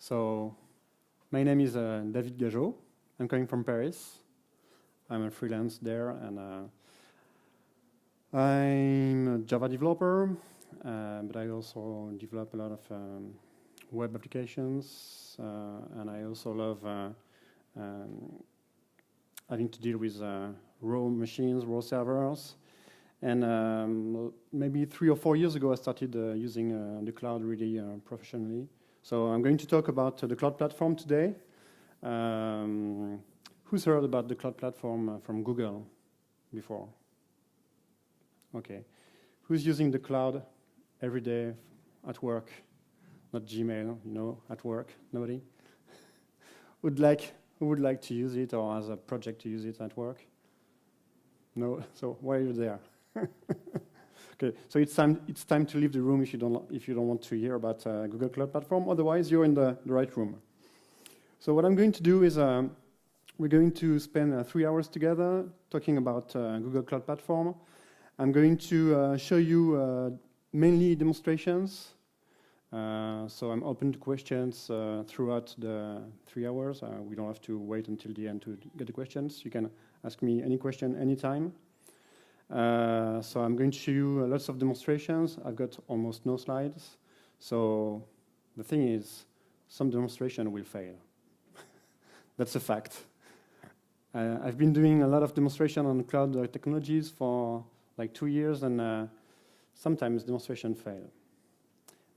So, my name is David Gageot. I'm coming from Paris. I'm a freelance there, and I'm a Java developer, but I also develop a lot of web applications, and I also love having to deal with raw machines, raw servers. And maybe 3 or 4 years ago, I started using the cloud really professionally. So I'm going to talk about the cloud platform today. Who's heard about the cloud platform from Google before? Okay. Who's using the cloud every day at work? Not Gmail, at work. Nobody? Who would like to use it or as a project to use it at work? No? So why are you there? Okay, so it's time to leave the room if you don't want to hear about Google Cloud Platform. Otherwise, you're in the right room. So what I'm going to do is we're going to spend 3 hours together talking about Google Cloud Platform. I'm going to show you mainly demonstrations. So I'm open to questions throughout the 3 hours. We don't have to wait until the end to get the questions. You can ask me any question anytime. So I'm going to show you lots of demonstrations. I've got almost no slides. So the thing is, some demonstration will fail. That's a fact. I've been doing a lot of demonstration on cloud technologies for like 2 years, and sometimes demonstrations fail.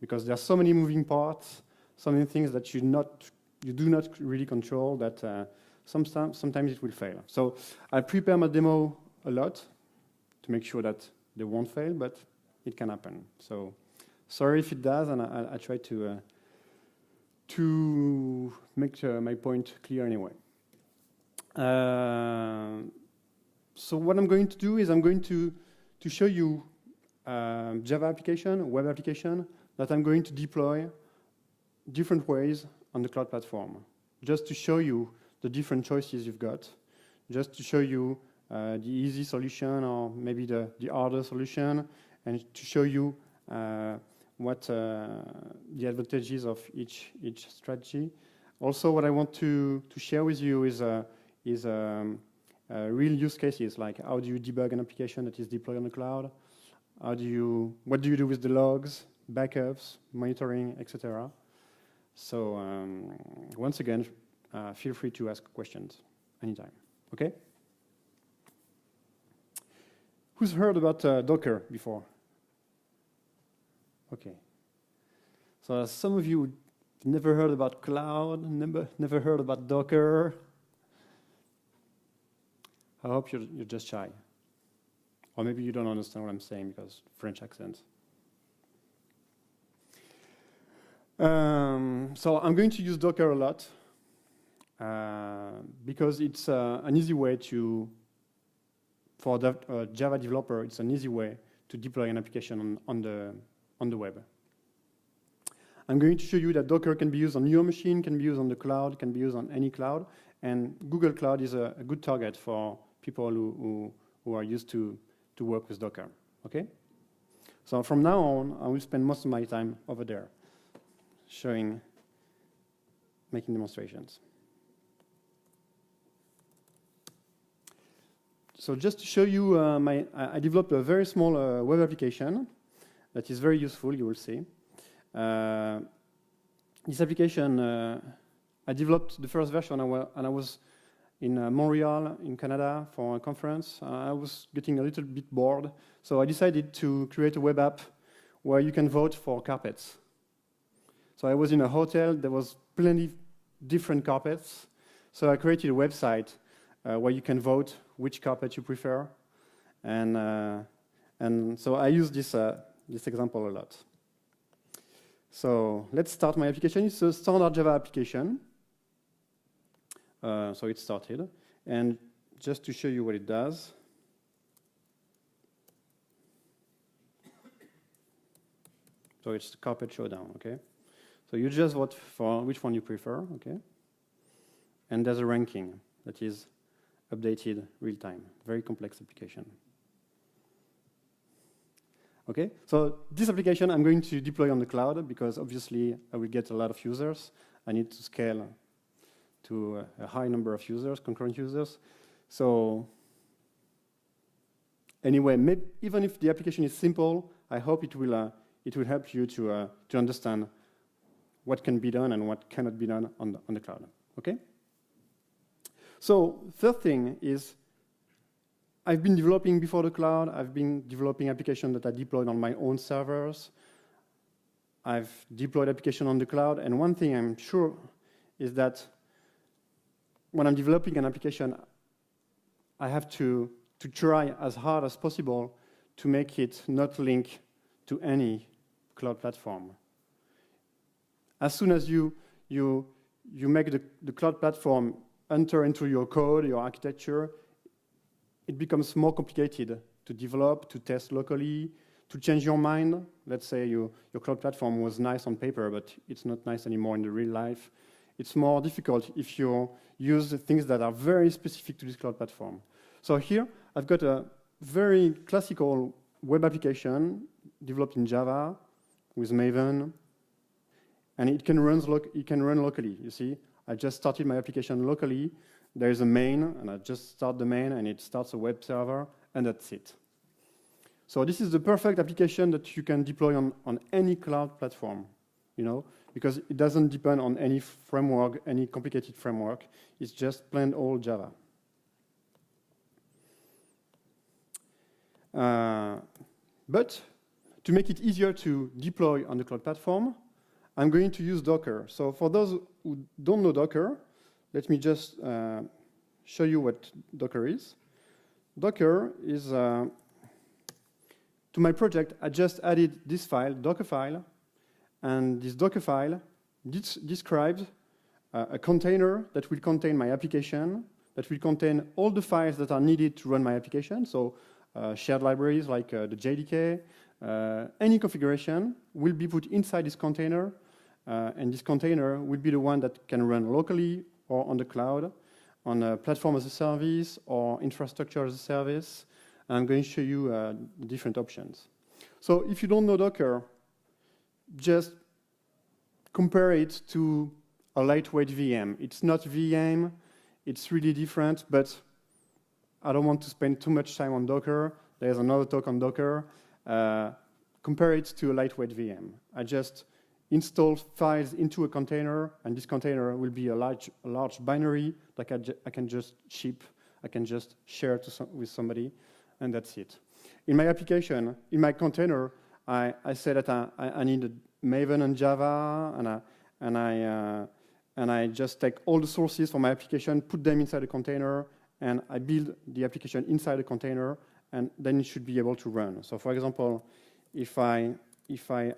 Because there are so many moving parts, so many things that you do not really control that sometimes it will fail. So I prepare my demo a lot to make sure that they won't fail, but it can happen. So sorry if it does, and I try to make my point clear anyway. So what I'm going to do is I'm going to show you Java application, web application, that I'm going to deploy different ways on the cloud platform, just to show you the different choices you've got, just to show you the easy solution or maybe the harder solution, and to show you what the advantages of each strategy. Also, what I want to share with you is real use cases, like how do you debug an application that is deployed on the cloud? What do you do with the logs, backups, monitoring, etc. So once again, feel free to ask questions anytime. Okay? Who's heard about Docker before? Okay. So some of you never heard about cloud, never heard about Docker. I hope you're just shy. Or maybe you don't understand what I'm saying because French accent. So I'm going to use Docker a lot because it's an easy way for a Java developer, it's an easy way to deploy an application on the web. I'm going to show you that Docker can be used on your machine, can be used on the cloud, can be used on any cloud, and Google Cloud is a good target for people who are used to work with Docker. Okay? So from now on, I will spend most of my time over there, making demonstrations. So just to show you, I developed a very small web application that is very useful, you will see. This application, I developed the first version, and I was in Montreal, in Canada, for a conference. I was getting a little bit bored, so I decided to create a web app where you can vote for carpets. So I was in a hotel, there was plenty different carpets, so I created a website where you can vote which carpet you prefer, and so I use this example a lot. So let's start my application. It's a standard Java application. So it started, and just to show you what it does. So it's the carpet showdown, okay? So you just vote for which one you prefer, okay? And there's a ranking that is updated real time. Very complex application. Okay, so this application I'm going to deploy on the cloud because obviously I will get a lot of users. I need to scale to a high number of users, concurrent users. So anyway, even if the application is simple, I hope it will help you to understand what can be done and what cannot be done on the cloud. Okay? So third thing is, I've been developing before the cloud. I've been developing applications that I deployed on my own servers. I've deployed applications on the cloud. And one thing I'm sure is that when I'm developing an application, I have to try as hard as possible to make it not link to any cloud platform. As soon as you make the cloud platform enter into your code, your architecture, it becomes more complicated to develop, to test locally, to change your mind. Let's say your cloud platform was nice on paper, but it's not nice anymore in the real life. It's more difficult if you use things that are very specific to this cloud platform. So here, I've got a very classical web application developed in Java with Maven, and it can run locally. You see, I just started my application locally. There is a main, and I just start the main, and it starts a web server, and that's it. So this is the perfect application that you can deploy on any cloud platform, because it doesn't depend on any framework, any complicated framework. It's just plain old Java. But to make it easier to deploy on the cloud platform, I'm going to use Docker. So for those who don't know Docker, let me just show you what Docker is. Docker is, to my project, I just added this file, Docker file, and this Docker file describes a container that will contain my application, that will contain all the files that are needed to run my application. So shared libraries like the JDK, any configuration will be put inside this container, and this container will be the one that can run locally or on the cloud, on a platform as a service or infrastructure as a service. And I'm going to show you the different options. So if you don't know Docker, just compare it to a lightweight VM. It's not VM, it's really different, but I don't want to spend too much time on Docker. There's another talk on Docker. Compare it to a lightweight VM. I just install files into a container, and this container will be a large binary that I can just ship. I can just share with somebody, and that's it. In my application, in my container, I say that I need Maven and Java, and I just take all the sources for my application, put them inside a container, and I build the application inside a container, and then it should be able to run. So, for example, if I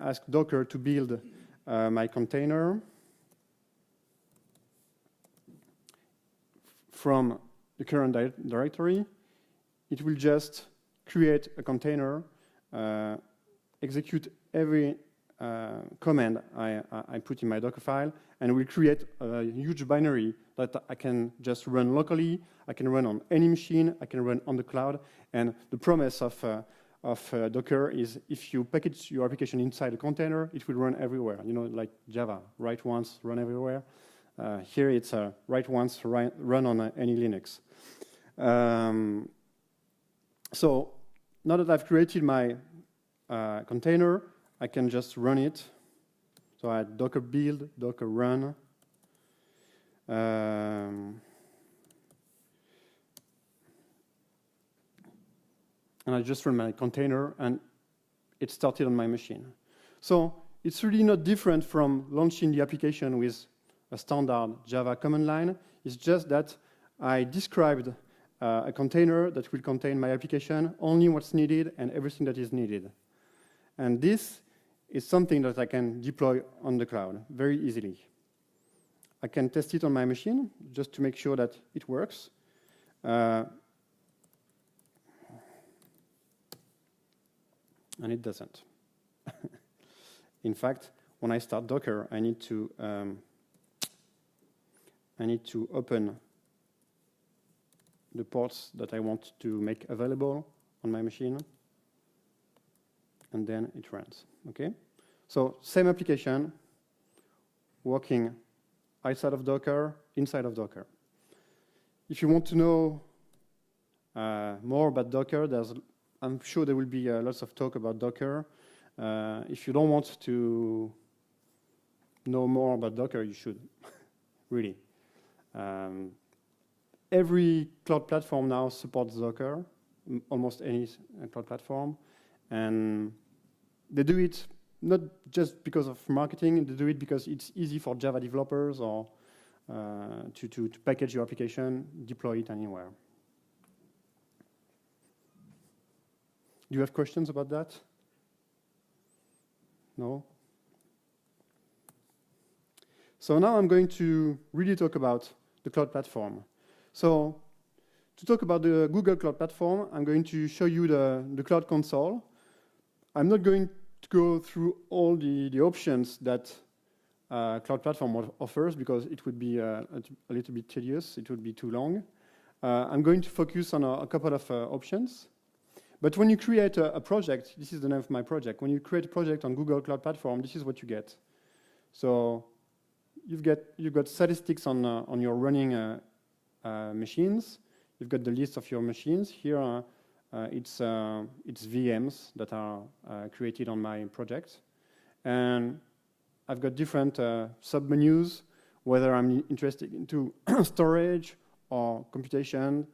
ask Docker to build my container from the current directory, it will just create a container, execute every command I put in my Docker file, and will create a huge binary that I can just run locally. I can run on any machine. I can run on the cloud. And the promise of Docker is if you package your application inside a container, it will run everywhere. Like Java, write once, run everywhere. Here it's write once, run on any Linux. So now that I've created my container, I can just run it. So I had Docker build, Docker run. And I just run my container, and it started on my machine. So it's really not different from launching the application with a standard Java command line. It's just that I described a container that will contain my application, only what's needed and everything that is needed. And this is something that I can deploy on the cloud very easily. I can test it on my machine just to make sure that it works. And it doesn't. In fact, when I start Docker, I need to open the ports that I want to make available on my machine, and then it runs. Okay. So same application, working outside of Docker, inside of Docker. If you want to know more about Docker, I'm sure there will be lots of talk about Docker. If you don't want to know more about Docker, you should, really. Every cloud platform now supports Docker, almost any cloud platform. And they do it not just because of marketing, they do it because it's easy for Java developers or to package your application, deploy it anywhere. Do you have questions about that? No? So now I'm going to really talk about the cloud platform. So to talk about the Google Cloud Platform, I'm going to show you the Cloud Console. I'm not going to go through all the options that Cloud Platform offers because it would be a little bit tedious. It would be too long. I'm going to focus on a couple of options. But when you create a project, this is the name of my project. When you create a project on Google Cloud Platform, this is what you get. So you've got statistics on your running machines. You've got the list of your machines. Here it's VMs that are created on my project. And I've got different sub-menus, whether I'm interested into storage or computation,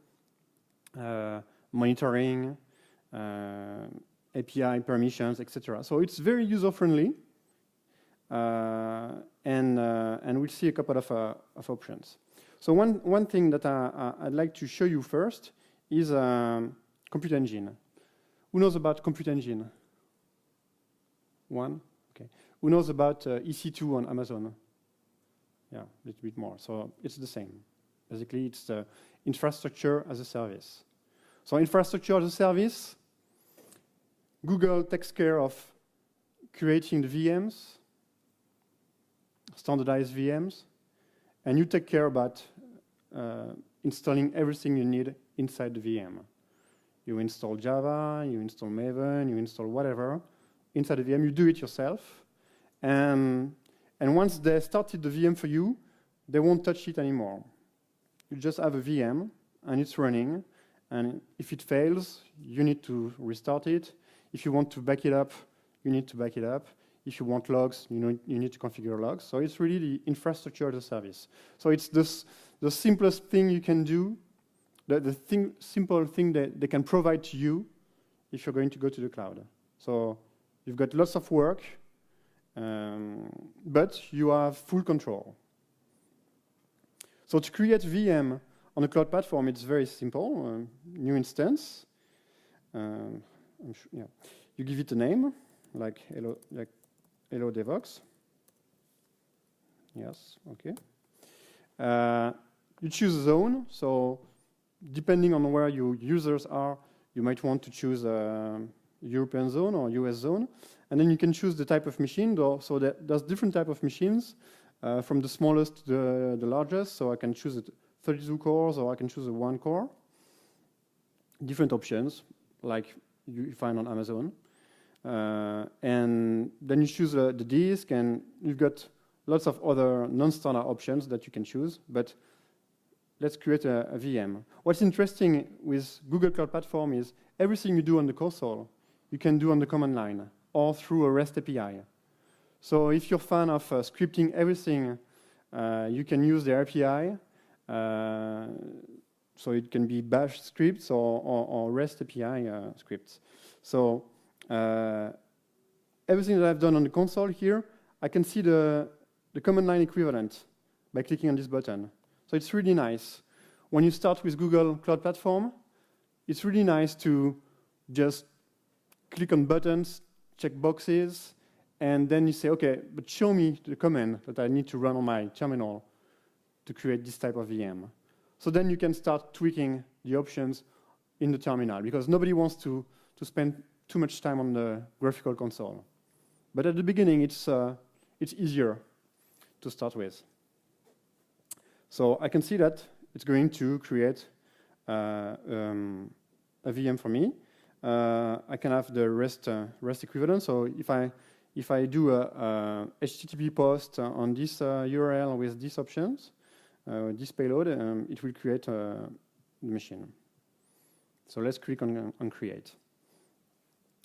monitoring, API permissions, etc. So it's very user-friendly, and we'll see a couple of options. So one thing that I'd like to show you first is Compute Engine. Who knows about Compute Engine? One? Okay. Who knows about EC2 on Amazon? Yeah, a little bit more. So it's the same. Basically, it's the infrastructure as a service. So infrastructure as a service, Google takes care of creating the VMs, standardized VMs, and you take care about installing everything you need inside the VM. You install Java, you install Maven, you install whatever. Inside the VM, you do it yourself. And once they started the VM for you, they won't touch it anymore. You just have a VM, and it's running. And if it fails, you need to restart it. If you want to back it up, you need to back it up. If you want logs, you need to configure logs. So it's really the infrastructure as a service. So it's the simplest thing you can do, simple thing that they can provide to you if you're going to go to the cloud. So you've got lots of work, but you have full control. So to create VM on a cloud platform, it's very simple. New instance. I'm sure, yeah. You give it a name, like Hello DevOps. Yes, okay. You choose a zone. So depending on where your users are, you might want to choose a European zone or US zone. And then you can choose the type of machine. So there's different type of machines, from the smallest to the largest. So I can choose 32 cores or I can choose a 1 core. Different options, like you find on Amazon. And then you choose the disk, and you've got lots of other non-standard options that you can choose. But let's create a VM. What's interesting with Google Cloud Platform is everything you do on the console, you can do on the command line or through a REST API. So if you're a fan of scripting everything, you can use the API. So it can be Bash scripts or REST API scripts. So everything that I've done on the console here, I can see the command line equivalent by clicking on this button. So it's really nice. When you start with Google Cloud Platform, it's really nice to just click on buttons, check boxes, and then you say, okay, but show me the command that I need to run on my terminal to create this type of VM. So then you can start tweaking the options in the terminal, because nobody wants to spend too much time on the graphical console. But at the beginning, it's easier to start with. So I can see that it's going to create a VM for me. I can have the REST equivalent. So if if I do a HTTP post on this URL with these options, this payload, it will create the machine. So let's click on create.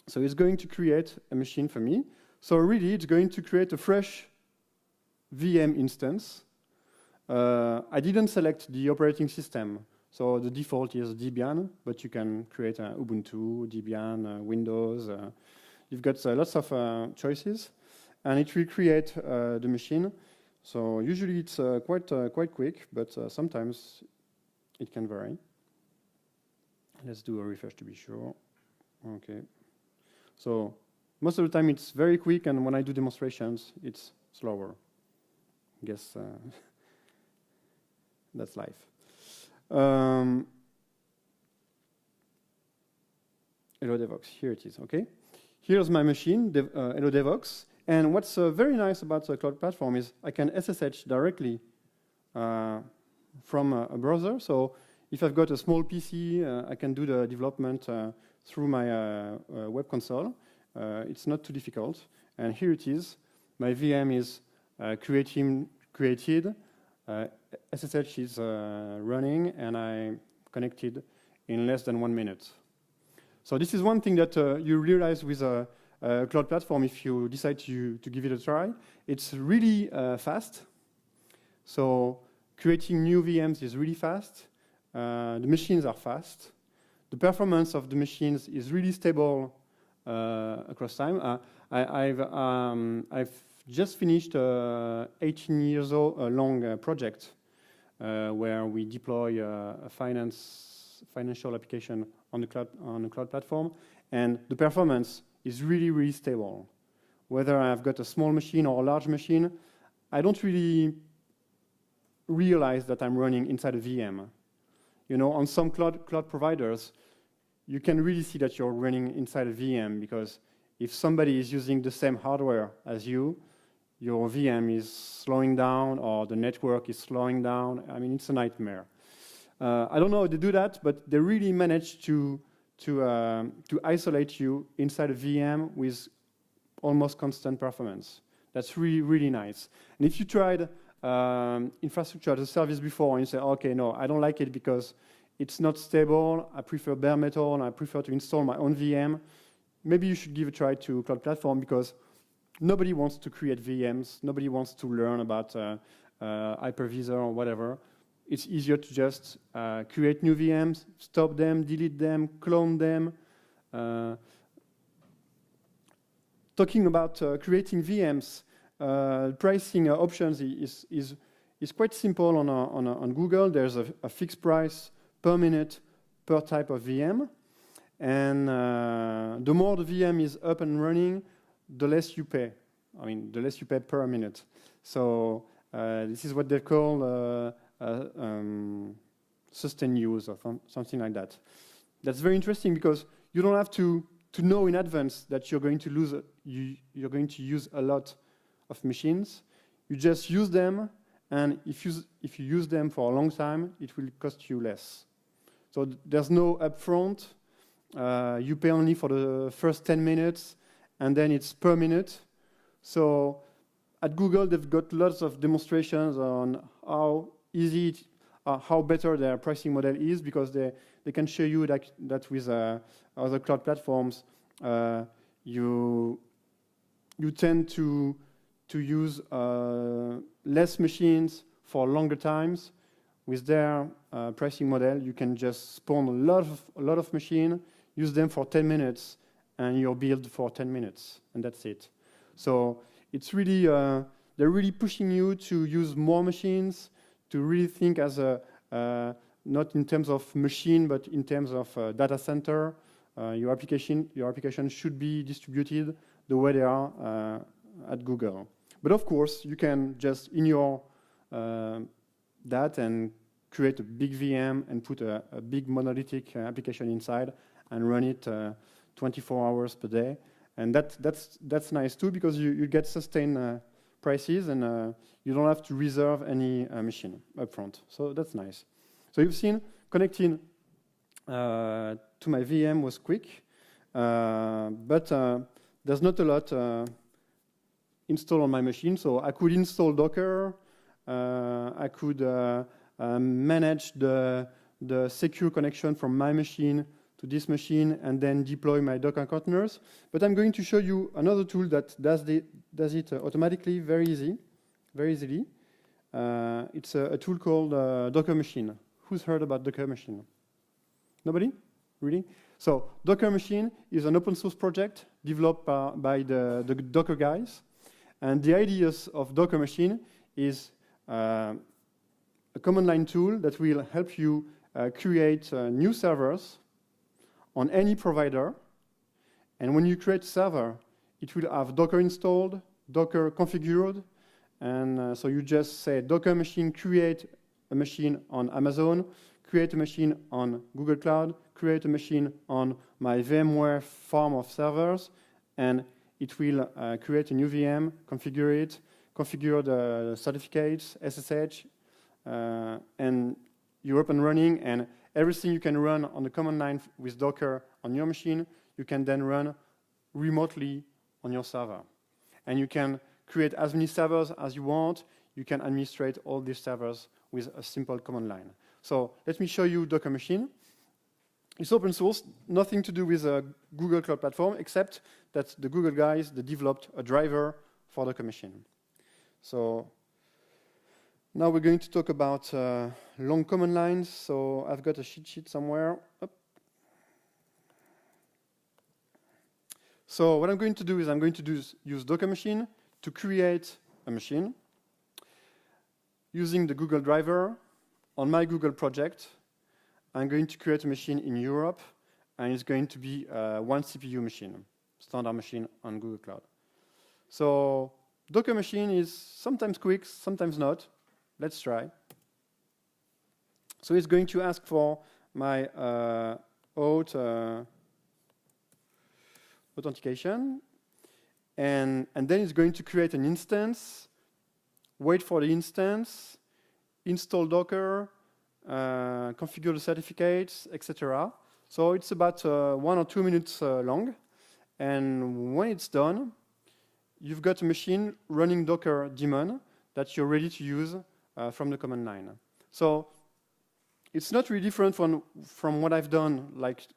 So it's going to create a machine for me. So really, it's going to create a fresh VM instance. I didn't select the operating system. So the default is Debian, but you can create Ubuntu, Debian, Windows. You've got lots of choices, and it will create the machine. So usually it's quite quick, but sometimes it can vary. Let's do a refresh to be sure. Okay. So most of the time it's very quick, and when I do demonstrations, it's slower. I guess that's life. Hello Devox, here it is, okay? Here's my machine, Hello Devox. And what's very nice about the Cloud Platform is I can SSH directly from a browser. So if I've got a small PC, I can do the development through my web console. It's not too difficult. And here it is. My VM is created. SSH is running, and I connected in less than 1 minute. So this is one thing that you realize with a Cloud Platform if you decide to give it a try. It's really fast. So creating new VMs is really fast. The machines are fast. The performance of the machines is really stable across time. I've just finished a 18 years long project where we deploy a financial application on the cloud platform, and the performance is really, really stable. Whether I've got a small machine or a large machine, I don't really realize that I'm running inside a VM. You know, on some cloud providers, you can really see that you're running inside a VM, because if somebody is using the same hardware as you, your VM is slowing down or the network is slowing down. I mean, it's a nightmare. I don't know how they do that, but they really manage to isolate you inside a VM with almost constant performance. That's really, really nice. And if you tried infrastructure as a service before and you say, okay, no, I don't like it because it's not stable, I prefer bare metal, and I prefer to install my own VM, maybe you should give a try to Cloud Platform, because nobody wants to create VMs. Nobody wants to learn about hypervisor or whatever. It's easier to just create new VMs, stop them, delete them, clone them. Talking about creating VMs, pricing options is quite simple on Google. There's a fixed price per minute per type of VM. And the more the VM is up and running, the less you pay. I mean, the less you pay per minute. So this is what they call sustained use or something like that. That's very interesting, because you don't have to know in advance that you're going to use a lot of machines. You just use them, and if you use them for a long time, it will cost you less. So there's no upfront. You pay only for the first 10 minutes, and then it's per minute. So at Google, they've got lots of demonstrations on how easy, how better their pricing model is, because they can show you that with other cloud platforms, you tend to use less machines for longer times. With their pricing model, you can just spawn a lot of machines, use them for 10 minutes, and you're billed for 10 minutes, and that's it. So it's really, they're really pushing you to use more machines, to really think as not in terms of machine, but in terms of data center. Your application should be distributed the way they are at Google. But of course, you can just in your that and create a big VM and put a big monolithic application inside and run it 24 hours per day. And that's nice too, because you get sustained prices, and you don't have to reserve any machine upfront. So that's nice. So you've seen connecting to my VM was quick, but there's not a lot install on my machine. So I could install Docker. I could manage the secure connection from my machine to this machine and then deploy my Docker containers. But I'm going to show you another tool that does it automatically, very easily. It's a tool called Docker Machine. Who's heard about Docker Machine? Nobody? Really? So Docker Machine is an open source project developed by the Docker guys. And the ideas of Docker Machine is a command line tool that will help you create new servers on any provider. And when you create a server, it will have Docker installed, Docker configured. And so you just say Docker Machine, create a machine on Amazon, create a machine on Google Cloud, create a machine on my VMware farm of servers, and it will create a new VM, configure it, configure the certificates, SSH, and you're up and running, and everything you can run on the command line with Docker on your machine, you can then run remotely on your server. And you can create as many servers as you want. You can administrate all these servers with a simple command line. So let me show you Docker Machine. It's open source, nothing to do with Google Cloud Platform, except that the Google guys, they developed a driver for Docker Machine. So now we're going to talk about long command lines. So I've got a cheat sheet somewhere. Up. So what I'm going to do is I'm going to use Docker Machine to create a machine using the Google driver on my Google project. I'm going to create a machine in Europe, and it's going to be one CPU machine, standard machine on Google Cloud. So Docker Machine is sometimes quick, sometimes not. Let's try. So it's going to ask for my authentication, and then it's going to create an instance, wait for the instance, install Docker, configure the certificates, etc. So it's about 1 or 2 minutes long. And when it's done, you've got a machine running Docker daemon that you're ready to use from the command line. So it's not really different from what I've done like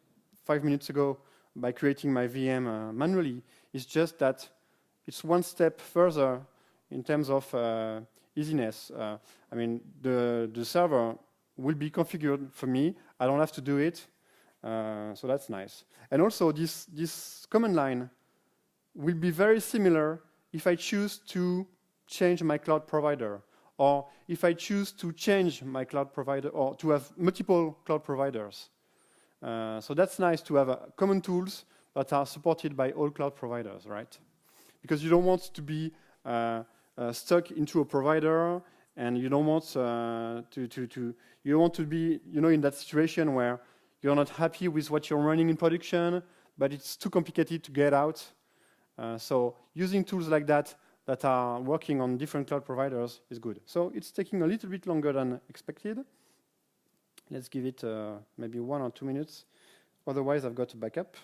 5 minutes ago by creating my VM manually. It's just that it's one step further in terms of easiness. I mean, the server will be configured for me. I don't have to do it. So that's nice. And also, this command line will be very similar if I choose to change my cloud provider, or if I choose to change my cloud provider, or to have multiple cloud providers. So that's nice to have common tools that are supported by all cloud providers, right? Because you don't want to be stuck into a provider, and you don't want you want to be, in that situation where you're not happy with what you're running in production, but it's too complicated to get out. So using tools like that are working on different cloud providers is good. So it's taking a little bit longer than expected. Let's give it maybe 1 or 2 minutes. Otherwise, I've got to back up.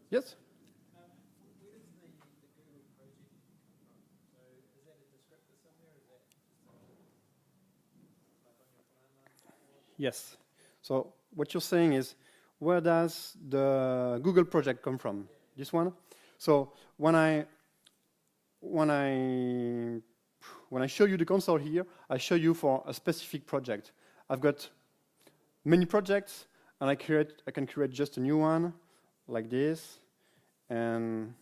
Yes? Yes. So what you're saying is, where does the Google project come from? This one? So when I show you the console here, I show you for a specific project. I've got many projects, and I can create just a new one, like this, and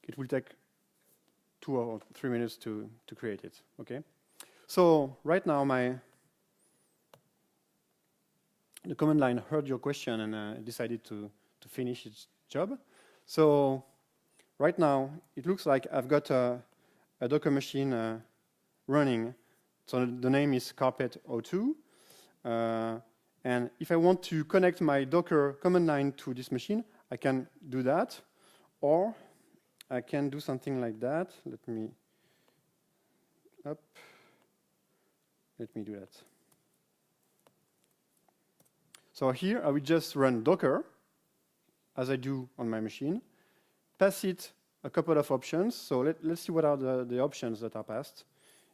it will take 2 or 3 minutes to create it. Okay. So right now the command line heard your question and decided to finish its job. So right now, it looks like I've got a Docker machine running. So the name is Carpet02. And if I want to connect my Docker command line to this machine, I can do that. Or I can do something like that. Let me do that. So here I will just run Docker, as I do on my machine, pass it a couple of options. So let's see what are the options that are passed.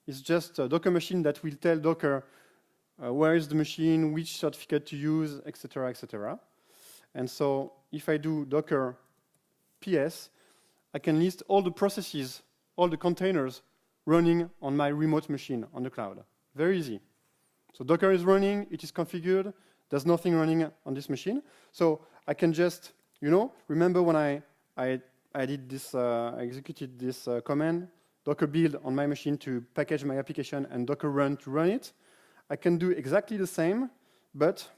It's just a Docker machine that will tell Docker where is the machine, which certificate to use, etc., etc. And so if I do Docker PS, I can list all the processes, all the containers running on my remote machine on the cloud. Very easy. So Docker is running, it is configured, there's nothing running on this machine. So I can just, remember when I did this, I executed this command, Docker build on my machine to package my application and Docker run to run it. I can do exactly the same, but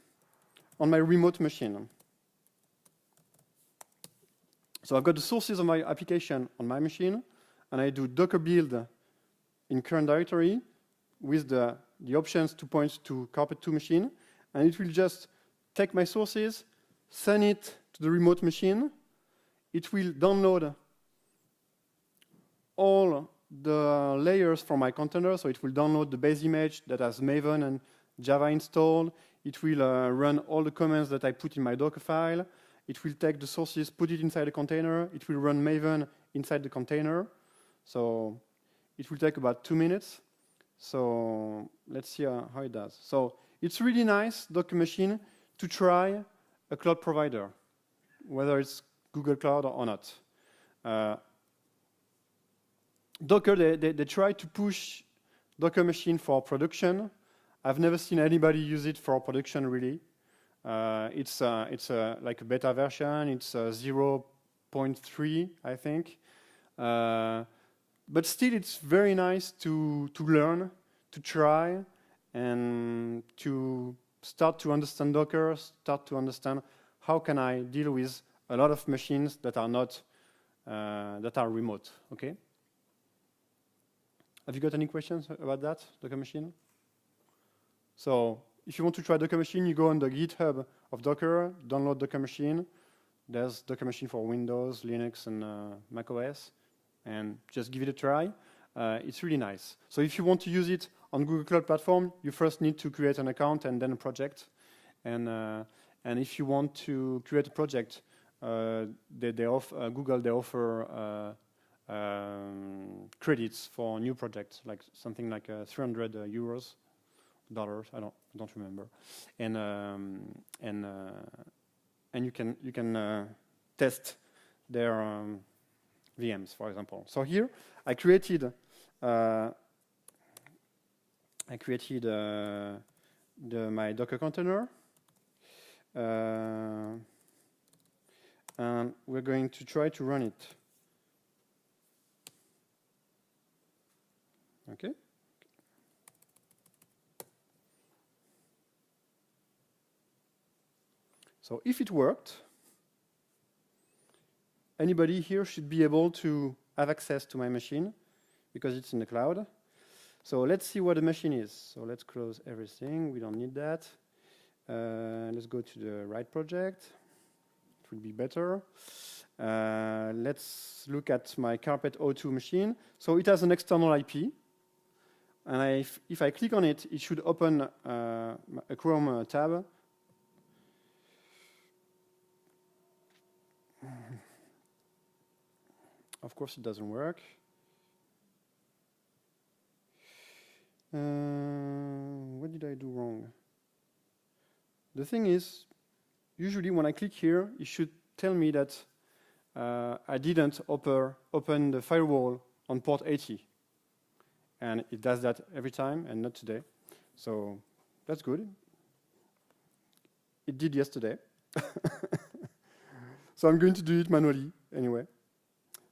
on my remote machine. So I've got the sources of my application on my machine, and I do Docker build in current directory with the options to point to Carpet 2 machine, and it will just take my sources, send it to the remote machine. It will download all the layers from my container, so it will download the base image that has Maven and Java installed. It will run all the commands that I put in my Docker file. It will take the sources, put it inside the container. It will run Maven inside the container. So it will take about 2 minutes. So let's see how it does. So it's really nice, Docker machine, to try a cloud provider, whether it's Google Cloud or not. Docker, they try to push Docker machine for production. I've never seen anybody use it for production, really. It's like a beta version. It's 0.3, I think. But still, it's very nice to learn, to try, and to start to understand Docker, start to understand how can I deal with a lot of machines that are not that are remote. Okay. Have you got any questions about that, Docker machine? So if you want to try Docker machine, you go on the GitHub of Docker, download Docker machine. There's Docker machine for Windows, Linux, and Mac OS, and just give it a try. It's really nice. So if you want to use it on Google Cloud Platform, you first need to create an account and then a project. And if you want to create a project, Google they offer credits for new projects, like something like 300 euros, dollars. I don't remember. And you can test their VMs, for example. So here I created my Docker container, and we're going to try to run it. Okay. So if it worked, anybody here should be able to have access to my machine because it's in the cloud. So let's see what the machine is. So let's close everything. We don't need that. Let's go to the right project. It will be better. Let's look at my Carpet 02 machine. So it has an external IP. And if I click on it, it should open a Chrome tab. Of course, it doesn't work. What did I do wrong? The thing is, usually when I click here, it should tell me that I didn't open the firewall on port 80. And it does that every time, and not today. So that's good. It did yesterday. So I'm going to do it manually anyway.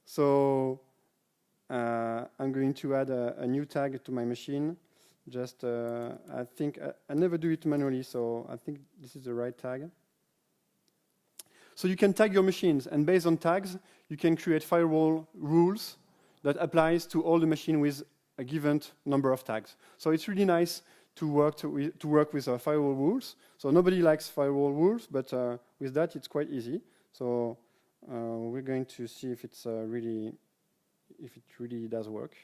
So I'm going to add a new tag to my machine. Just, I think, I never do it manually, so I think this is the right tag. So you can tag your machines, and based on tags, you can create firewall rules that applies to all the machines with a given number of tags. So it's really nice to work with firewall rules. So nobody likes firewall rules, but with that, it's quite easy. So we're going to see if it's if it really does work.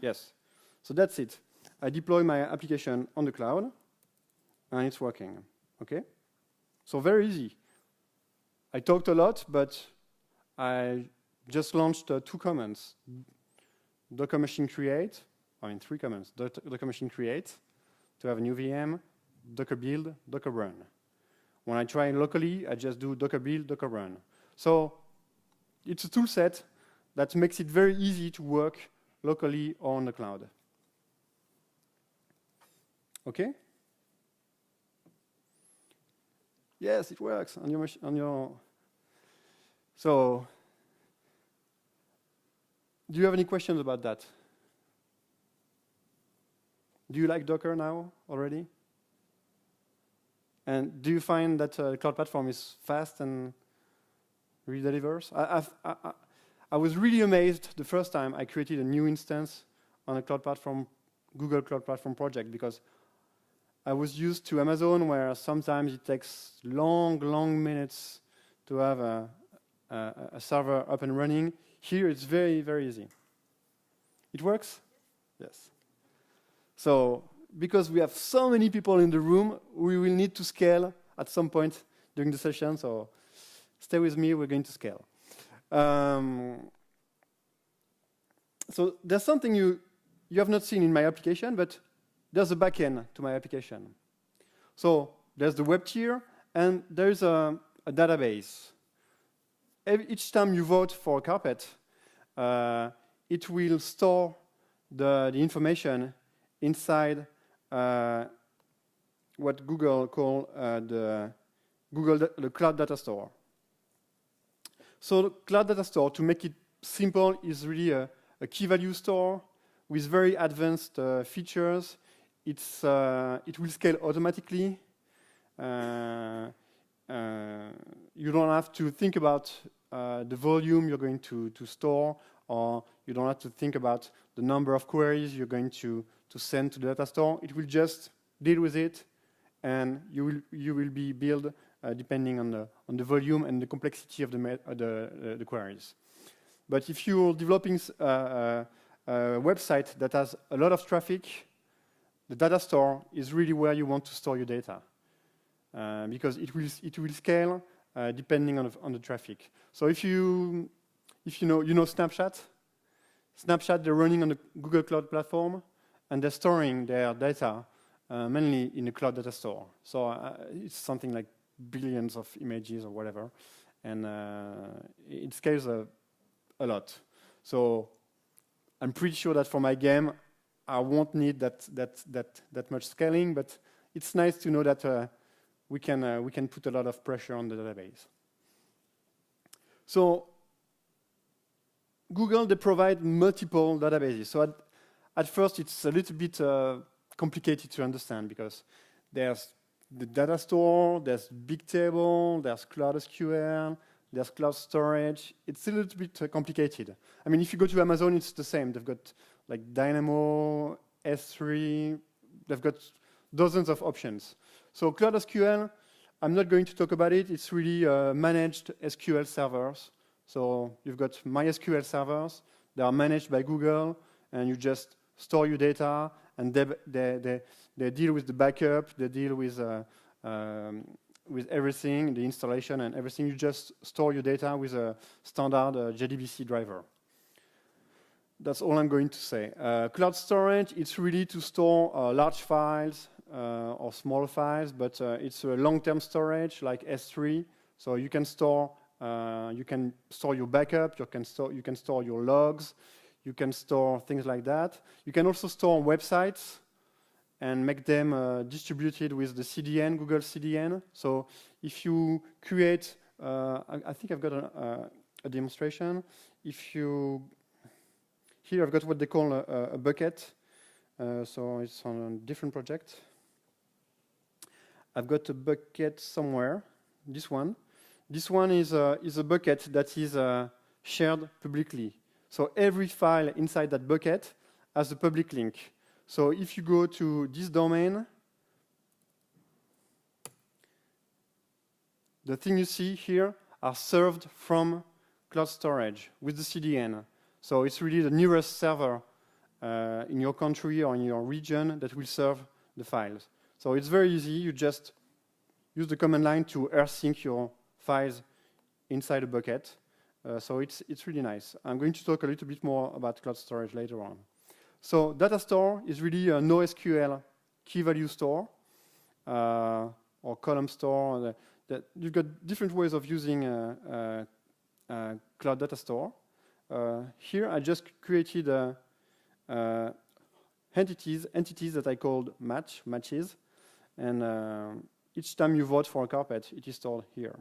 Yes. So that's it. I deploy my application on the cloud, and it's working. Okay. So very easy. I talked a lot, but I just launched 2 commands. Docker machine create, 3 commands. Docker machine create to have a new VM, Docker build, Docker run. When I try locally, I just do Docker build, Docker run. So it's a tool set that makes it very easy to work locally or on the cloud. Okay? Yes, it works on your. So, do you have any questions about that? Do you like Docker now already? And do you find that Cloud Platform is fast and really delivers? I was really amazed the first time I created a new instance on a Cloud Platform, Google Cloud Platform project, because I was used to Amazon, where sometimes it takes long minutes to have a server up and running. Here it's very, very easy. It works? Yes. So, because we have so many people in the room, we will need to scale at some point during the session, so stay with me, we're going to scale. So there's something you have not seen in my application, but there's a backend to my application. So there's the web tier, and there's a database. Each time you vote for a carpet, it will store the information inside what Google call the Cloud Data Store. So the Cloud Data Store, to make it simple, is really a key value store with very advanced features. It will scale automatically. You don't have to think about the volume you're going to store, or you don't have to think about the number of queries you're going to send to the data store. It will just deal with it, and you will be billed depending on the volume and the complexity of the queries. But if you're developing a website that has a lot of traffic, the data store is really where you want to store your data, because it will scale depending on the traffic. So if you know Snapchat, they're running on the Google Cloud Platform, and they're storing their data mainly in the Cloud Data Store. So it's something like billions of images or whatever, and it scales a lot. So I'm pretty sure that for my game, I won't need that much scaling, but it's nice to know that we can put a lot of pressure on the database. So Google, they provide multiple databases. So at first, it's a little bit complicated to understand, because there's the data store, there's Bigtable, there's Cloud SQL, there's Cloud Storage. It's a little bit complicated. I mean, if you go to Amazon, it's the same. They've got like Dynamo, S3. They've got dozens of options. So Cloud SQL, I'm not going to talk about it. It's really managed SQL servers. So you've got MySQL servers. They are managed by Google, and you just store your data, and they deal with the backup. They deal with everything, the installation and everything. You just store your data with a standard JDBC driver. That's all I'm going to say. Cloud storage, it's really to store large files or small files, but it's a long-term storage like S3. So you can store your backup, you can store your logs, you can store things like that. You can also store websites and make them distributed with the CDN, Google CDN. So if you create, I think I've got a demonstration. Here I've got what they call a bucket. So it's on a different project. I've got a bucket somewhere, this one. This one is a bucket that is shared publicly. So every file inside that bucket has a public link. So if you go to this domain, the thing you see here are served from cloud storage with the CDN. So it's really the nearest server in your country or in your region that will serve the files. So it's very easy. You just use the command line to rsync your files inside a bucket. So it's really nice. I'm going to talk a little bit more about cloud storage later on. So data store is really a NoSQL key value store or column store. You've got different ways of using cloud data store. Here I just created entities that I called matches, and each time you vote for a carpet, it is stored here.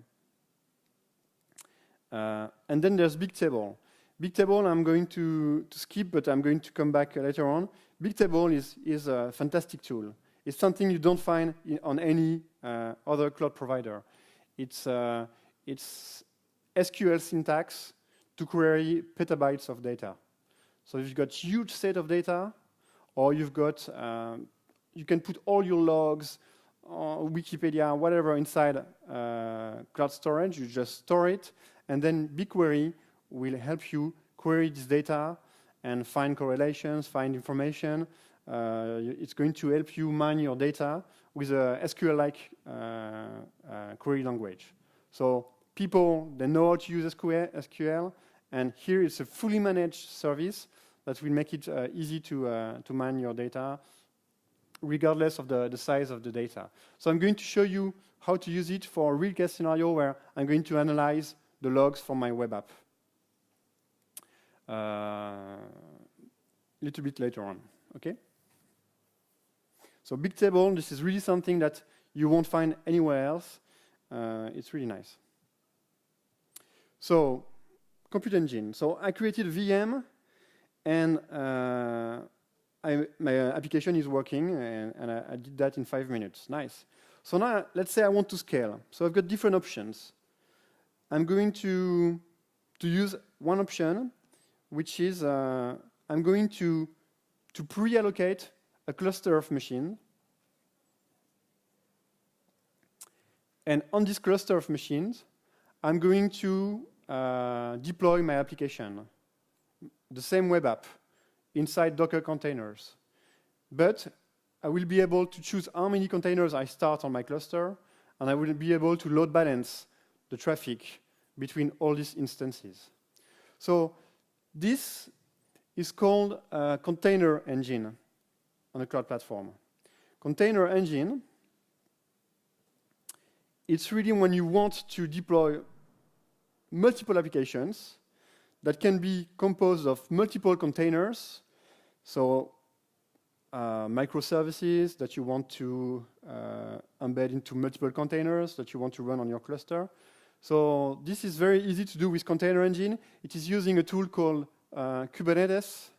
And then there's Bigtable. Bigtable I'm going to skip, but I'm going to come back later on. Bigtable is a fantastic tool. It's something you don't find on any other cloud provider. It's SQL syntax to query petabytes of data. So if you've got huge set of data, or you've got, you can put all your logs, Wikipedia, whatever inside cloud storage. You just store it, and then BigQuery will help you query this data and find correlations, find information. It's going to help you mine your data with a SQL-like query language. So people, they know how to use SQL, and here it's a fully managed service that will make it easy to mine your data, regardless of the size of the data. So I'm going to show you how to use it for a real case scenario where I'm going to analyze the logs from my web app. A little bit later on, okay? So Bigtable, this is really something that you won't find anywhere else. It's really nice. So, Compute Engine. So I created a VM, and my application is working, and I did that in 5 minutes. Nice. So now, let's say I want to scale. So I've got different options. I'm going to use one option, which is I'm going to pre-allocate a cluster of machines. And on this cluster of machines, I'm going to deploy my application, the same web app, inside Docker containers. But I will be able to choose how many containers I start on my cluster, and I will be able to load balance the traffic between all these instances. So this is called a container engine on a cloud platform. Container engine, it's really when you want to deploy multiple applications that can be composed of multiple containers, so microservices that you want to embed into multiple containers that you want to run on your cluster. So this is very easy to do with Container Engine. It is using a tool called Kubernetes.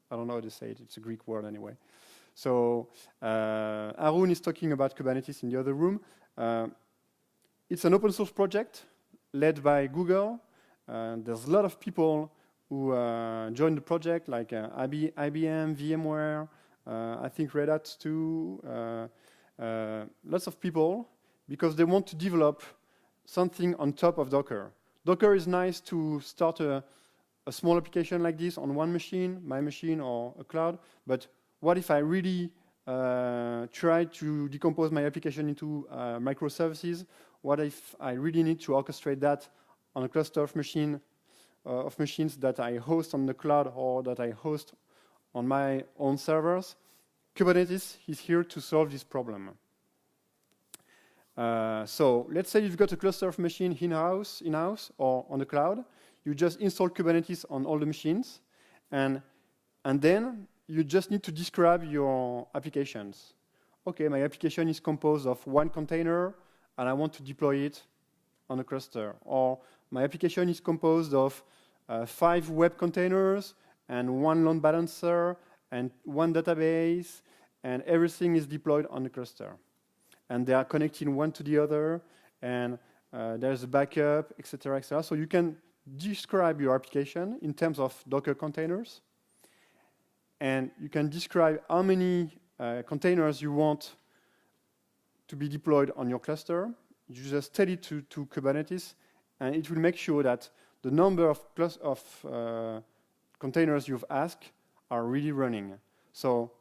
I don't know how to say it. It's a Greek word anyway. So Arun is talking about Kubernetes in the other room. It's an open source project led by Google. There's a lot of people who joined the project, like IBM, VMware, I think Red Hat too. Lots of people, because they want to develop something on top of Docker. Docker is nice to start a small application like this on one machine, my machine or a cloud, but what if I really try to decompose my application into microservices? What if I really need to orchestrate that on a cluster of machines that I host on the cloud or that I host on my own servers? Kubernetes is here to solve this problem. So let's say you've got a cluster of machines in-house or on the cloud. You just install Kubernetes on all the machines, and then you just need to describe your applications. Okay, my application is composed of one container, and I want to deploy it on a cluster. Or my application is composed of 5 web containers and 1 load balancer and 1 database, and everything is deployed on the cluster. And they are connecting one to the other, and there's a backup, etc., etc. So you can describe your application in terms of Docker containers, and you can describe how many containers you want to be deployed on your cluster. You just tell it to Kubernetes, and it will make sure that the number of containers you've asked are really running. So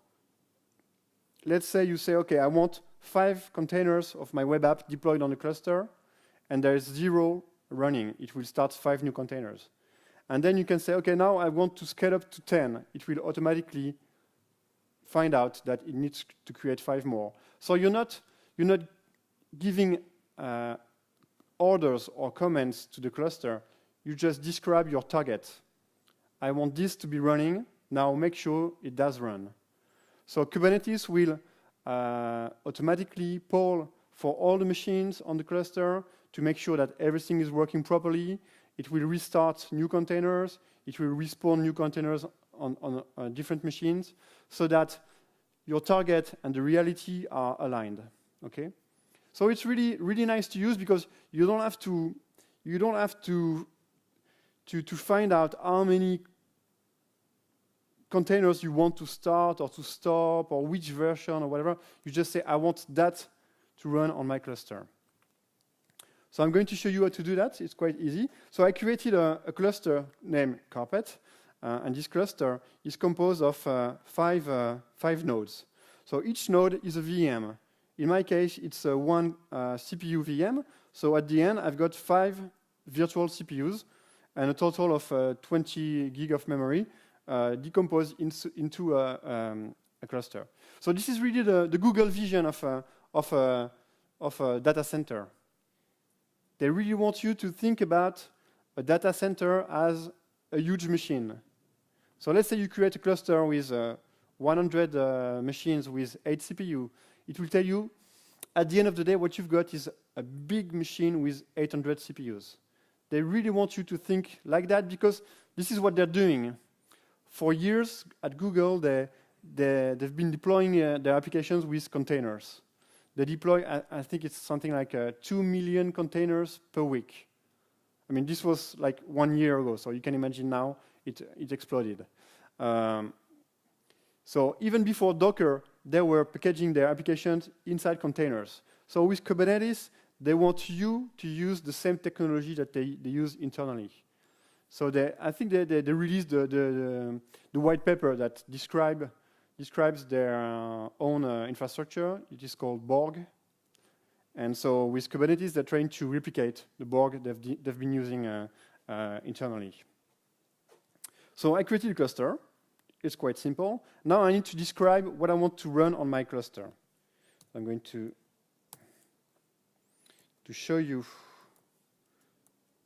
let's say you say, okay, I want 5 containers of my web app deployed on the cluster, and there is 0 running. It will start 5 new containers. And then you can say, okay, now I want to scale up to 10. It will automatically find out that it needs to create 5 more. So you're not giving orders or comments to the cluster. You just describe your target. I want this to be running. Now make sure it does run. So Kubernetes will automatically poll for all the machines on the cluster to make sure that everything is working properly. It will restart new containers. It will respawn new containers on different machines so that your target and the reality are aligned. Okay? So it's really, really nice to use because you don't have to find out how many containers you want to start or to stop or which version or whatever. You just say, I want that to run on my cluster. So I'm going to show you how to do that. It's quite easy. So I created a cluster named Carpet, and this cluster is composed of 5 nodes. So each node is a VM. In my case, it's one CPU VM. So at the end, I've got 5 virtual CPUs and a total of 20 gig of memory decomposed into a cluster. So this is really the Google vision of a data center. They really want you to think about a data center as a huge machine. So let's say you create a cluster with 100 machines with 8 CPU. It will tell you, at the end of the day, what you've got is a big machine with 800 CPUs. They really want you to think like that because this is what they're doing. For years at Google, they've been deploying their applications with containers. They deploy, I think it's something like 2 million containers per week. I mean, this was like 1 year ago, so you can imagine now it exploded. So even before Docker, they were packaging their applications inside containers. So with Kubernetes, they want you to use the same technology that they use internally. So I think they released the white paper that describes their own infrastructure. It is called Borg. And so with Kubernetes, they're trying to replicate the Borg they've been using internally. So I created a cluster. It's quite simple. Now I need to describe what I want to run on my cluster. I'm going to show you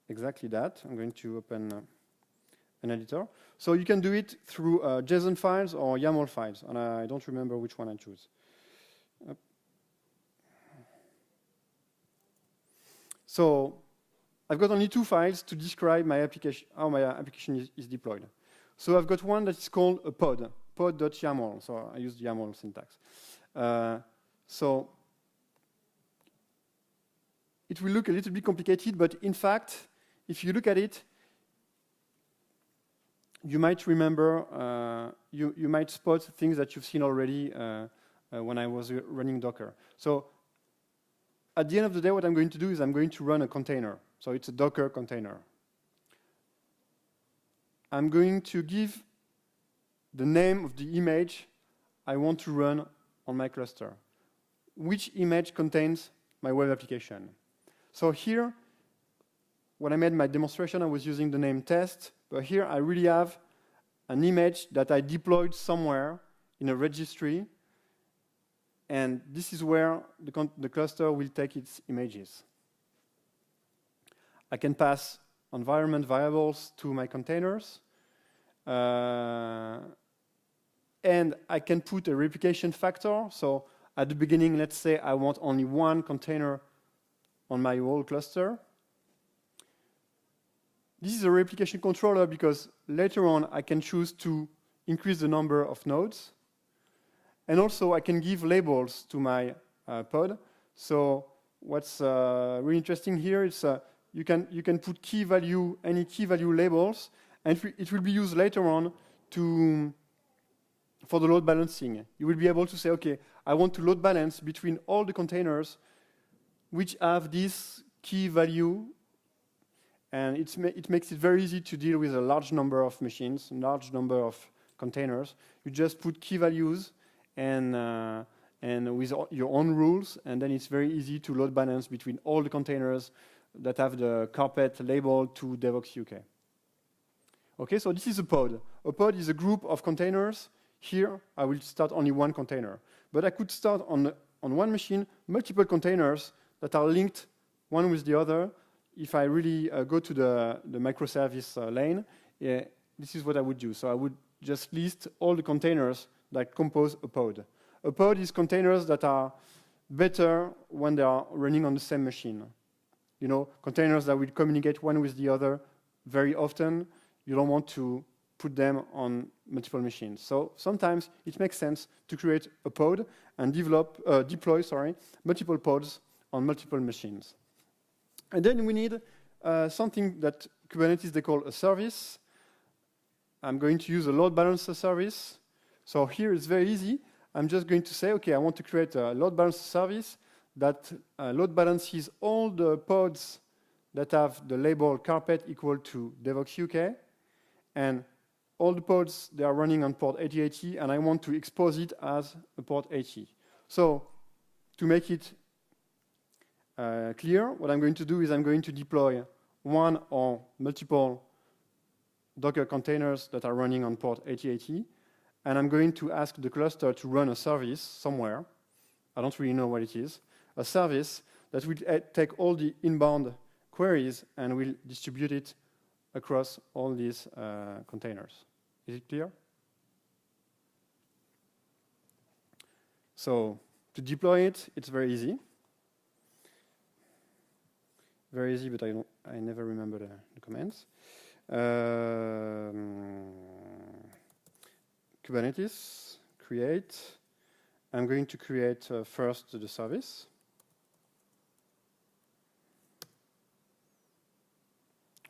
exactly that. I'm going to open an editor. So you can do it through JSON files or YAML files, and I don't remember which one I choose. So I've got only 2 files to describe my application, how my application is deployed. So I've got one that is called a pod.yaml. So I use YAML syntax. So it will look a little bit complicated, but in fact, if you look at it, you might remember, you might spot things that you've seen already when I was running Docker. So at the end of the day, what I'm going to do is I'm going to run a container. So it's a Docker container. I'm going to give the name of the image I want to run on my cluster. Which image contains my web application? So here, when I made my demonstration, I was using the name test, but here I really have an image that I deployed somewhere in a registry, and this is where the cluster will take its images. I can pass environment variables to my containers, and I can put a replication factor. So at the beginning, let's say I want only 1 container on my whole cluster. This is a replication controller because later on I can choose to increase the number of nodes. And also I can give labels to my pod. So what's really interesting here is you can put key value, any key value labels, and it will be used later on for the load balancing. You will be able to say, okay, I want to load balance between all the containers which have this key value, and it makes it very easy to deal with a large number of machines, a large number of containers. You just put key values, and and with your own rules, and then it's very easy to load balance between all the containers that have the carpet label to Devox UK. Okay, so this is a pod. A pod is a group of containers. Here, I will start only one container. But I could start on one machine, multiple containers that are linked one with the other. If I really go to the microservice lane, this is what I would do. So I would just list all the containers that compose a pod. A pod is containers that are better when they are running on the same machine. You know, containers that will communicate one with the other very often. You don't want to put them on multiple machines. So sometimes it makes sense to create a pod and deploy multiple pods on multiple machines. And then we need something that Kubernetes, they call a service. I'm going to use a load balancer service. So here it's very easy. I'm just going to say, okay, I want to create a load balancer service that load balances all the pods that have the label carpet equal to Devox UK, and all the pods, they are running on port 8080, and I want to expose it as a port 80. So to make it clear, what I'm going to do is I'm going to deploy one or multiple Docker containers that are running on port 8080, and I'm going to ask the cluster to run a service somewhere. I don't really know what it is. A service that will take all the inbound queries and will distribute it across all these containers. Is it clear? So to deploy it, it's very easy. Very easy, but I never remember the commands. Kubernetes, create. I'm going to create first the service.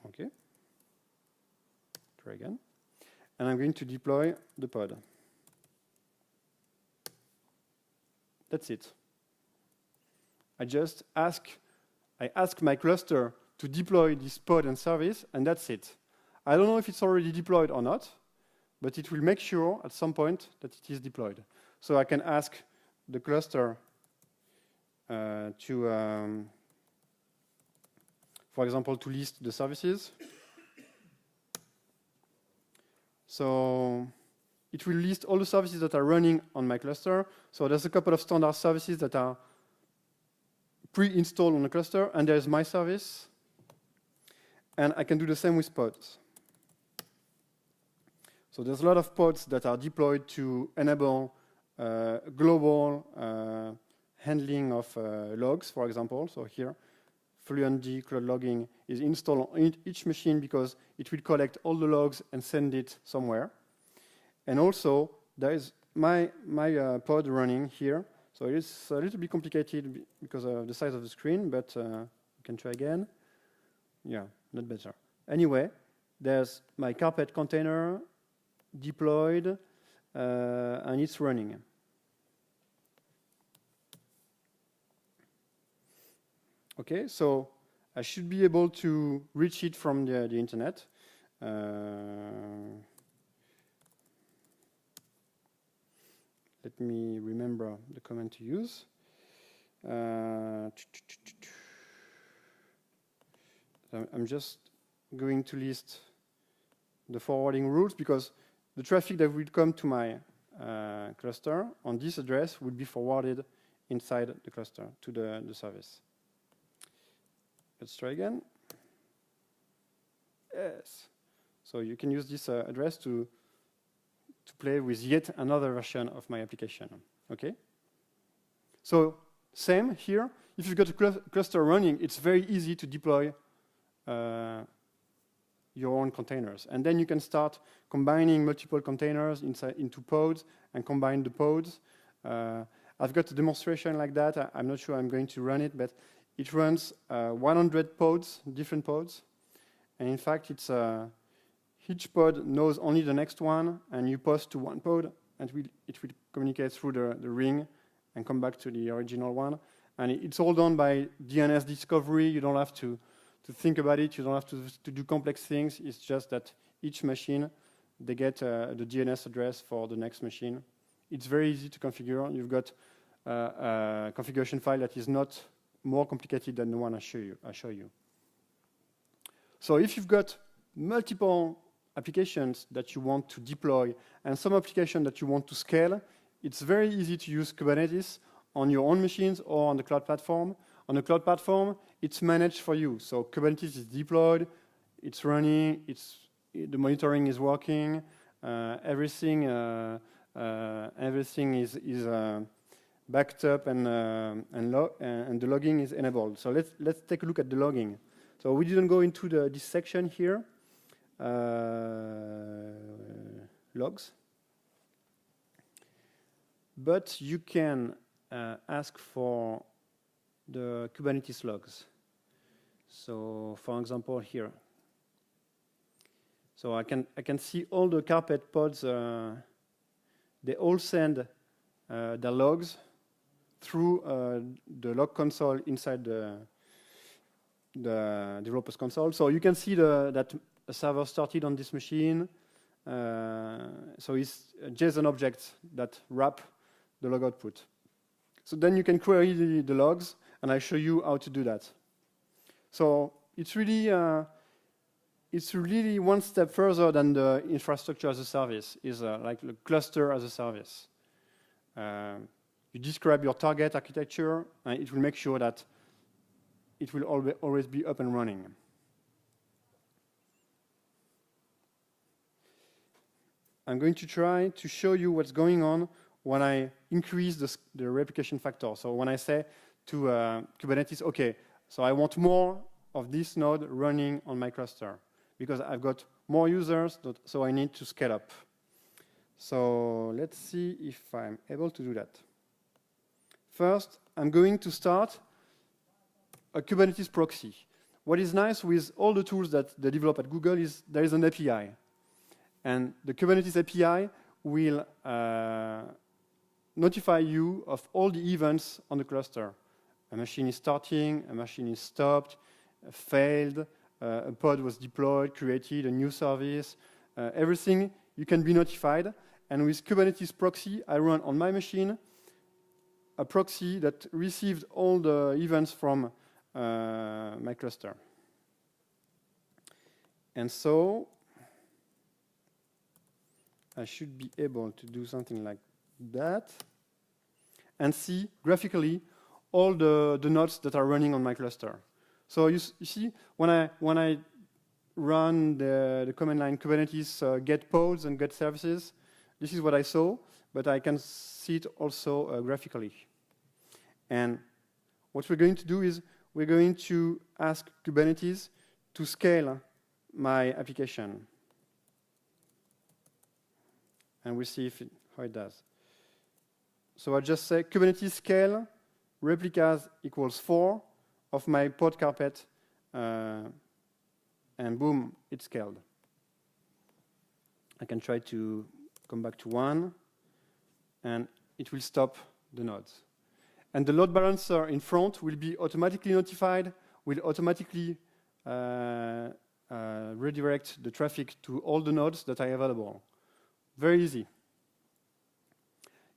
Okay. Try again. And I'm going to deploy the pod. That's it. I ask my cluster to deploy this pod and service, and that's it. I don't know if it's already deployed or not, but it will make sure at some point that it is deployed. So I can ask the cluster for example, to list the services. So it will list all the services that are running on my cluster. So there's a couple of standard services that are pre-installed on the cluster, and there's my service. And I can do the same with pods. So there's a lot of pods that are deployed to enable global handling of logs, for example. So here, FluentD Cloud Logging is installed on each machine because it will collect all the logs and send it somewhere. And also, there is my pod running here. So it's a little bit complicated because of the size of the screen, but you can try again. Yeah, not better. Anyway, there's my carpet container deployed, and it's running. Okay, so I should be able to reach it from the internet. Let me remember the command to use. I'm just going to list the forwarding rules because the traffic that will come to my cluster on this address will be forwarded inside the cluster to the service. Let's try again. Yes. So you can use this address to play with yet another version of my application. Okay? So same here. If you've got a cluster running, it's very easy to deploy your own containers. And then you can start combining multiple containers into pods and combine the pods. I've got a demonstration like that. I'm not sure I'm going to run it, but it runs 100 pods, different pods. And in fact, it's each pod knows only the next one, and you post to one pod, and it will communicate through the ring and come back to the original one. And it's all done by DNS discovery. You don't have to think about it. You don't have to do complex things. It's just that each machine, they get the DNS address for the next machine. It's very easy to configure. You've got a configuration file that is not more complicated than the one I show you. So if you've got multiple applications that you want to deploy and some application that you want to scale, it's very easy to use Kubernetes on your own machines or on the cloud platform. On the cloud platform, it's managed for you. So Kubernetes is deployed, it's running, the monitoring is working, everything is backed up and the logging is enabled. So let's take a look at the logging. So we didn't go into this section here. Logs. But you can ask for the Kubernetes logs. So for example here. So I can see all the carpet pods, they all send their logs through the log console inside the developers console. So you can see that a server started on this machine. So it's JSON objects that wrap the log output. So then you can query the logs, and I show you how to do that. So it's really one step further than the infrastructure as a service. Is like the cluster as a service. You describe your target architecture, and it will make sure that it will always be up and running. I'm going to try to show you what's going on when I increase the replication factor. So when I say to Kubernetes, okay, so I want more of this node running on my cluster because I've got more users, so I need to scale up. So let's see if I'm able to do that. First, I'm going to start a Kubernetes proxy. What is nice with all the tools that they develop at Google is there is an API. And the Kubernetes API will notify you of all the events on the cluster. A machine is starting, a machine is stopped, failed, a pod was deployed, created, a new service, everything you can be notified. And with Kubernetes proxy, I run on my machine a proxy that received all the events from my cluster. And so I should be able to do something like that and see graphically all the nodes that are running on my cluster. So you see, when I run the command line Kubernetes get pods and get services, this is what I saw, but I can see it also graphically. And what we're going to do is we're going to ask Kubernetes to scale my application. And we'll see how it does. So I'll just say Kubernetes scale replicas equals 4 of my pod carpet, and boom, it's scaled. I can try to come back to 1, and it will stop the nodes. And the load balancer in front will be automatically notified, will automatically redirect the traffic to all the nodes that are available. Very easy.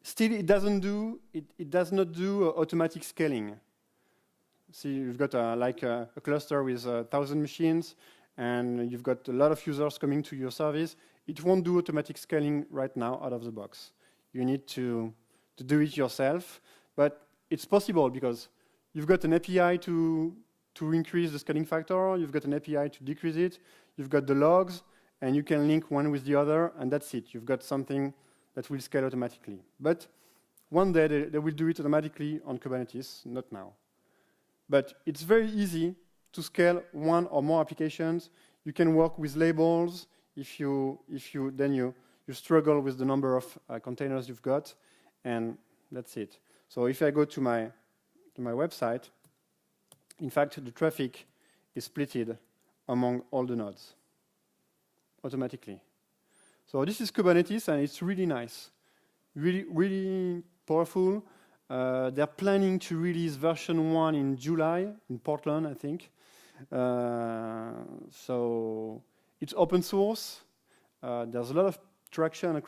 Still, it does not do automatic scaling. See, you've got a cluster with 1,000 machines, and you've got a lot of users coming to your service. It won't do automatic scaling right now out of the box. You need to do it yourself, but it's possible because you've got an API to increase the scaling factor, you've got an API to decrease it, you've got the logs, and you can link one with the other, and that's it. You've got something that will scale automatically. But one day they will do it automatically on Kubernetes, not now. But it's very easy to scale one or more applications. You can work with labels if you struggle with the number of containers you've got, and that's it. So if I go to my website, in fact, the traffic is splitted among all the nodes automatically. So this is Kubernetes, and it's really nice, really, really powerful. They're planning to release version 1 in July in Portland, I think. So it's open source. There's a lot of traction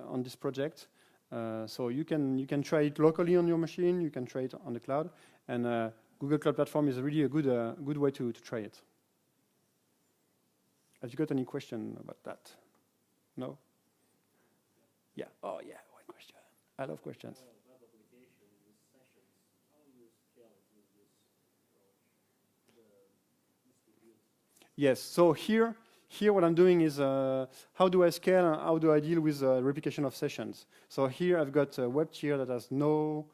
on this project. So you can try it locally on your machine. You can try it on the cloud, and Google Cloud Platform is really a good way to try it. Have you got any question about that? No? Yeah. Oh yeah, one question. I love questions. Web application with sessions. How do you scale with this approach? Yes. So here what I'm doing is how do I scale and how do I deal with replication of sessions? So here I've got a web tier that has no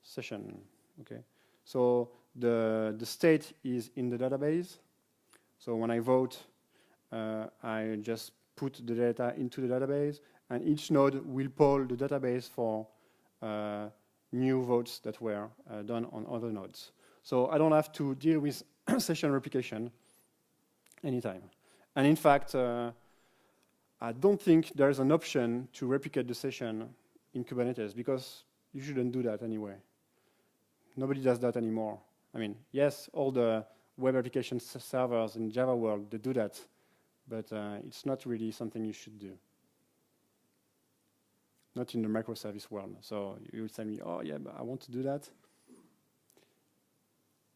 session. Okay. So the state is in the database. So when I vote, I just put the data into the database, and each node will poll the database for new votes that were done on other nodes. So I don't have to deal with session replication anytime. And in fact, I don't think there's an option to replicate the session in Kubernetes, because you shouldn't do that anyway. Nobody does that anymore. I mean, yes, all the web application servers in Java world, they do that, but it's not really something you should do. Not in the microservice world. So you would say me, oh yeah, but I want to do that.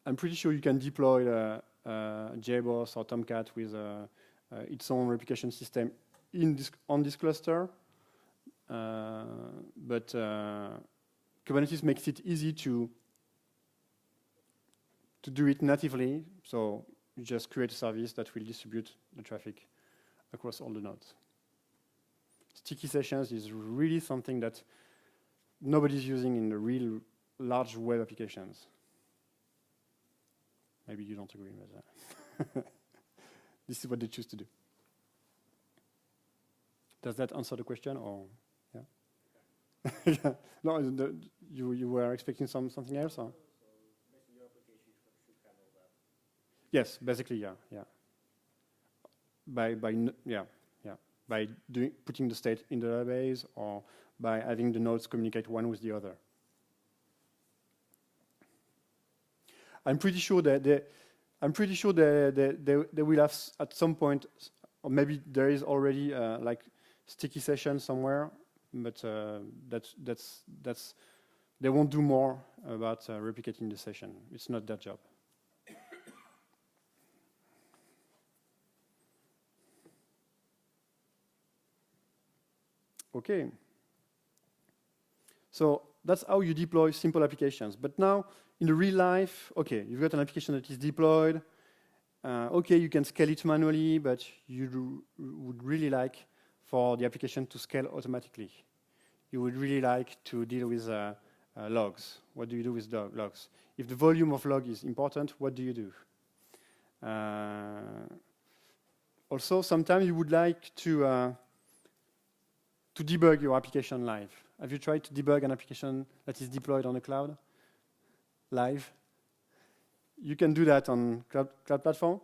I'm pretty sure you can deploy JBoss or Tomcat with its own replication system on this cluster. But Kubernetes makes it easy to do it natively. So you just create a service that will distribute the traffic across all the nodes. Sticky sessions is really something that nobody's using in the real large web applications. Maybe you don't agree with that. This is what they choose to do. Does that answer the question, or yeah? Yeah. No, you were expecting something else, or? So basically, your application should handle that. Yes, basically, yeah. By putting the state in the database, or by having the nodes communicate one with the other. I'm pretty sure that they will have at some point, or maybe there is already like sticky session somewhere, but that's they won't do more about replicating the session. It's not their job. Okay. So that's how you deploy simple applications. But now, in the real life, okay, you've got an application that is deployed. Okay, you can scale it manually, but you would really like for the application to scale automatically. You would really like to deal with logs. What do you do with logs? If the volume of log is important, what do you do? Also, sometimes you would like to debug your application live. Have you tried to debug an application that is deployed on the cloud live? You can do that on Cloud Platform.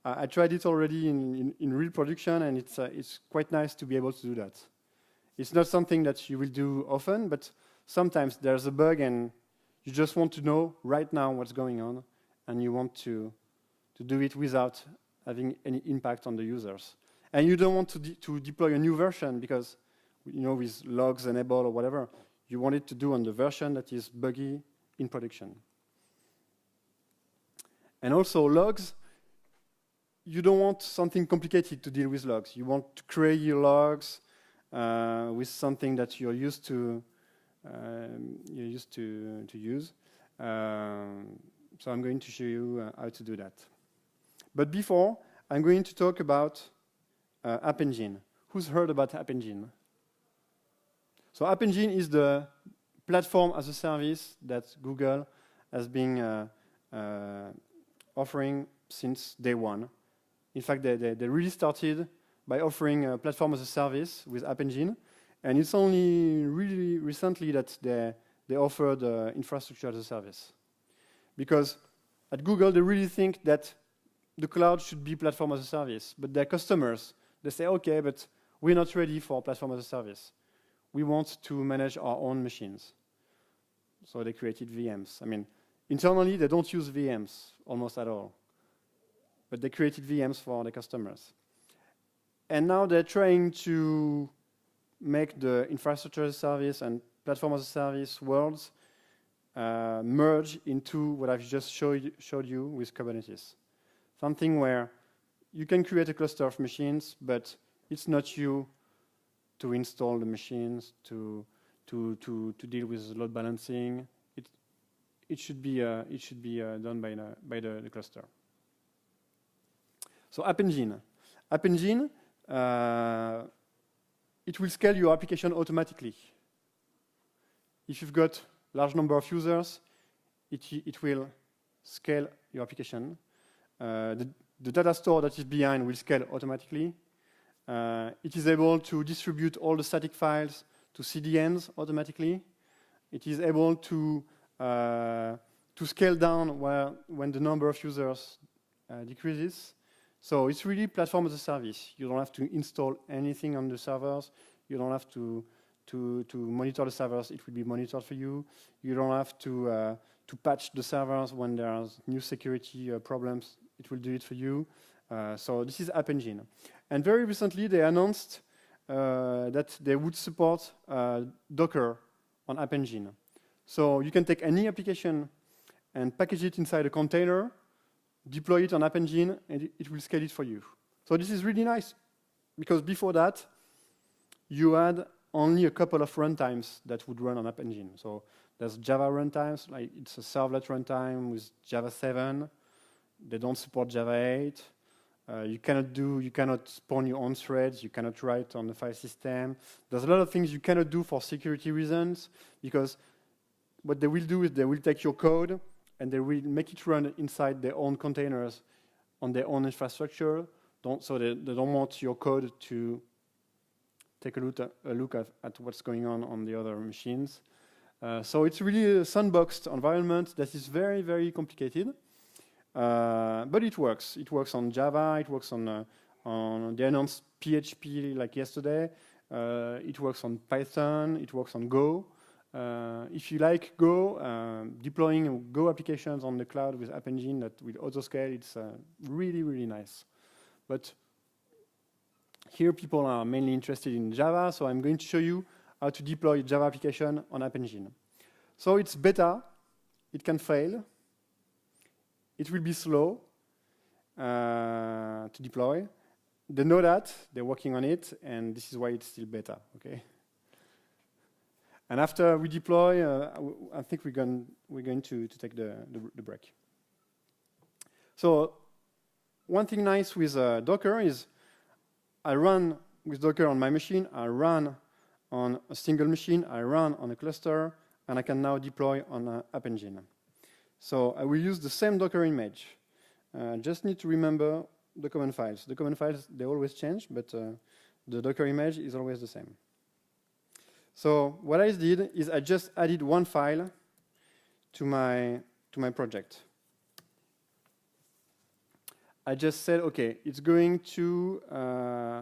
I tried it already in real production, and it's quite nice to be able to do that. It's not something that you will do often, but sometimes there's a bug and you just want to know right now what's going on, and you want to do it without having any impact on the users. And you don't want to deploy a new version because, you know, with logs enable or whatever, you want it to do on the version that is buggy in production. And also logs, you don't want something complicated to deal with logs. You want to create your logs with something that you're used to use. So I'm going to show you how to do that. But before, I'm going to talk about App Engine. Who's heard about App Engine? So App Engine is the platform as a service that Google has been offering since day one. In fact, they really started by offering a platform as a service with App Engine, and it's only really recently that they offered infrastructure as a service. Because at Google, they really think that the cloud should be platform as a service, but their customers, they say, okay, but we're not ready for platform as a service. We want to manage our own machines. So they created VMs. I mean, internally, they don't use VMs almost at all. But they created VMs for the customers. And now they're trying to make the infrastructure as a service and platform as a service worlds merge into what I've just showed you with Kubernetes. Something where you can create a cluster of machines, but it's not you to install the machines, to deal with load balancing. It should be done by the cluster. So App Engine. App Engine, it will scale your application automatically. If you've got large number of users, it will scale your application. The data store that is behind will scale automatically. It is able to distribute all the static files to CDNs automatically. It is able to scale down when the number of users decreases. So it's really platform as a service. You don't have to install anything on the servers. You don't have to monitor the servers. It will be monitored for you. You don't have to patch the servers when there's new security problems. It will do it for you. So this is App Engine. And very recently, they announced that they would support Docker on App Engine. So you can take any application and package it inside a container, deploy it on App Engine, and it will scale it for you. So this is really nice, because before that, you had only a couple of runtimes that would run on App Engine. So there's Java runtimes, like it's a servlet runtime with Java 7. They don't support Java 8. You cannot spawn your own threads. You cannot write on the file system. There's a lot of things you cannot do for security reasons, because what they will do is they will take your code and they will make it run inside their own containers on their own infrastructure. So they don't want your code to take a look at what's going on the other machines. So it's really a sandboxed environment that is very, very complicated. But it works. It works on Java. It works on the announced PHP like yesterday. It works on Python. It works on Go. If you like Go, deploying Go applications on the cloud with App Engine that will autoscale, it's really, really nice. But here people are mainly interested in Java, so I'm going to show you how to deploy a Java application on App Engine. So it's beta. It can fail. It will be slow to deploy. They know that. They're working on it, and this is why it's still beta. Okay. And after we deploy, I think we're going to take the break. So one thing nice with Docker is I run with Docker on my machine. I run on a single machine. I run on a cluster, and I can now deploy on App Engine. So I will use the same Docker image. Just need to remember the command files. The command files, they always change, but the Docker image is always the same. So what I did is I just added one file to my project. I just said, okay, it's going to,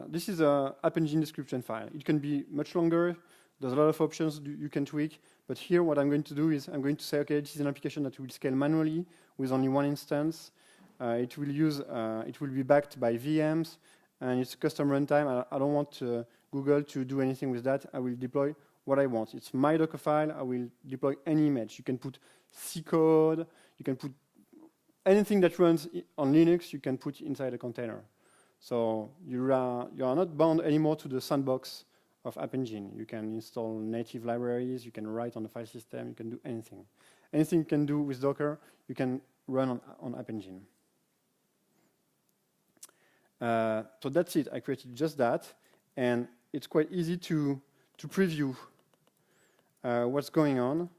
this is an App Engine description file. It can be much longer. There's a lot of options you can tweak. But here what I'm going to do is I'm going to say, okay, this is an application that will scale manually with only one instance. It will be backed by VMs, and it's custom runtime. I don't want Google to do anything with that. I will deploy what I want. It's my Docker file. I will deploy any image. You can put C code. You can put anything that runs on Linux. You can put inside a container. So you are not bound anymore to the sandbox of App Engine. You can install native libraries. You can write on the file system. You can do anything. Anything you can do with Docker, you can run on App Engine. So that's it. I created just that, and it's quite easy to preview what's going on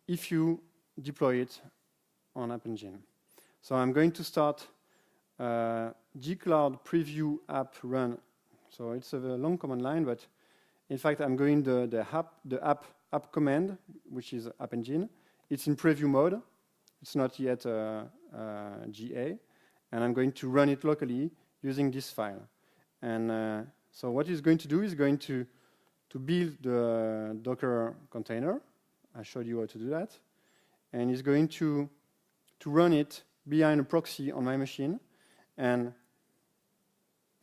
if you deploy it on App Engine. So I'm going to start gcloud preview app run. So it's a long command line, but in fact I'm going the app command, which is App Engine. It's in preview mode. It's not yet GA, and I'm going to run it locally using this file. And so what it's going to do is going to build the Docker container. I showed you how to do that. And it's going to run it behind a proxy on my machine. And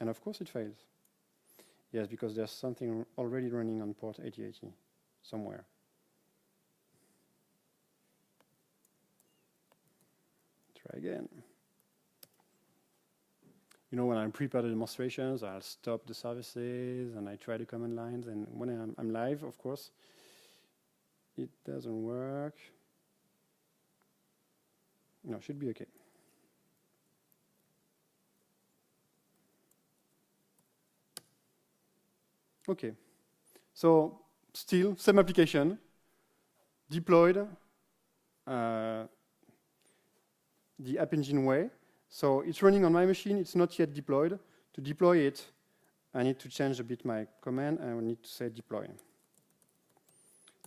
of course it fails. Yes, because there's something already running on port 8080 somewhere. Try again. You know, when I prepare the demonstrations, I'll stop the services and I try the command lines. And when I'm live, of course, it doesn't work. No, should be okay. Okay. So still, same application, deployed the App Engine way. So it's running on my machine. It's not yet deployed. To deploy it, I need to change a bit my command, and I need to say deploy.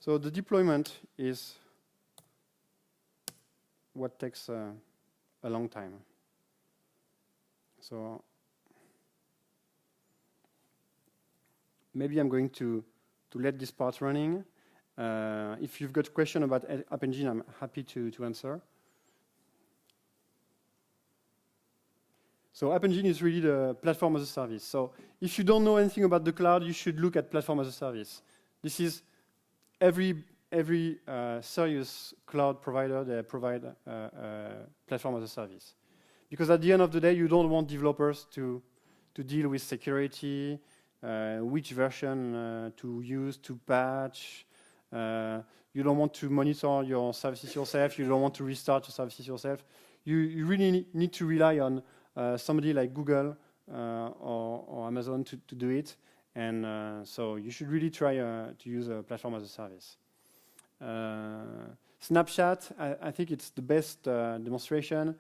So the deployment is what takes a long time. So maybe I'm going to let this part running. If you've got a question about App Engine, I'm happy to answer. So App Engine is really the platform as a service. So if you don't know anything about the cloud, you should look at platform as a service. This is every serious cloud provider, they provide platform as a service. Because at the end of the day, you don't want developers to deal with security, which version to use, to patch. You don't want to monitor your services yourself. You don't want to restart your services yourself. You really need to rely on somebody like Google or Amazon to do it. And so you should really try to use a platform as a service. Snapchat, I think it's the best demonstration.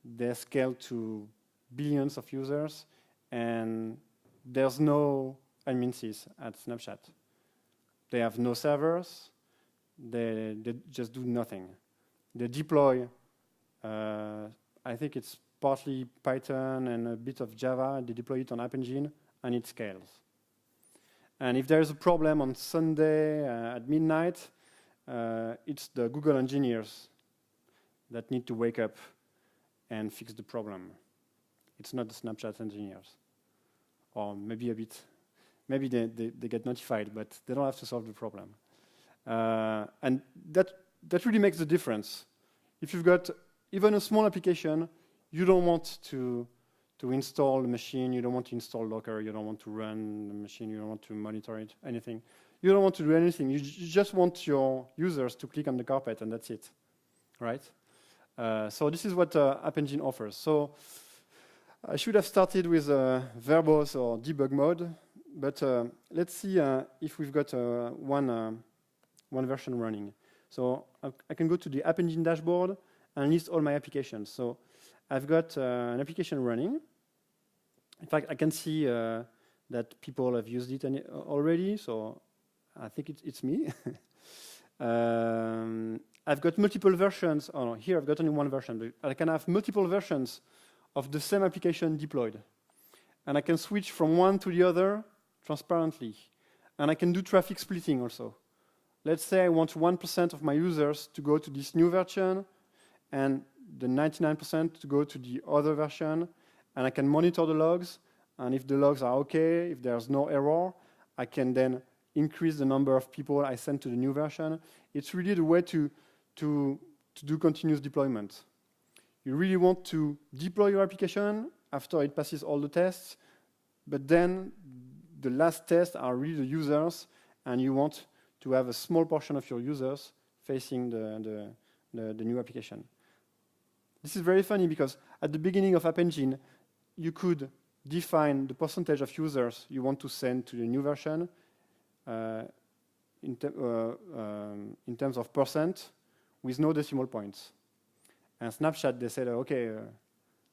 They scale to billions of users, and there's no admin at Snapchat. They have no servers. They just do nothing. They deploy, I think it's partly Python and a bit of Java. They deploy it on App Engine, and it scales. And if there's a problem on Sunday at midnight, it's the Google engineers that need to wake up and fix the problem. It's not the Snapchat engineers. Or maybe a bit. Maybe they get notified, but they don't have to solve the problem. And that really makes the difference. If you've got even a small application, you don't want to install the machine, you don't want to install Docker, you don't want to run the machine, you don't want to monitor it, anything. You don't want to do anything. You just want your users to click on the carpet, and that's it, right? So this is what App Engine offers. So I should have started with verbose or debug mode, but let's see if we've got one version running. So I can go to the App Engine dashboard and list all my applications. So I've got an application running. In fact, I can see that people have used it already, so I think it's me. I've got multiple versions. Oh no, here I've got only one version, but I can have multiple versions of the same application deployed. And I can switch from one to the other transparently. And I can do traffic splitting also. Let's say I want 1% of my users to go to this new version, and the 99% to go to the other version, and I can monitor the logs, and if the logs are okay, if there's no error, I can then increase the number of people I send to the new version. It's really the way to do continuous deployment. You really want to deploy your application after it passes all the tests, but then the last tests are really the users, and you want to have a small portion of your users facing the new application. This is very funny because at the beginning of App Engine, you could define the percentage of users you want to send to the new version in terms of percent with no decimal points. And Snapchat, they said, okay,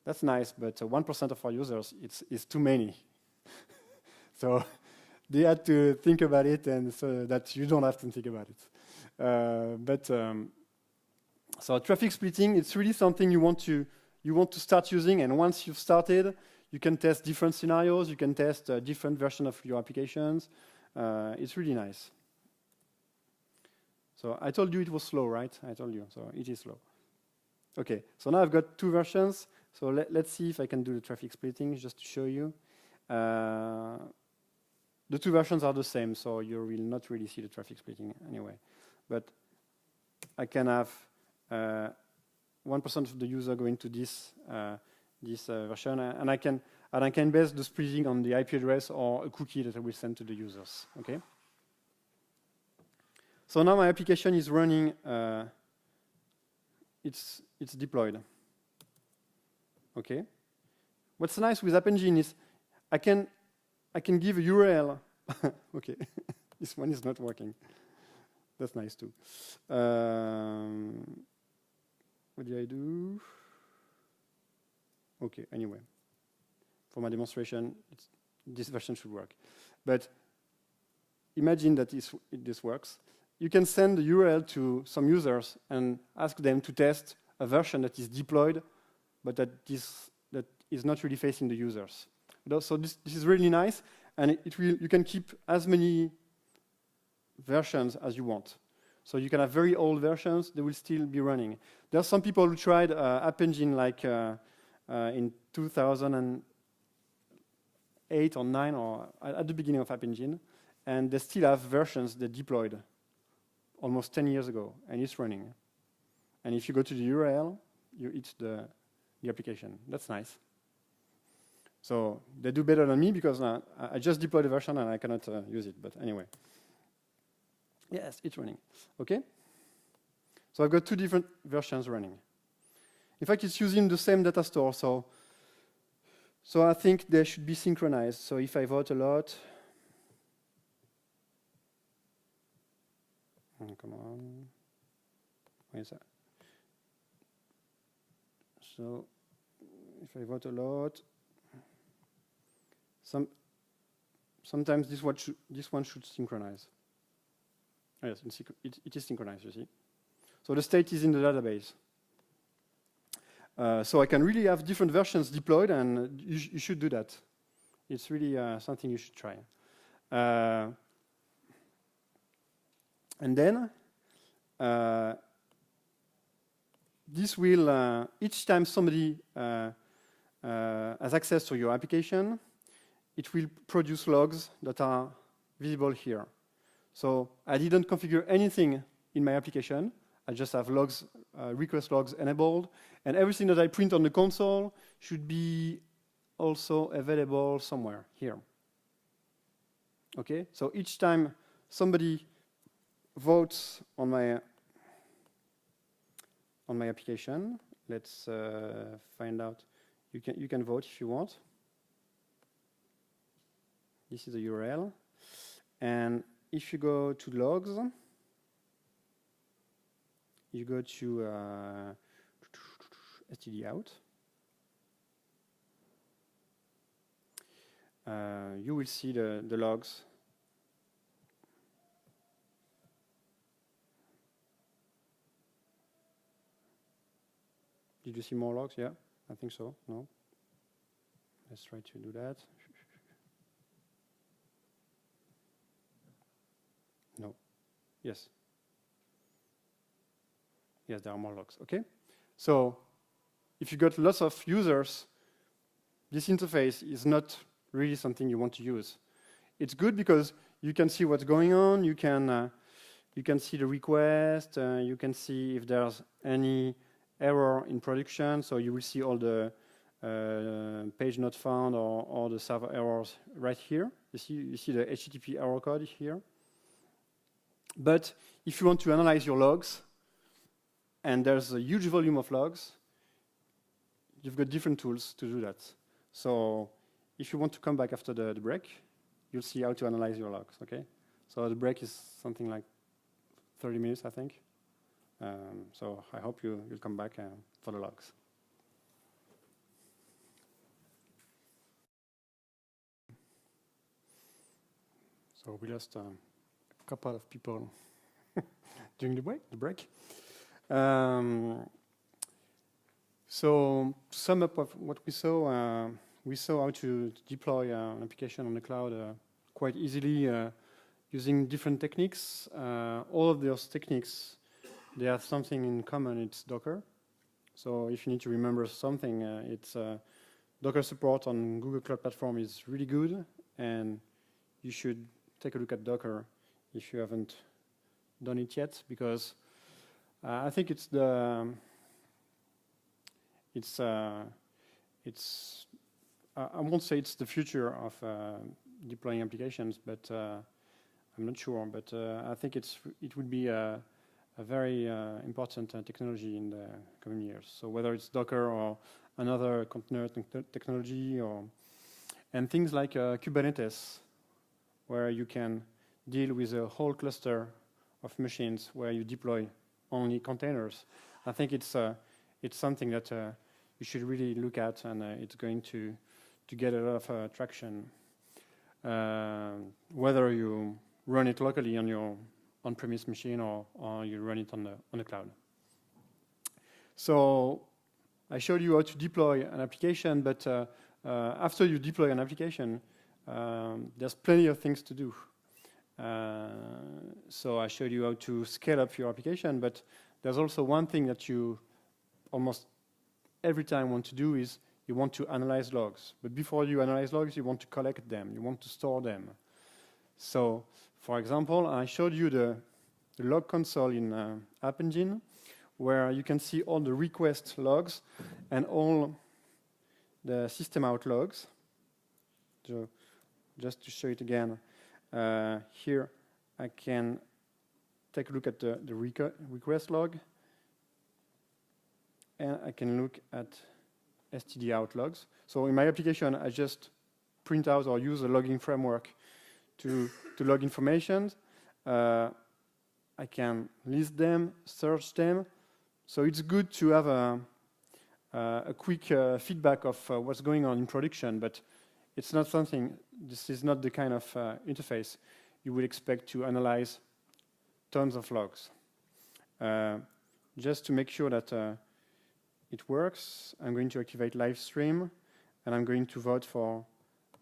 that's nice, but 1% of our users is too many. So they had to think about it, and so that you don't have to think about it. So traffic splitting, it's really something you want to start using, and once you've started, you can test different scenarios, you can test different versions of your applications. It's really nice. So I told you it was slow, right? I told you, so it is slow. Okay, so now I've got two versions. So let's see if I can do the traffic splitting just to show you. the two versions are the same, so you will not really see the traffic splitting anyway. But I can have 1% of the user going to this version, and I can base the splitting on the IP address or a cookie that I will send to the users. Okay. So now my application is running. It's deployed. Okay. What's nice with App Engine is I can give a URL. Okay, this one is not working. That's nice too. What did I do? Okay, anyway. For my demonstration, this version should work. But imagine that this works. You can send the URL to some users and ask them to test a version that is deployed, but that is not really facing the users. So this is really nice, and you can keep as many versions as you want. So you can have very old versions, they will still be running. There are some people who tried App Engine like in 2008 or 9 or at the beginning of App Engine, and they still have versions they deployed almost 10 years ago, and it's running. And if you go to the URL, it's the application. That's nice. So they do better than me because I just deployed a version and I cannot use it. But anyway, yes, it's running. Okay. So I've got two different versions running. In fact, it's using the same data store. So I think they should be synchronized. So if I vote a lot, come on, where is that? So if I vote a lot, sometimes this one should synchronize. Oh, yes, it is synchronized, you see. So the state is in the database. So I can really have different versions deployed, and you should do that. It's really something you should try. And then this will, each time somebody has access to your application, it will produce logs that are visible here. So I didn't configure anything in my application. I just have logs, request logs enabled, and everything that I print on the console should be also available somewhere here. Okay, so each time somebody votes on my application, let's find out. You can vote if you want. This is the URL, and if you go to logs, you go to std out. You will see the logs. Did you see more logs? Yeah, I think so. No? Let's try to do that. No. Yes. Yes, there are more logs. Okay. So if you got lots of users, this interface is not really something you want to use. It's good because you can see what's going on. You can see the request. You can see if there's any error in production. So you will see all the page not found or the server errors right here. You see the HTTP error code here. But if you want to analyze your logs, and there's a huge volume of logs, you've got different tools to do that. So if you want to come back after the break, you'll see how to analyze your logs, okay? So the break is something like 30 minutes, I think. So I hope you'll come back for the logs. So we lost a couple of people during the break. So to sum up what we saw how to deploy an application on the cloud quite easily using different techniques. All of those techniques, they have something in common. It's Docker. So if you need to remember something, it's Docker support on Google Cloud Platform is really good, and you should take a look at Docker if you haven't done it yet, because I think it's the I won't say it's the future of deploying applications, but I'm not sure. But I think it would be a very important technology in the coming years. So whether it's Docker or another container technology, and things like Kubernetes, where you can deal with a whole cluster of machines where you deploy only containers. I think it's something that you should really look at, and it's going to get a lot of traction. Whether you run it locally on your on-premise machine or you run it on the cloud. So I showed you how to deploy an application, but after you deploy an application, there's plenty of things to do. So I showed you how to scale up your application, but there's also one thing that you almost every time want to do is you want to analyze logs. But before you analyze logs, you want to collect them. You want to store them. So, for example, I showed you the log console in App Engine, where you can see all the request logs and all the system out logs. So, just to show it again, here I can take a look at the request log, and I can look at std out logs. So in my application, I just print out or use a logging framework to log information. I can list them, search them. So it's good to have a quick feedback of what's going on in production, but it's not something, this is not the kind of interface you would expect to analyze tons of logs. Just to make sure that it works, I'm going to activate live stream, and I'm going to vote for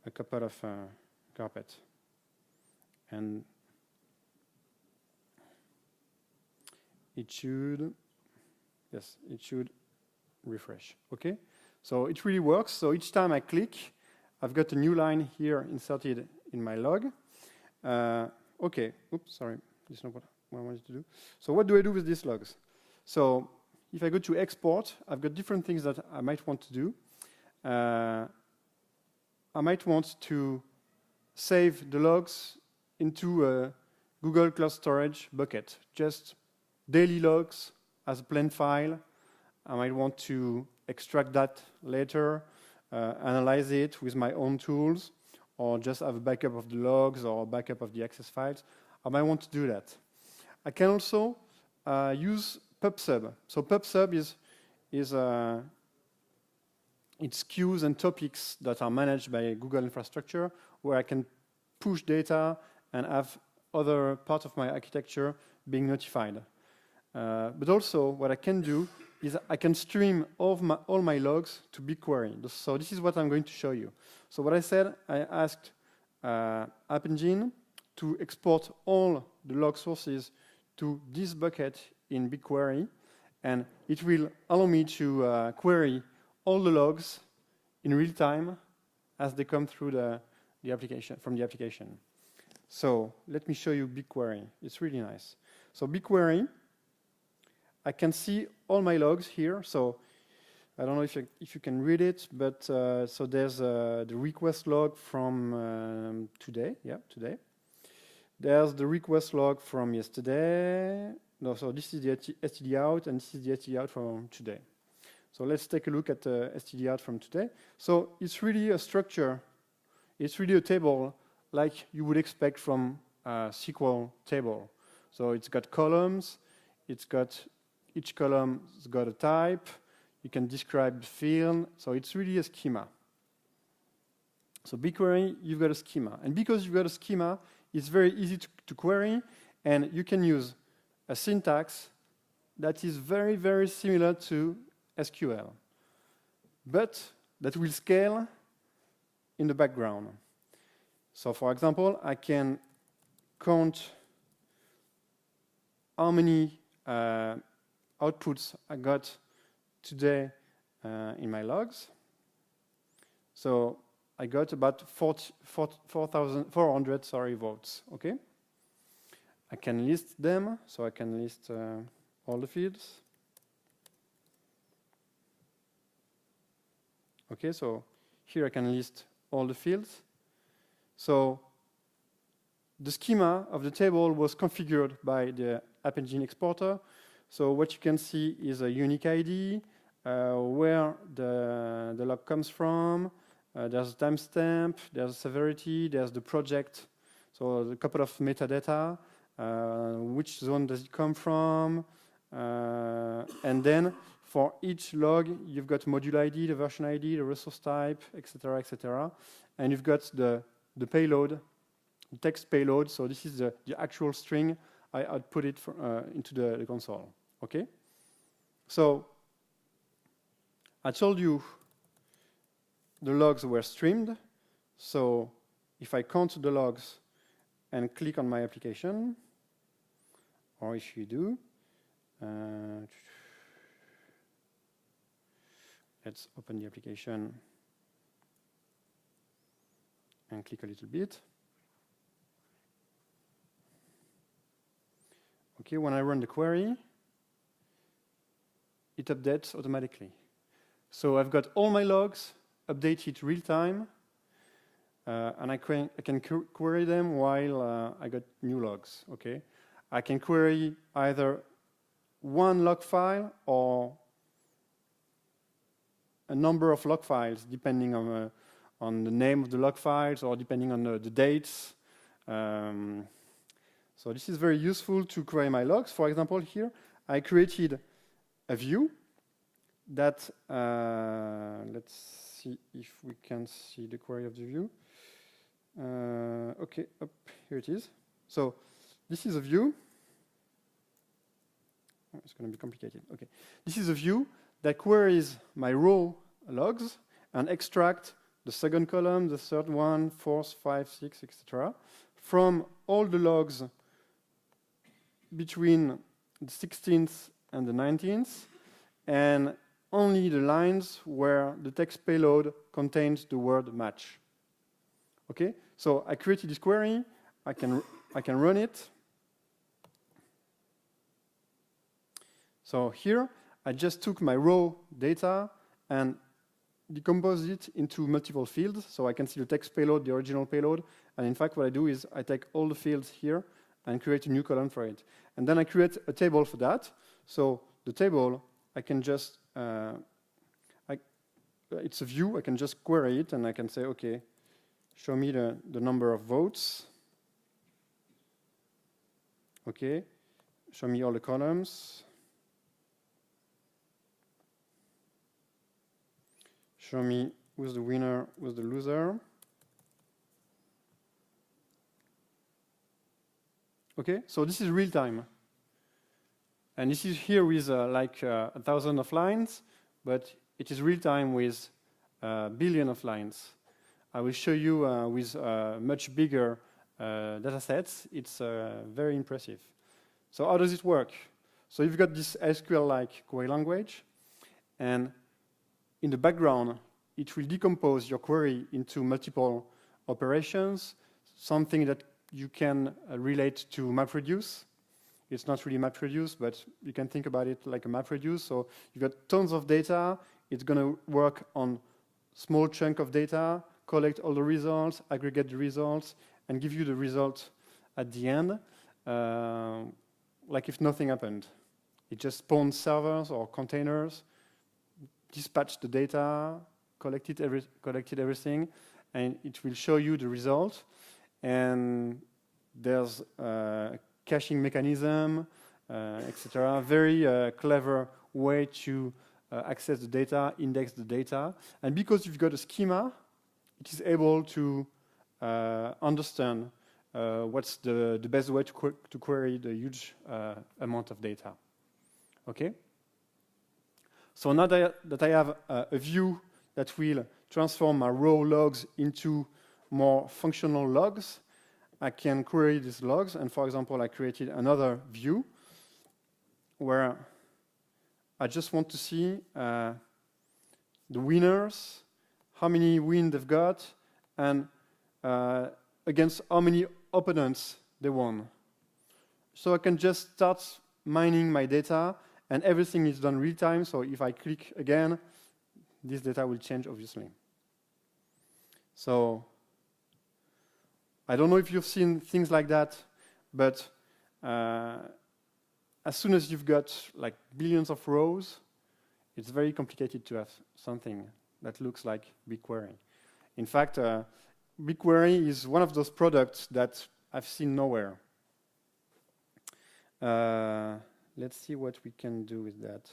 a couple of carpet. And it should, yes, it should refresh. Okay, so it really works. So each time I click, I've got a new line here inserted in my log. Okay, oops, sorry, this is not what I wanted to do. So what do I do with these logs? So if I go to export, I've got different things that I might want to do. I might want to save the logs into a Google Cloud Storage bucket, just daily logs as a plain file. I might want to extract that later, analyze it with my own tools, or just have a backup of the logs or a backup of the access files. I might want to do that. I can also use PubSub. So PubSub it's queues and topics that are managed by Google infrastructure, where I can push data and have other parts of my architecture being notified. But also, what I can do is I can stream all my logs to BigQuery. So this is what I'm going to show you. So what I said, I asked App Engine to export all the log sources to this bucket in BigQuery, and it will allow me to query all the logs in real time as they come through the application, from the application. So let me show you BigQuery. It's really nice. So BigQuery, I can see all my logs here. So I don't know if you can read it, but so there's the request log from today. Yeah, today. There's the request log from yesterday. No, so this is the std out, and this is the std out from today. So let's take a look at the std out from today. So it's really a structure. It's really a table like you would expect from a SQL table. So it's got columns. It's got each column's got a type. You can describe the field. So it's really a schema. So BigQuery, you've got a schema. And because you've got a schema, it's very easy to query, and you can use a syntax that is very, very similar to SQL, but that will scale in the background. So for example, I can count how many outputs I got today in my logs. So I got about 4,400 votes. Okay, I can list them, so I can list all the fields. Okay, so here I can list all the fields. So the schema of the table was configured by the App Engine exporter. So what you can see is a unique ID, where the log comes from. There's a timestamp, there's a severity, there's the project. So a couple of metadata, which zone does it come from, and then for each log, you've got module ID, the version ID, the resource type, etc., etc. And you've got the payload, the text payload. So this is the actual string. I output it into the console. Okay. So I told you the logs were streamed. So if I count the logs and click on my application, or if you do, let's open the application and click a little bit. Okay, when I run the query, it updates automatically. So I've got all my logs updated real time, and I can query them while I got new logs. Okay, I can query either one log file or a number of log files, depending on the name of the log files or depending on the dates. So this is very useful to query my logs. For example, here I created a view that, let's see if we can see the query of the view. Okay, up, here it is. So this is a view. Oh, it's going to be complicated. Okay, this is a view that queries my raw logs and extract the second column, the third one, fourth, 5, 6, etc. from all the logs between the 16th and the 19th, and only the lines where the text payload contains the word match. Okay, so I created this query. I can run it. So here I just took my raw data and decomposed it into multiple fields. So I can see the text payload, the original payload. And in fact, what I do is I take all the fields here and create a new column for it. And then I create a table for that. So the table, I can just, it's a view. I can just query it, and I can say, OK, show me the number of votes. OK, show me all the columns. Show me who's the winner, who's the loser. Okay, so this is real time. And this is here with like 1,000 of lines, but it is real time with a billion of lines. I will show you with much bigger data sets. It's very impressive. So how does it work? So you've got this SQL-like query language, and in the background, it will decompose your query into multiple operations, something that you can relate to MapReduce. It's not really MapReduce, but you can think about it like a MapReduce. So you've got tons of data. It's going to work on small chunk of data, collect all the results, aggregate the results, and give you the result at the end, like if nothing happened. It just spawns servers or containers, dispatch the data, collected everything, and it will show you the result. And there's a caching mechanism, etc. Very clever way to access the data, index the data. And because you've got a schema, it is able to understand what's the best way to query the huge amount of data. Okay? So now that I have a view that will transform my raw logs into more functional logs, I can query these logs. And for example, I created another view where I just want to see the winners, how many wins they've got, and against how many opponents they won. So I can just start mining my data, and everything is done real time. So if I click again, this data will change, obviously. So I don't know if you've seen things like that, but as soon as you've got like billions of rows, it's very complicated to have something that looks like BigQuery. In fact, BigQuery is one of those products that I've seen nowhere. Let's see what we can do with that.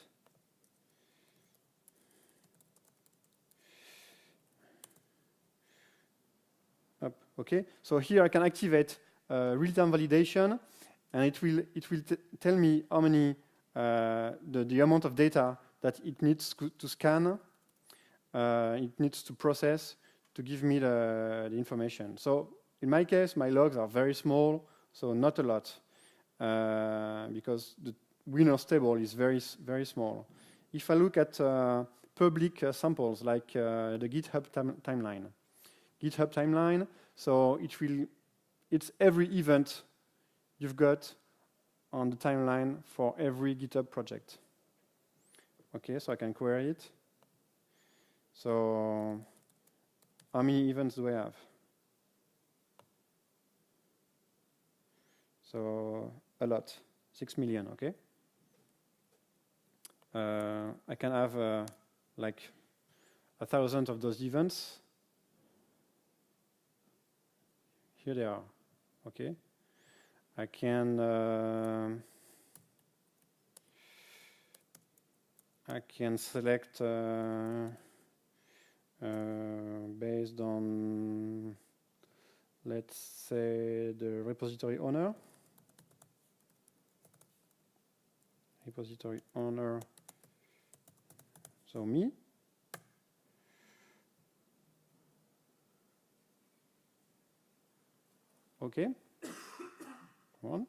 Okay, so here I can activate real-time validation, and it will tell me how many the amount of data that it needs to scan, it needs to process to give me the information. So in my case, my logs are very small, so not a lot, because the winners table is very small. If I look at public samples like the GitHub timeline, so it's every event you've got on the timeline for every GitHub project. Okay, so I can query it. So how many events do I have? So a lot, 6 million, okay? I can have like 1,000 of those events. Here they are, okay? I can select based on, let's say, the repository owner. Repository owner, so me. Okay. One.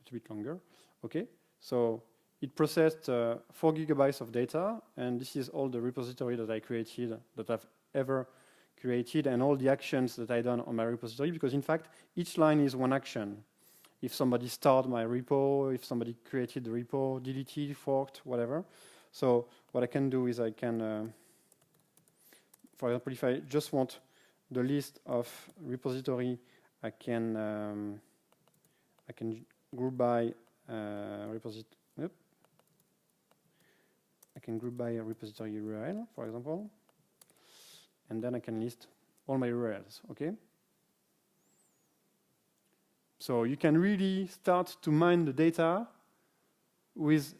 It's a bit longer. Okay. So it processed 4 gigabytes of data, and this is all the repository that I created, that I've ever created, and all the actions that I've done on my repository, because in fact, each line is one action. If somebody started my repo, if somebody created the repo, deleted, forked, whatever. So what I can do is I can, for example, if I just want the list of repository, I can group by repository. Yep. I can group by a repository URL, for example, and then I can list all my URLs. Okay. So you can really start to mine the data with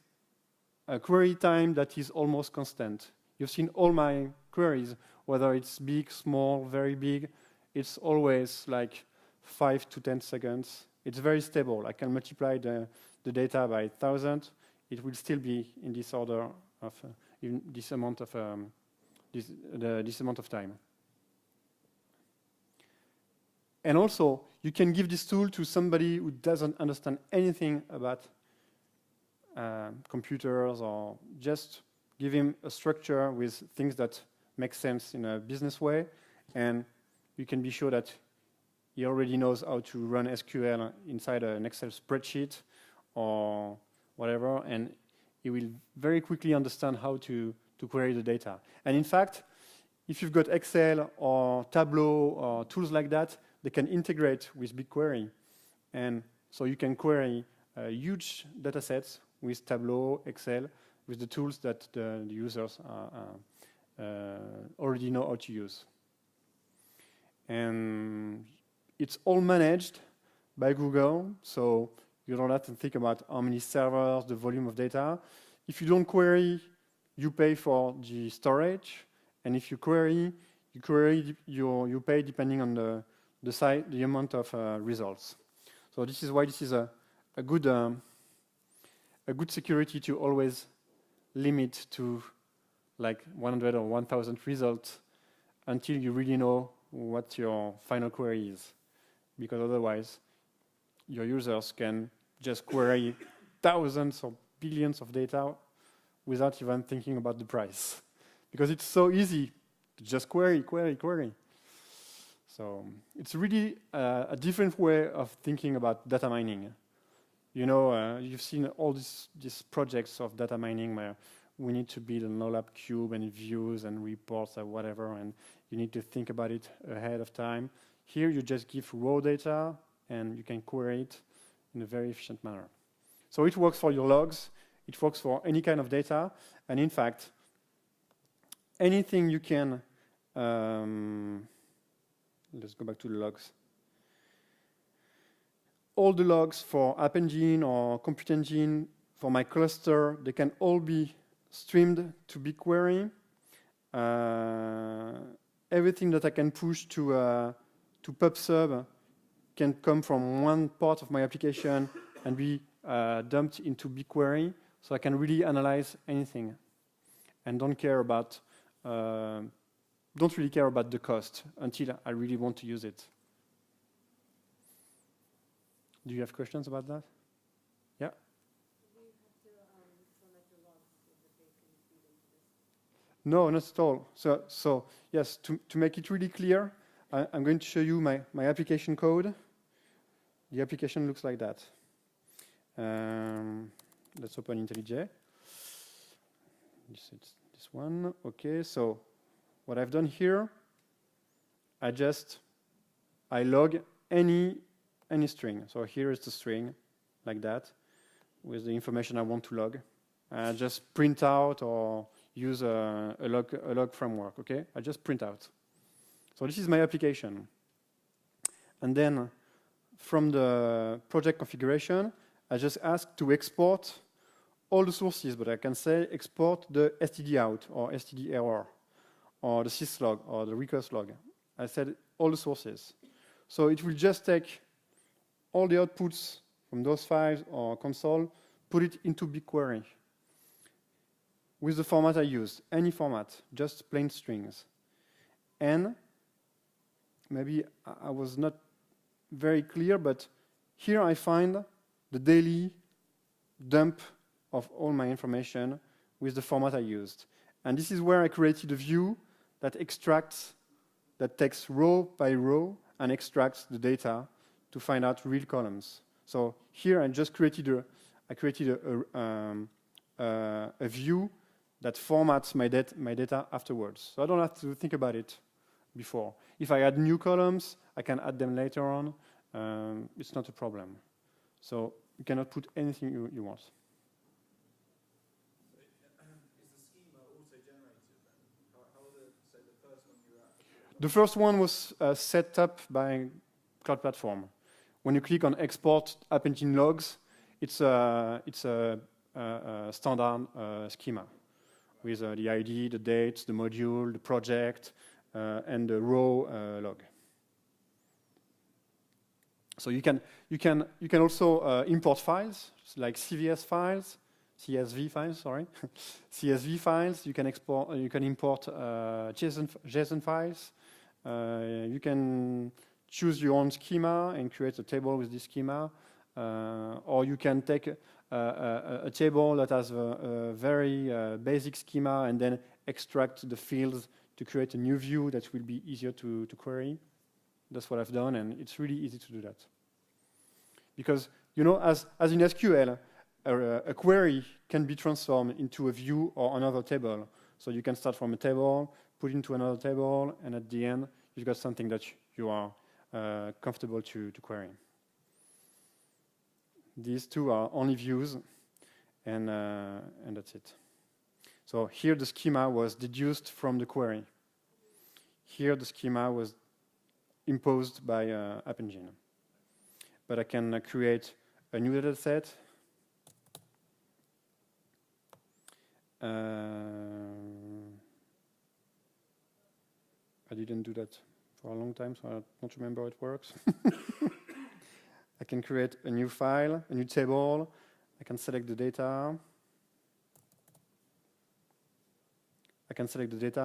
a query time that is almost constant. You've seen all my queries, whether it's big, small, very big, it's always like 5 to 10 seconds. It's very stable. I can multiply the data by 1,000. It will still be in this order of in this amount of this amount of time. And also, you can give this tool to somebody who doesn't understand anything about computers, or just give him a structure with things that make sense in a business way, and you can be sure that he already knows how to run SQL inside an Excel spreadsheet or whatever, and he will very quickly understand how to query the data. And in fact, if you've got Excel or Tableau or tools like that, they can integrate with BigQuery. And so you can query huge data sets with Tableau, Excel, with the tools that the users already know how to use. And it's all managed by Google, so you don't have to think about how many servers, the volume of data. If you don't query, you pay for the storage, and if you query, you pay depending on the size, the amount of results. So this is why this is a good security to always limit to like 100 or 1,000 results until you really know what your final query is, because otherwise your users can just query thousands or billions of data without even thinking about the price, because it's so easy Just query, query, query. So it's really a different way of thinking about data mining. You know, you've seen all these projects of data mining where we need to build an OLAP cube and views and reports or whatever, and you need to think about it ahead of time. Here you just give raw data and you can query it in a very efficient manner. So it works for your logs, it works for any kind of data, and in fact, anything you can, let's go back to the logs. All the logs for App Engine or Compute Engine, for my cluster, they can all be streamed to BigQuery. Everything that I can push to PubSub can come from one part of my application and be dumped into BigQuery, so I can really analyze anything, and don't really care about the cost until I really want to use it. Do you have questions about that? Yeah? Do you have to format your logs so that they can feed into this? No, not at all. So yes, to make it really clear, I'm going to show you my application code. The application looks like that. Let's open IntelliJ. This one. Okay, so what I've done here, I log any string. So here is the string, like that, with the information I want to log. I just print out or use a log framework, okay? I just print out. So this is my application. And then from the project configuration, I just ask to export all the sources, but I can say export the std out or std error or the syslog or the recurse log. I said all the sources. So it will just take all the outputs from those files or console, put it into BigQuery with the format I used, any format, just plain strings. And maybe I was not very clear, but here I find the daily dump of all my information with the format I used. And this is where I created a view that takes row by row and extracts the data to find out real columns. So here I just created a view that formats my data afterwards. So I don't have to think about it before. If I add new columns, I can add them later on. It's not a problem. So you cannot put anything you want. The first one was set up by Cloud Platform. When you click on Export App Engine Logs, it's a standard schema with the ID, the date, the module, the project, and the raw log. So you can also import files like CSV files. Sorry, CSV files. You can export. You can import JSON files. You can choose your own schema and create a table with this schema, or you can take a table that has a very basic schema and then extract the fields to create a new view that will be easier to query. That's what I've done, and it's really easy to do that. Because, you know, as in SQL, a query can be transformed into a view or another table. So you can start from a table, put it into another table, and at the end, you've got something that you are comfortable to query. These two are only views, and that's it. So here the schema was deduced from the query. Here the schema was imposed by App Engine. But I can create a new data set. I didn't do that for a long time, so I don't remember how it works. I can create a new file, a new table. I can select the data.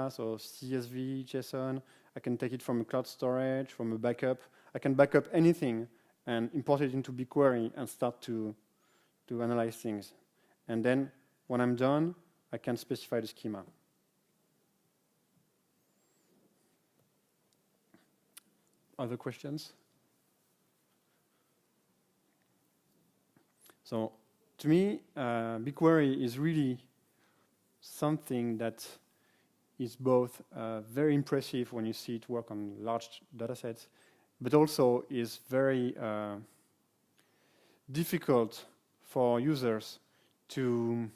So CSV, JSON. I can take it from a cloud storage, from a backup. I can back up anything and import it into BigQuery and start to analyze things. And then when I'm done, I can specify the schema. Other questions? So to me, BigQuery is really something that is both very impressive when you see it work on large data sets, but also is very difficult for users to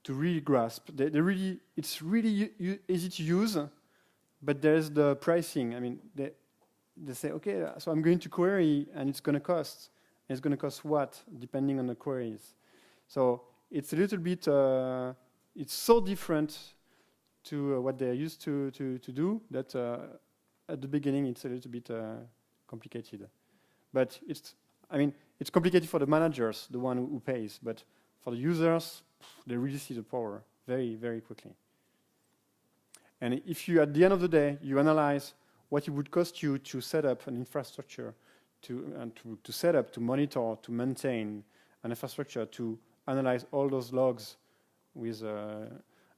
really grasp. It's really easy to use, but there's the pricing. I mean, they say, okay, so I'm going to query, and it's going to cost. And it's going to cost what, depending on the queries. So it's a little bit, it's so different to what they're used to do that at the beginning it's a little bit complicated. But it's complicated for the managers, the one who pays, but for the users, they really see the power very, very quickly. And if you, at the end of the day, you analyze what it would cost you to set up an infrastructure, to set up, to monitor, to maintain an infrastructure, to analyze all those logs with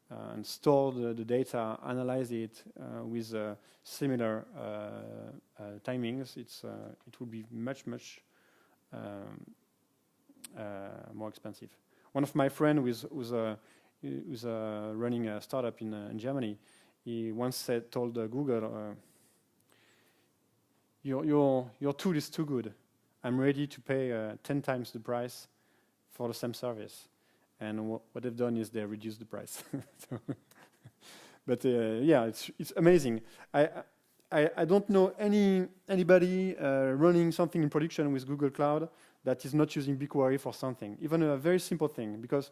and store the data, analyze it with similar timings, it will be much more expensive. One of my friends who's running a startup in Germany, he once told Google, your tool is too good. I'm ready to pay 10 times the price for the same service. And what they've done is they reduced the price. But yeah, it's amazing. I don't know anybody running something in production with Google Cloud that is not using BigQuery for something, even a very simple thing. Because,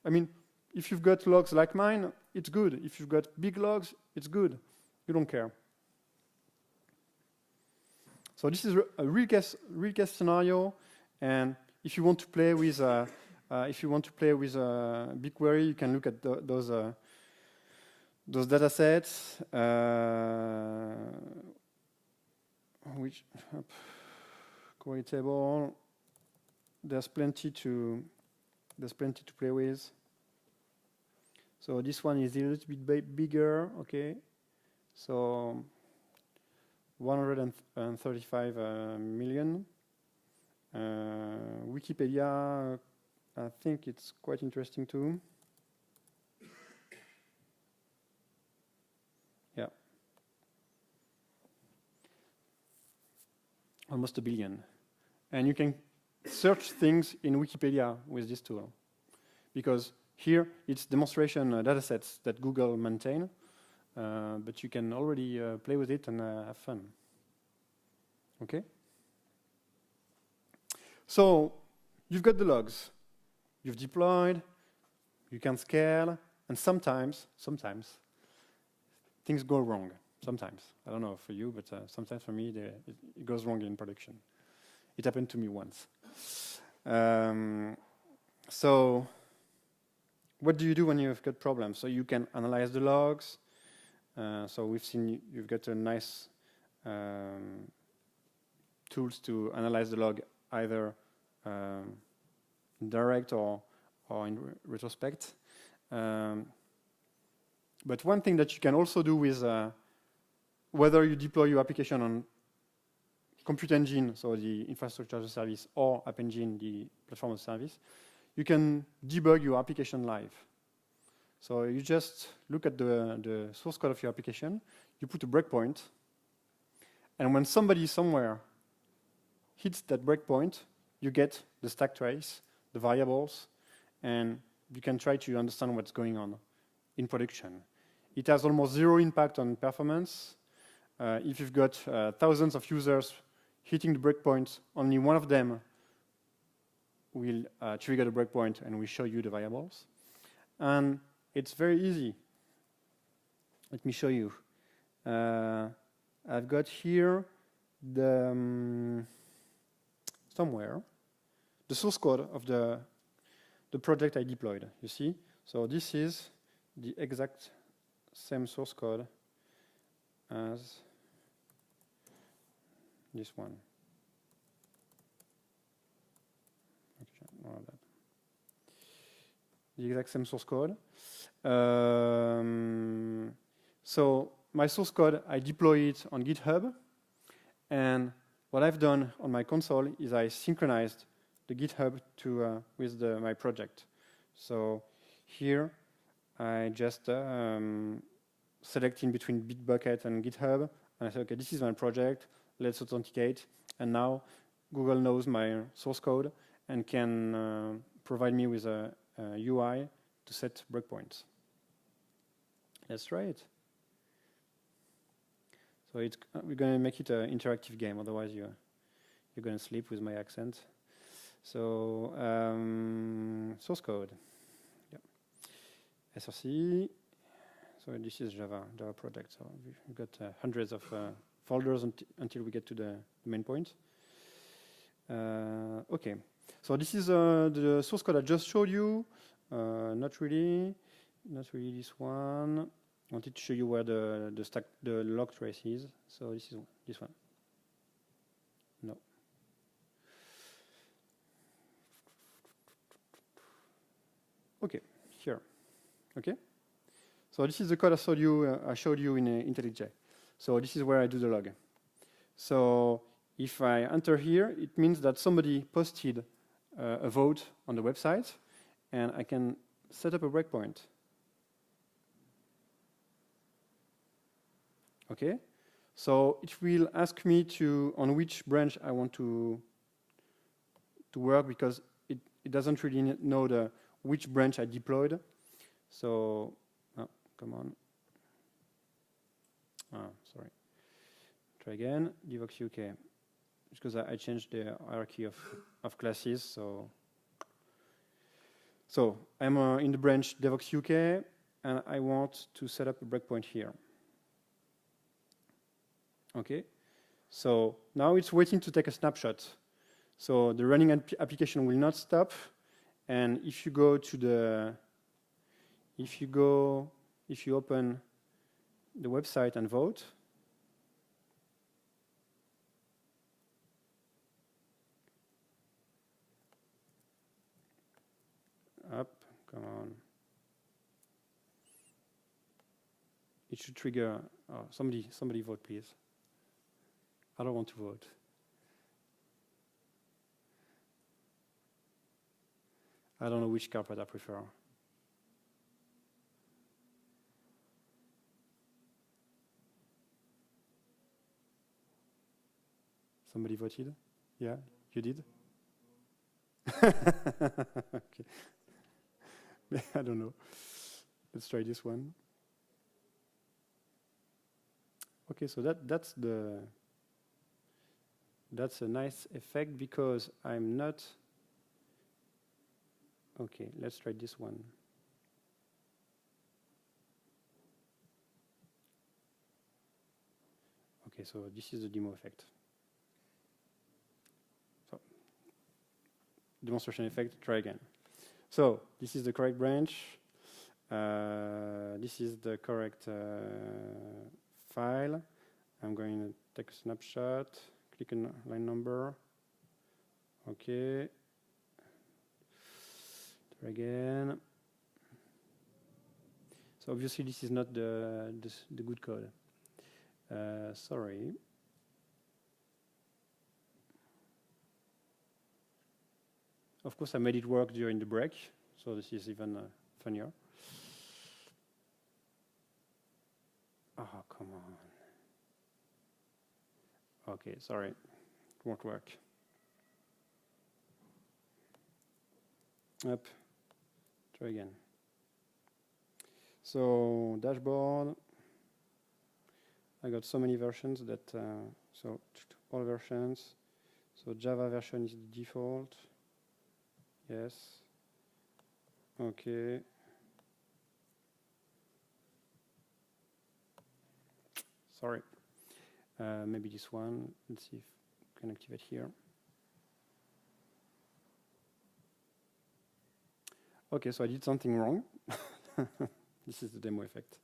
I mean, if you've got logs like mine, it's good. If you've got big logs, it's good. You don't care. So this is a real case scenario, and if you want to play with BigQuery, you can look at those data sets. Which query table? There's plenty to play with. So this one is a little bit bigger. Okay, so 135 million. Wikipedia, I think it's quite interesting too. Yeah. Almost 1 billion. And you can search things in Wikipedia with this tool. Because here it's demonstration data sets that Google maintain. But you can already play with it and have fun. Okay? So you've got the logs. You've deployed. You can scale. And sometimes things go wrong. Sometimes. I don't know for you, but sometimes for me it goes wrong in production. It happened to me once. So what do you do when you've got problems? So you can analyze the logs. So we've seen you've got a nice tools to analyze the log either in direct or in retrospect. But one thing that you can also do with whether you deploy your application on Compute Engine, so the infrastructure as a service, or App Engine, the platform as a service, you can debug your application live. So you just look at the source code of your application, you put a breakpoint, and when somebody somewhere hits that breakpoint, you get the stack trace, the variables, and you can try to understand what's going on in production. It has almost zero impact on performance. If you've got thousands of users hitting the breakpoint, only one of them will trigger the breakpoint and will show you the variables. And it's very easy. Let me show you. I've got here the somewhere the source code of the project I deployed. You see? So this is the exact same source code as this one. Okay, the exact same source code. So my source code, I deploy it on GitHub, and what I've done on my console is I synchronized the GitHub to with my project. So here I just select in between Bitbucket and GitHub, and I say, okay, this is my project, let's authenticate, and now Google knows my source code and can provide me with a UI to set breakpoints. Let's try it. So we're going to make it an interactive game, otherwise you're going to sleep with my accent. So source code. Yep. SRC. So this is Java project. So we've got hundreds of folders until we get to the main point. Okay. So this is the source code I just showed you. Not really this one. I wanted to show you where the log trace is. So this is this one. No. Okay, here. Okay. So this is the code I showed you in IntelliJ. So this is where I do the log. So if I enter here, it means that somebody posted a vote on the website, and I can set up a breakpoint. Okay, so it will ask me on which branch I want to work, because it doesn't really know which branch I deployed. So, oh, come on. Sorry. Try again. Devox UK, because I changed the hierarchy of classes. So I'm in the branch Devox UK, and I want to set up a breakpoint here. Okay, so now it's waiting to take a snapshot. So the running application will not stop, and if you open the website and vote, up, come on. It should trigger. Oh, somebody vote, please. I don't want to vote. I don't know which carpet I prefer. Somebody voted? Yeah, you did? Okay. I don't know. Let's try this one. Okay, so that's a nice effect, because I'm not. Okay, let's try this one. Okay, so this is the demo effect. So, demonstration effect, try again. So, this is the correct branch. This is the correct file. I'm going to take a snapshot, click on line number. Okay. Try again. So obviously this is not the good code. Sorry. Of course I made it work during the break, so this is even funnier. Oh, come on. Okay, sorry, it won't work. Up, try again. So dashboard, I got so many versions that, so all versions. So Java version is the default. Yes. Okay. Sorry. Maybe this one. Let's see if we can activate here. Okay, so I did something wrong. This is the demo effect.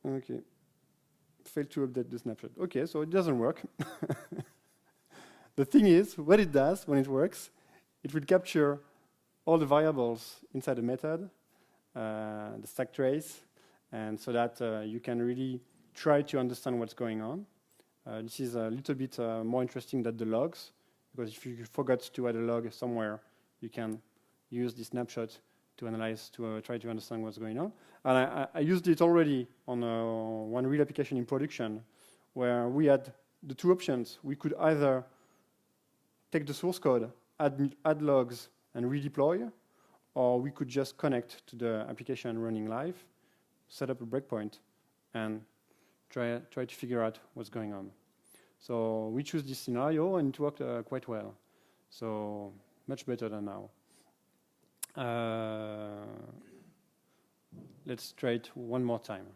Okay. Failed to update the snapshot. Okay, so it doesn't work. The thing is, what it does when it works, it will capture all the variables inside the method, the stack trace, and so that you can really try to understand what's going on. This is a little bit more interesting than the logs, because if you forgot to add a log somewhere, you can use this snapshot to analyze, to try to understand what's going on. And I used it already on one real application in production, where we had the two options. We could either take the source code, add logs, and redeploy, or we could just connect to the application running live, set up a breakpoint, and try to figure out what's going on. So we choose this scenario, and it worked quite well. So much better than now. Let's try it one more time.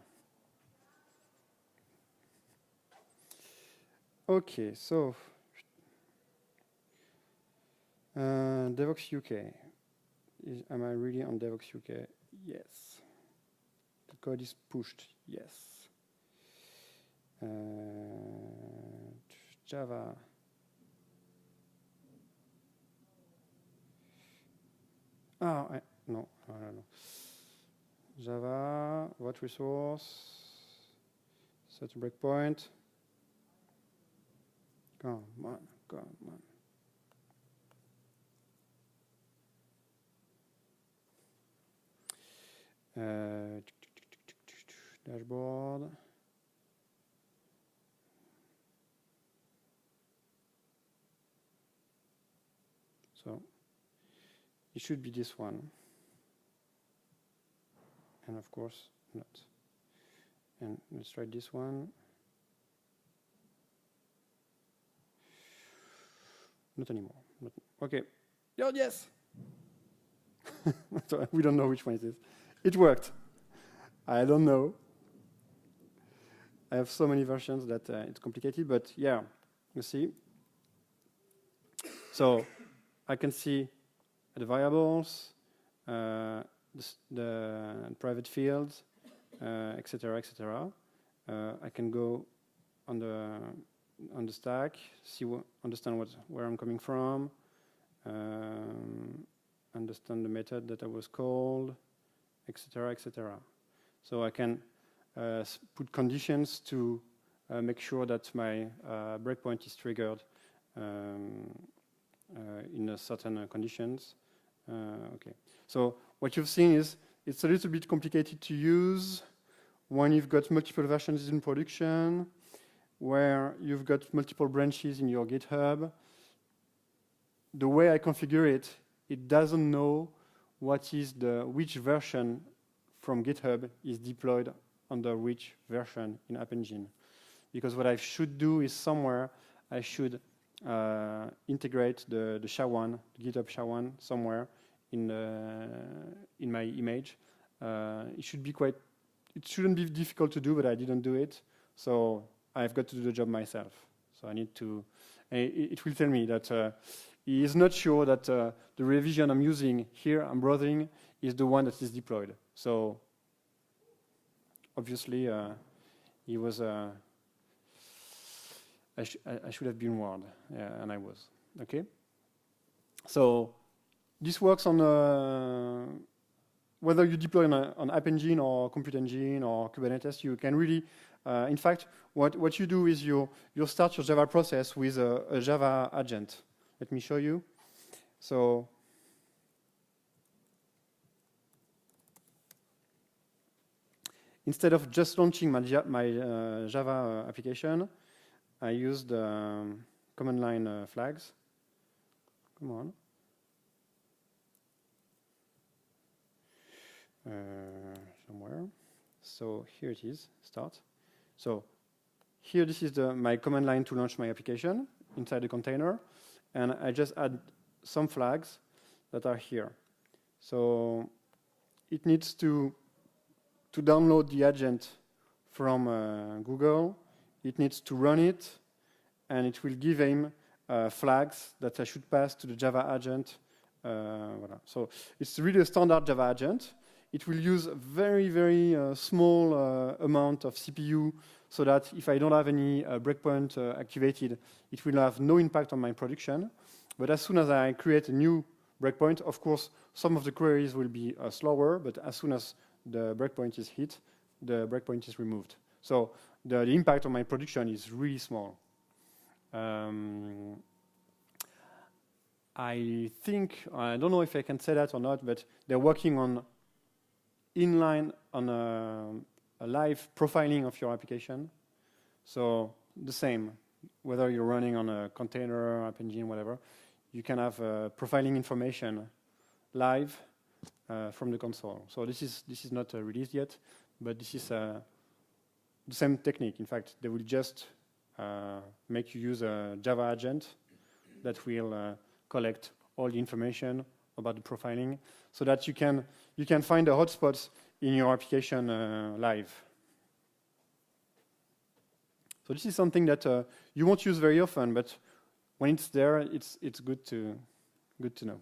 Okay, so Devox UK. Am I really on Devox UK? Yes. The code is pushed. Yes. Java. No, I don't know. Java, what resource? Set a breakpoint. Come on. Dashboard. So it should be this one. And of course not. And let's try this one. Not anymore. Okay. Oh, yes! So we don't know which one it is. It worked. I don't know. I have so many versions that it's complicated, but yeah, you see. So I can see the variables, the private fields, etc., etc. I can go on the stack, understand where I'm coming from, understand the method that I was called, etc., etc. So I can put conditions to make sure that my breakpoint is triggered in certain conditions. Okay. So what you've seen is it's a little bit complicated to use when you've got multiple versions in production, where you've got multiple branches in your GitHub. The way I configure it, it doesn't know which version from GitHub is deployed under which version in App Engine. Because what I should do is somewhere I should integrate the SHA-1, the GitHub SHA-1 somewhere in my image. It shouldn't be difficult to do, but I didn't do it. So I've got to do the job myself. So I need to, it will tell me that he is not sure that the revision I'm using here, I'm browsing, is the one that is deployed. So obviously he was, I should have been warned, and I was, okay? So this works on, whether you deploy on App Engine or Compute Engine or Kubernetes, you can really, in fact, what you do is you start your Java process with a Java agent. Let me show you. So instead of just launching my Java application, I used command line flags. Come on. Somewhere. So here it is, start. So here this is my command line to launch my application inside the container. And I just add some flags that are here. So it needs to download the agent from Google. It needs to run it, and it will give him flags that I should pass to the Java agent. Voilà. So it's really a standard Java agent. It will use a very, very small amount of CPU so that if I don't have any breakpoint activated, it will have no impact on my production. But as soon as I create a new breakpoint. Of course, some of the queries will be slower, but as soon as the breakpoint is hit, the breakpoint is removed. So the impact on my production is really small. I think, I don't know if I can say that or not, but they're working on inline, on a live profiling of your application. So the same, whether you're running on a container, app engine, whatever, you can have profiling information live from the console. So this is not released yet, but this is the same technique. In fact, they will just make you use a Java agent that will collect all the information about the profiling, so that you can find the hotspots in your application live. So this is something that you won't use very often, but when it's there, it's good to know.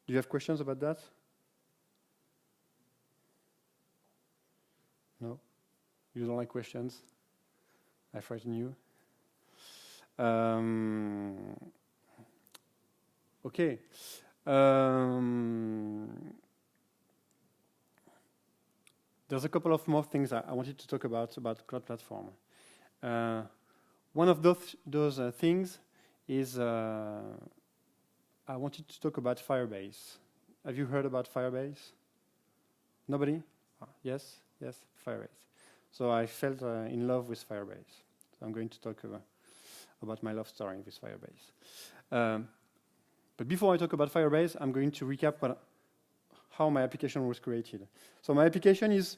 Do you have questions about that? No? You don't like questions? I frighten you? Okay. There's a couple of more things I wanted to talk about Cloud Platform. One of those things is I wanted to talk about Firebase. Have you heard about Firebase? Nobody? Yes? Yes, Firebase. So I fell in love with Firebase. So I'm going to talk about my love story with Firebase. But before I talk about Firebase, I'm going to recap how my application was created. So my application is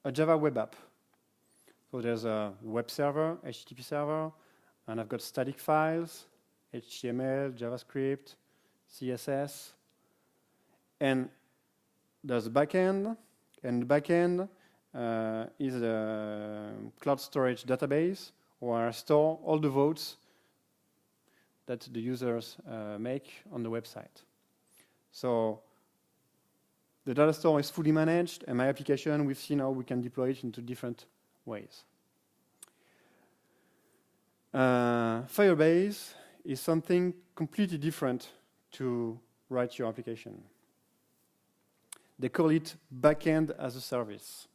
a Java web app. So there's a web server, HTTP server, and I've got static files, HTML, JavaScript, CSS, and there's a backend, and the backend is a cloud storage database where I store all the votes that the users make on the website. So the data store is fully managed, and my application, we've seen how we can deploy it into different ways. Firebase is something completely different to write your application. They call it backend as a service.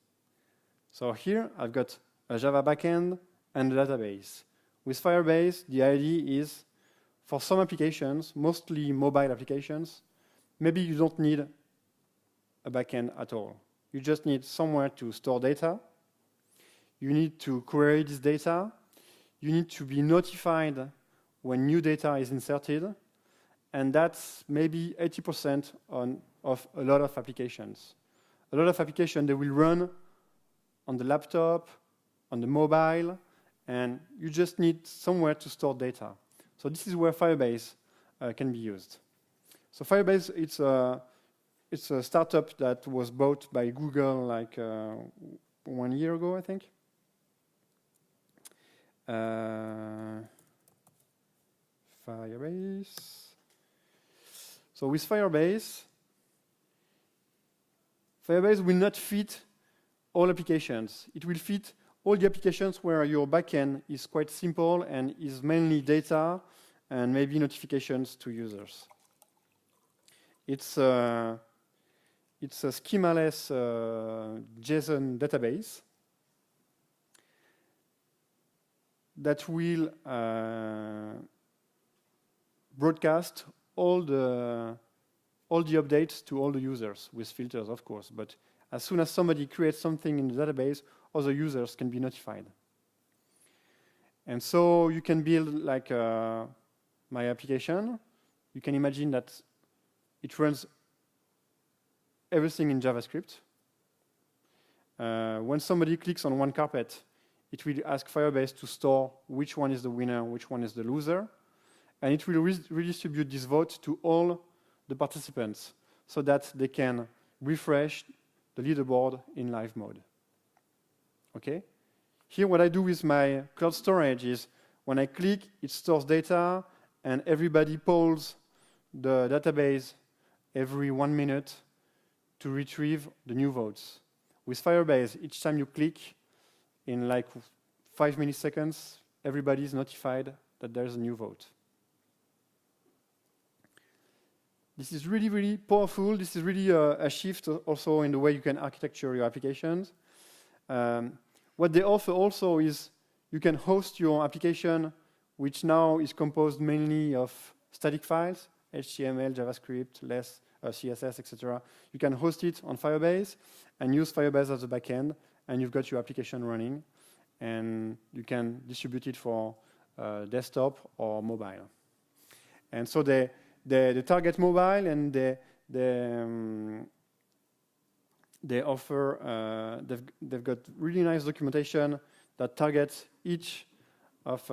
So here I've got a Java backend and a database. With Firebase, the idea is for some applications, mostly mobile applications, maybe you don't need a backend at all. You just need somewhere to store data. You need to query this data. You need to be notified when new data is inserted. And that's maybe 80% of a lot of applications. A lot of applications, they will run on the laptop, on the mobile, and you just need somewhere to store data. So this is where Firebase can be used. So Firebase, it's a startup that was bought by Google like 1 year ago, I think. Firebase. So with Firebase will not fit all applications. It will fit all the applications where your backend is quite simple and is mainly data and maybe notifications to users. It's a schemaless JSON database that will broadcast all the updates to all the users with filters, of course. But as soon as somebody creates something in the database, other users can be notified. And so you can build like my application. You can imagine that it runs everything in JavaScript. When somebody clicks on one carpet, it will ask Firebase to store which one is the winner, which one is the loser. And it will redistribute this vote to all the participants so that they can refresh the leaderboard in live mode. Okay? Here what I do with my cloud storage is when I click, it stores data, and everybody polls the database every 1 minute to retrieve the new votes. With Firebase, each time you click, in like 5 milliseconds, everybody is notified that there's a new vote. This is really, really powerful. This is really a shift also in the way you can architecture your applications. What they offer also is you can host your application, which now is composed mainly of static files, HTML, JavaScript, less CSS, etc. You can host it on Firebase and use Firebase as a backend, and you've got your application running, and you can distribute it for desktop or mobile. And so they target mobile, and they offer they've got really nice documentation that targets each of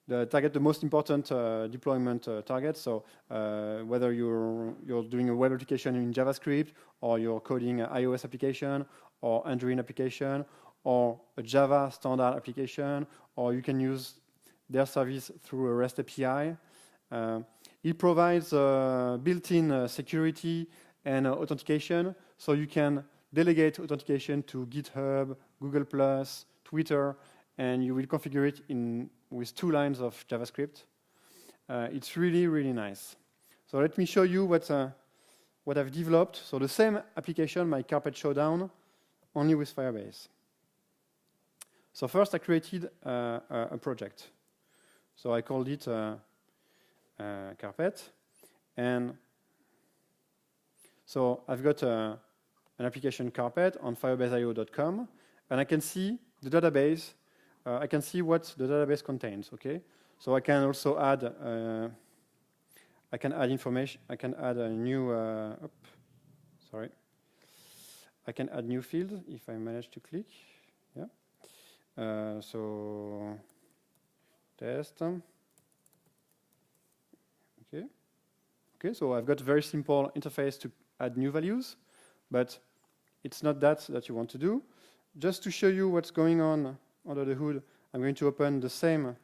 the most important deployment targets. So whether you're doing a web application in JavaScript, or you're coding an iOS application or Android application, or a Java standard application, or you can use their service through a REST API. It provides built-in security and authentication, so you can delegate authentication to GitHub, Google+, Twitter, and you will configure it with 2 lines of JavaScript. It's really, really nice. So let me show you what I've developed. So the same application, my Carpet Showdown, only with Firebase. So first I created a project. So I called it Carpet. And so I've got an application Carpet on firebase.io.com, and I can see the database. I can see what the database contains. Okay, so I can also add. I can add information. I can add a new. I can add new fields if I manage to click. Yeah. So test. Okay. Okay. So I've got a very simple interface to add new values, but it's not that you want to do. Just to show you what's going on under the hood, I'm going to open the same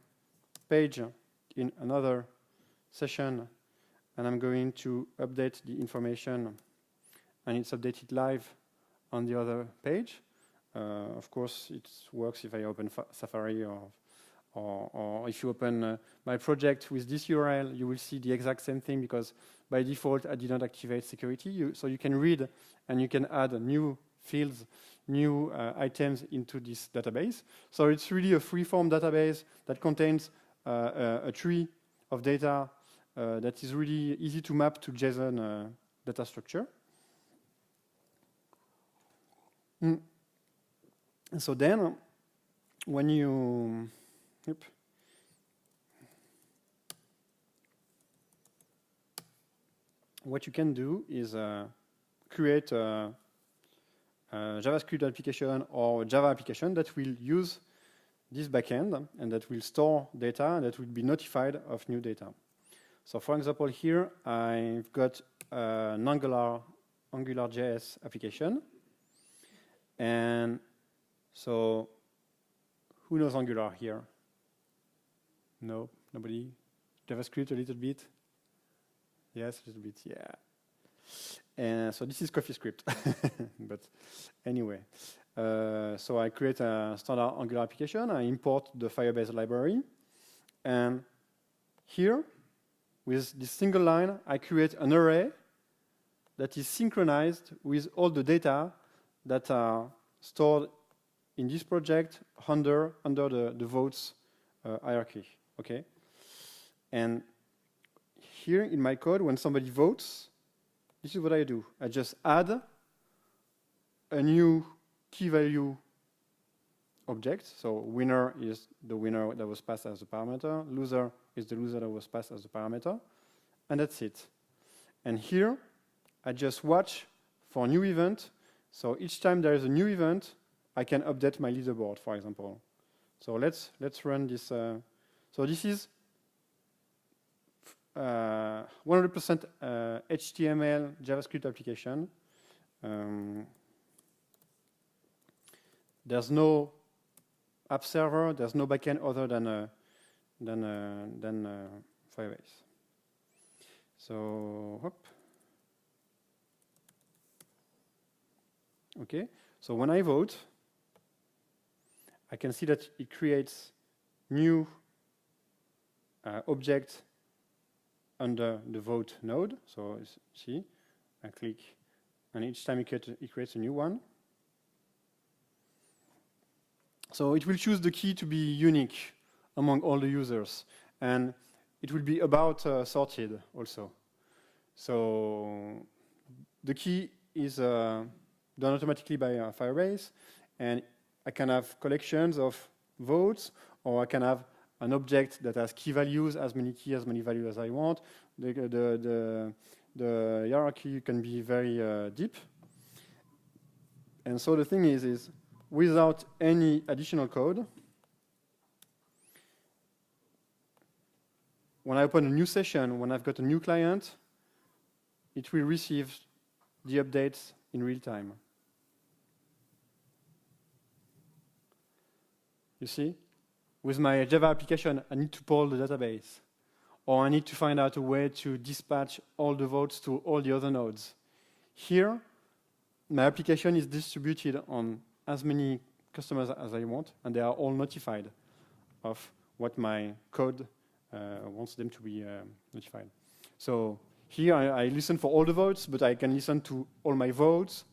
page in another session, and I'm going to update the information, and it's updated live on the other page. Of course, it works if I open Safari or if you open my project with this URL, you will see the exact same thing, because by default I did not activate security. So you can read and you can add new fields, new items into this database. So it's really a free-form database that contains a tree of data that is really easy to map to JSON data structure. So then, when you what you can do is create a JavaScript application or a Java application that will use this backend and that will store data and that will be notified of new data. So for example, here I've got an AngularJS application. And so who knows Angular here? No, nobody? JavaScript a little bit? Yes, a little bit, yeah. And so this is CoffeeScript. But anyway, so I create a standard Angular application. I import the Firebase library. And here, with this single line, I create an array that is synchronized with all the data that are stored in this project under the votes hierarchy. Okay, and here in my code, when somebody votes, this is what I do. I just add a new key value object. So winner is the winner that was passed as a parameter. Loser is the loser that was passed as a parameter. And that's it. And here, I just watch for a new event. So each time there is a new event, I can update my leaderboard, for example. So let's run this. So this is 100% HTML JavaScript application. There's no app server. There's no backend other than Firebase. So hop. Okay. So when I vote, I can see that it creates new object under the vote node. So see, I click, and each time it creates a new one. So it will choose the key to be unique among all the users, and it will be about sorted also. So the key is done automatically by Firebase, and I can have collections of votes, or I can have an object that has key values, as many values as I want. The hierarchy can be very deep. And so the thing is without any additional code, when I open a new session, when I've got a new client, it will receive the updates in real time. You see? With my Java application, I need to poll the database, or I need to find out a way to dispatch all the votes to all the other nodes. Here, my application is distributed on as many customers as I want, and they are all notified of what my code wants them to be notified. So here I listen for all the votes, but I can listen to all my votes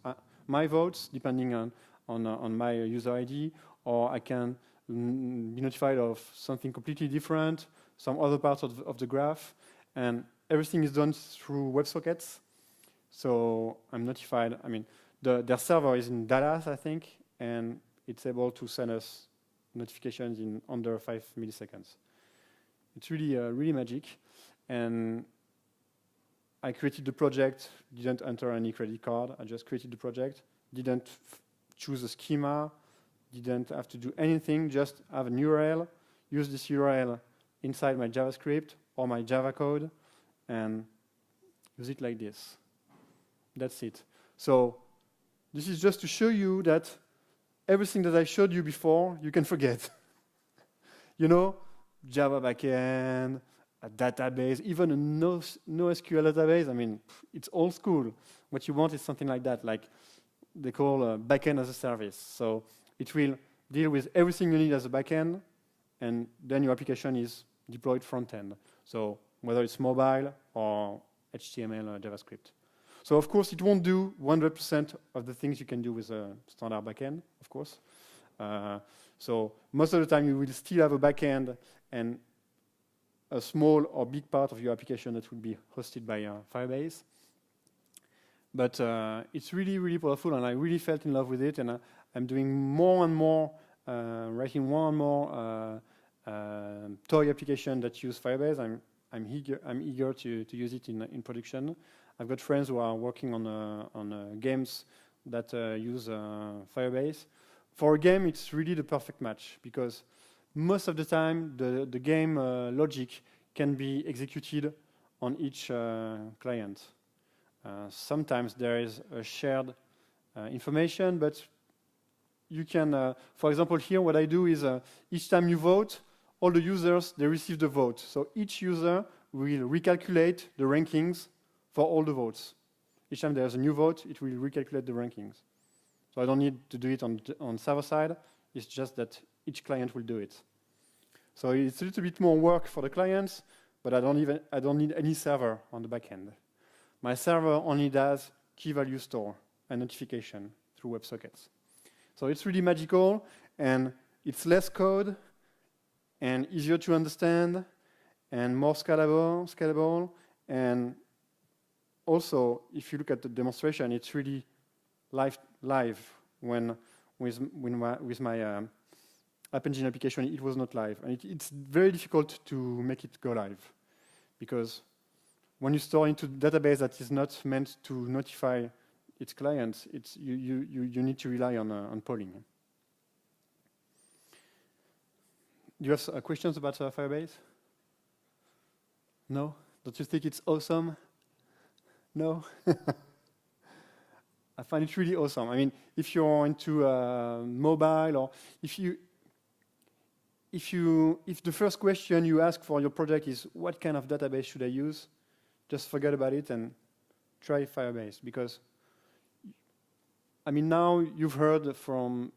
depending on my user ID, or I can be notified of something completely different, some other parts of the graph, and everything is done through WebSockets. So I'm notified. I mean, their server is in Dallas, I think, and it's able to send us notifications in under 5 milliseconds. It's really magic. And I created the project, didn't enter any credit card. I just created the project, didn't choose a schema, didn't have to do anything, just have an URL, use this URL inside my JavaScript or my Java code, and use it like this. That's it. So this is just to show you that everything that I showed you before, you can forget. You know, Java backend, a database, even a NoSQL database. I mean, it's old school. What you want is something like that, like they call backend as a service. So it will deal with everything you need as a backend, and then your application is deployed front end. So whether it's mobile or HTML or JavaScript. So of course, it won't do 100% of the things you can do with a standard backend, of course. So most of the time, you will still have a backend and a small or big part of your application that will be hosted by Firebase. But it's really powerful, and I really felt in love with it, and I'm doing more and more, writing more and more toy applications that use Firebase. I'm eager to use it in production. I've got friends who are working on games that use Firebase. For a game, it's really the perfect match, because most of the time, the game logic can be executed on each client. Sometimes there is a shared information, but you can, for example, here what I do is each time you vote, all the users, they receive the vote. So each user will recalculate the rankings for all the votes. Each time there's a new vote, it will recalculate the rankings. So I don't need to do it on server side. It's just that each client will do it. So it's a little bit more work for the clients, but I don't need any server on the back end. My server only does key value store and notification through WebSockets. So it's really magical, and it's less code and easier to understand and more scalable. And also, if you look at the demonstration, it's really live when with my App Engine application, it was not live. And it's very difficult to make it go live, because when you store into a database that is not meant to notify its clients, you need to rely on polling. Do you have questions about Firebase? No? Don't you think it's awesome? No? I find it really awesome. I mean, if you're into mobile, or if the first question you ask for your project is what kind of database should I use, just forget about it and try Firebase. Because, I mean, now you've heard from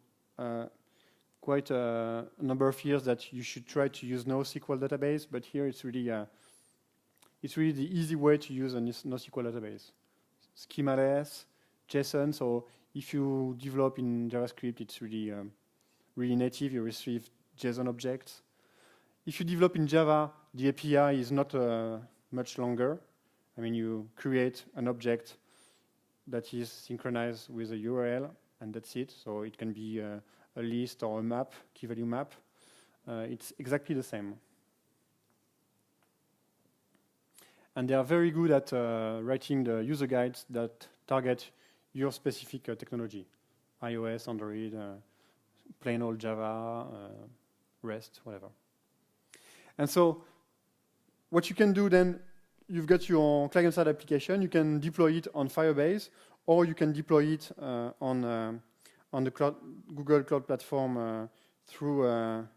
quite a number of years that you should try to use NoSQL database, but here it's really it's really the easy way to use a NoSQL database. Schemaless, JSON. So if you develop in JavaScript, it's really really native. You receive JSON objects. If you develop in Java, the API is not much longer. I mean, you create an object that is synchronized with a URL, and that's it. So it can be a list or a map, key value map. It's exactly the same. And they are very good at writing the user guides that target your specific technology. iOS, Android, plain old Java, REST, whatever. And so what you can do then, you've got your client-side application. You can deploy it on Firebase, or you can deploy it on the Google Cloud Platform through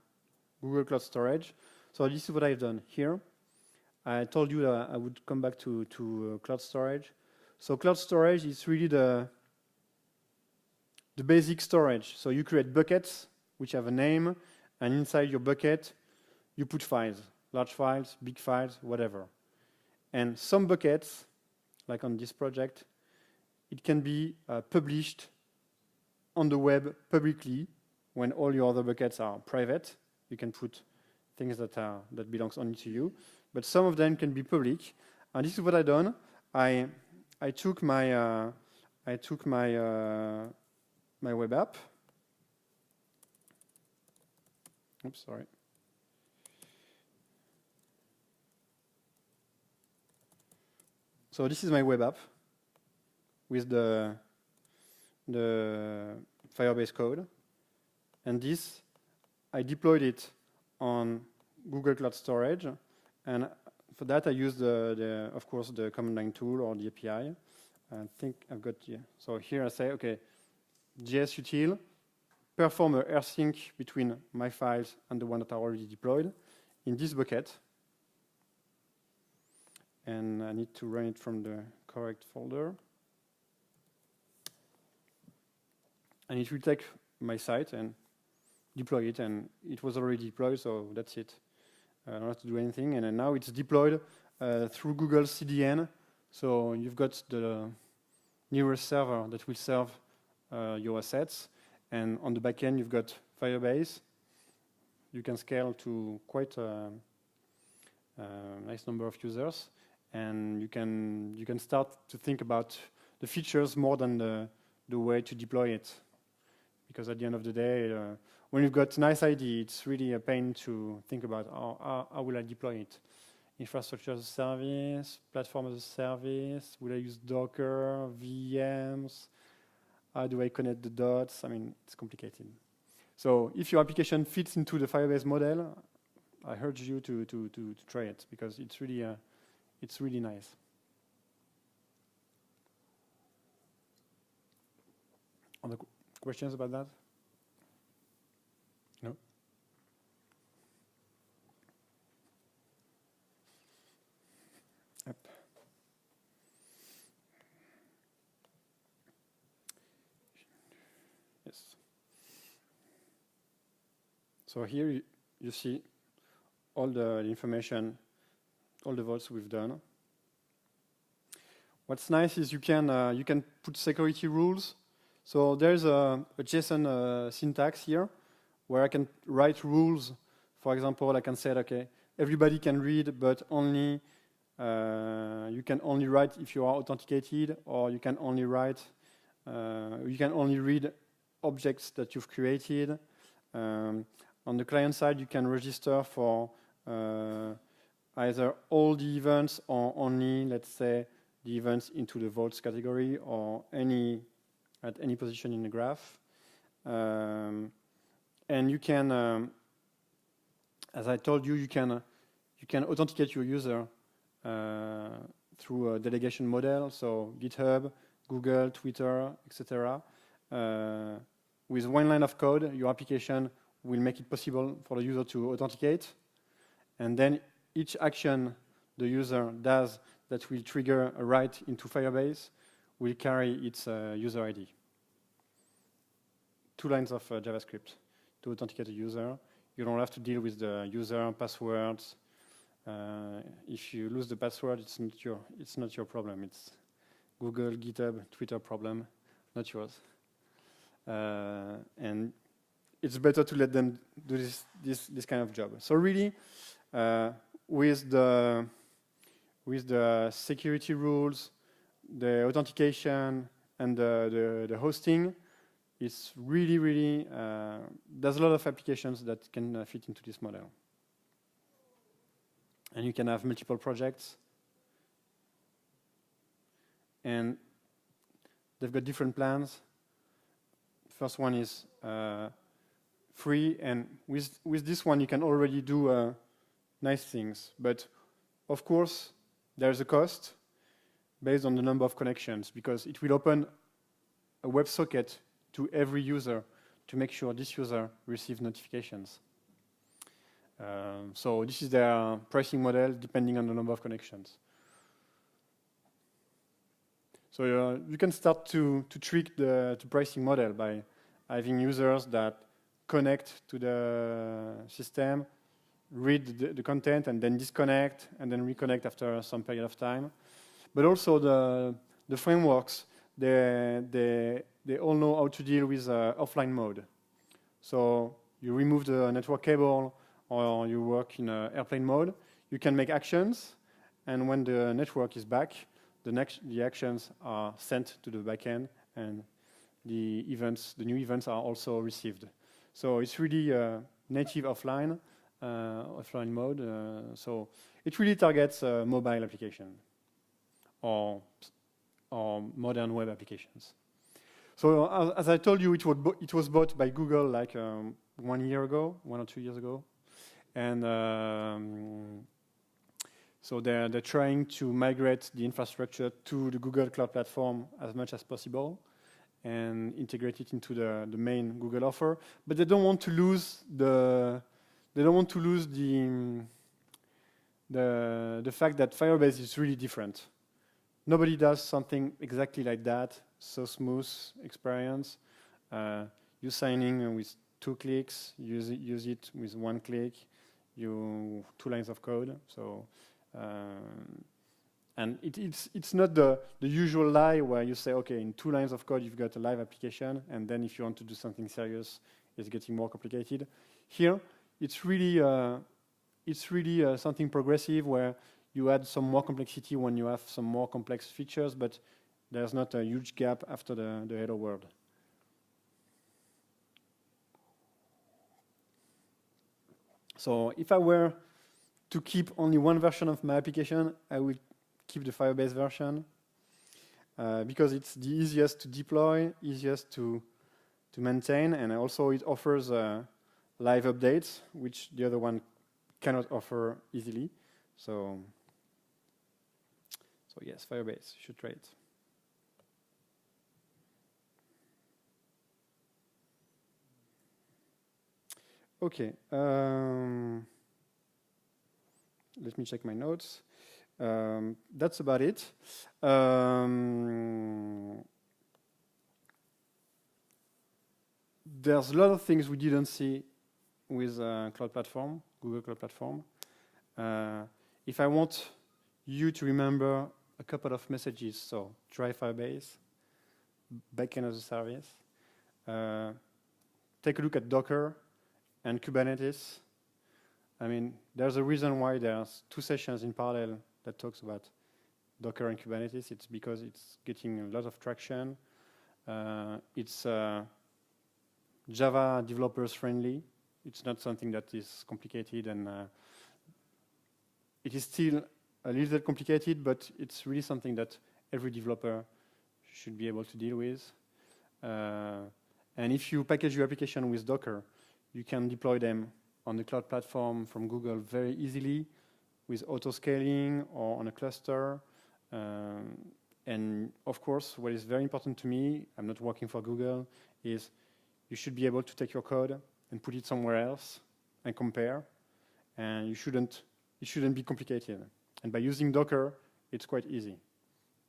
Google Cloud Storage. So this is what I've done here. I told you that I would come back to cloud storage. So cloud storage is really the basic storage. So you create buckets which have a name, and inside your bucket you put files, large files, big files, whatever. And some buckets, like on this project, it can be published on the web publicly when all your other buckets are private. You can put things that belongs only to you. But some of them can be public, and this is what I done. I took my my web app. Oops, sorry. So this is my web app with the Firebase code, and this I deployed it on Google Cloud Storage. And for that, I use of course, the command line tool or the API. I think I've got here. So here I say, okay, JSUtil, perform a rsync between my files and the one that are already deployed in this bucket. And I need to run it from the correct folder. And it will take my site and deploy it. And it was already deployed, so that's it. I don't have to do anything, and now it's deployed through Google CDN. So you've got the nearest server that will serve your assets, and on the back end you've got Firebase. You can scale to quite a nice number of users, and you can start to think about the features more than the way to deploy it, because at the end of the day, when you've got a nice idea, it's really a pain to think about how will I deploy it. Infrastructure as a service, platform as a service, will I use Docker, VMs, how do I connect the dots? I mean, it's complicated. So if your application fits into the Firebase model, I urge you to try it, because it's really nice. Other questions about that? No? Yep. Yes. So here you see all the information, all the votes we've done. What's nice is you can put security rules. So there's a JSON syntax here where I can write rules. For example, I can say, okay, everybody can read, but only you can only write if you are authenticated, or you can only write, you can only read objects that you've created. On the client side, you can register for either all the events or only, let's say, the events into the votes category, or at any position in the graph. And you can, as I told you, you can authenticate your user through a delegation model, so GitHub, Google, Twitter, etc. With one line of code, your application will make it possible for the user to authenticate, and then each action the user does that will trigger a write into Firebase will carry its user ID. 2 lines of JavaScript to authenticate a user. You don't have to deal with the user passwords, If you lose the password, it's not your problem. It's Google, GitHub, Twitter problem, not yours. And it's better to let them do this kind of job. So really, with the security rules, the authentication, and the hosting, it's really there's a lot of applications that can fit into this model. And you can have multiple projects. And they've got different plans. First one is free, and with this one you can already do nice things. But of course, there's a cost based on the number of connections, because it will open a WebSocket to every user to make sure this user receives notifications. So this is their pricing model depending on the number of connections. So you can start to trick the pricing model by having users that connect to the system, read the content, and then disconnect, and then reconnect after some period of time. But also the frameworks, they all know how to deal with offline mode. So you remove the network cable, or you work in airplane mode. You can make actions, and when the network is back, the actions are sent to the backend, and the new events are also received. So it's really native offline mode. So it really targets mobile application or modern web applications. So as I told you, it was bought by Google like 1 year ago, 1 or 2 years ago, and so they're trying to migrate the infrastructure to the Google Cloud Platform as much as possible and integrate it into the main Google offer. But they don't want to lose the fact that Firebase is really different. Nobody does something exactly like that. So smooth experience. You sign in with 2 clicks. Use it with 1 click. 2 lines of code. So. And it's not the usual lie where you say, okay, in 2 lines of code you've got a live application, and then if you want to do something serious, it's getting more complicated. Here, it's really something progressive where you add some more complexity when you have some more complex features, but there's not a huge gap after the hello world. So if I were to keep only one version of my application, I will keep the Firebase version because it's the easiest to deploy, easiest to maintain, and also it offers live updates, which the other one cannot offer easily. So yes, Firebase, you should try it. Okay. Let me check my notes. That's about it. There's a lot of things we didn't see with Cloud Platform, Google Cloud Platform. If I want you to remember a couple of messages, so try Firebase, backend as a service. Take a look at Docker and Kubernetes. I mean, there's a reason why there's 2 sessions in parallel that talks about Docker and Kubernetes. It's because it's getting a lot of traction. It's Java developers friendly. It's not something that is complicated, and it is still a little complicated, but it's really something that every developer should be able to deal with. And if you package your application with Docker, you can deploy them on the cloud platform from Google very easily with auto-scaling or on a cluster. And of course, what is very important to me, I'm not working for Google, is you should be able to take your code and put it somewhere else and compare. And it shouldn't be complicated. And by using Docker, it's quite easy.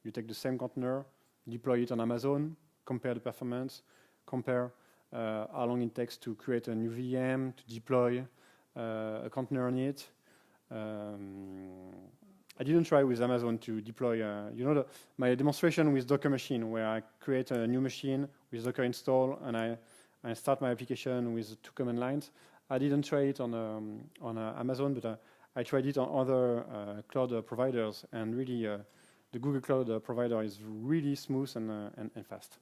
You take the same container, deploy it on Amazon, compare the performance, compare how long it takes to create a new VM, to deploy a container on it, I didn't try with Amazon to deploy, my demonstration with Docker machine, where I create a new machine with Docker install, and I start my application with 2 command lines. I didn't try it on Amazon, but I tried it on other cloud providers, and really the Google Cloud provider is really smooth and fast.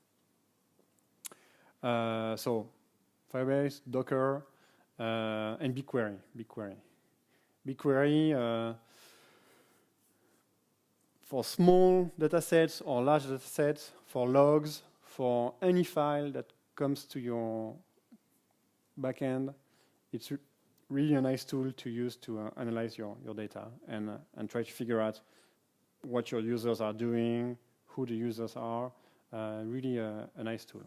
So Firebase, Docker, and BigQuery. BigQuery for small data sets or large data sets, for logs, for any file that comes to your backend, it's really a nice tool to use to analyze your data and try to figure out what your users are doing, who the users are. Really a nice tool.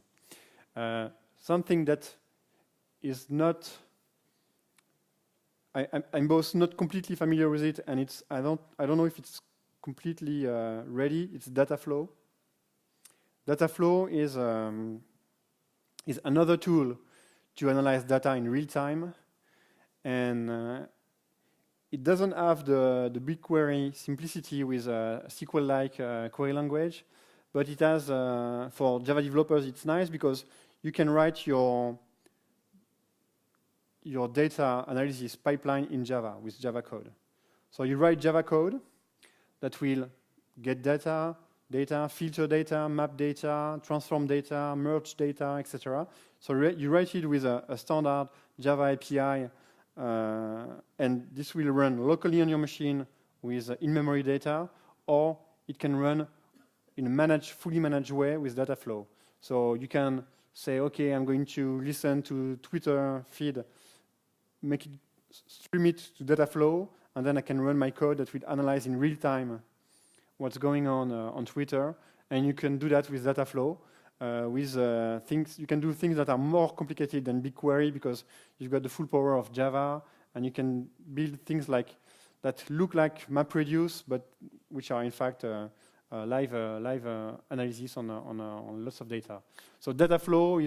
Something that is not, I'm both not completely familiar with it, and I don't know if it's completely ready. It's Dataflow. Dataflow is another tool to analyze data in real time, and it doesn't have the BigQuery simplicity with a SQL-like query language, but it has, for Java developers, it's nice because you can write your data analysis pipeline in Java with Java code. So you write Java code that will get data, filter data, map data, transform data, merge data, etc. So you write it with a standard Java API, and this will run locally on your machine with in-memory data, or it can run in a fully managed way with Dataflow. So you can say, okay, I'm going to listen to Twitter feed, stream it to Dataflow, and then I can run my code that will analyze in real time what's going on Twitter. And you can do that with Dataflow. You can do things that are more complicated than BigQuery because you've got the full power of Java, and you can build things that look like MapReduce, but which are in fact live analysis on lots of data. So Dataflow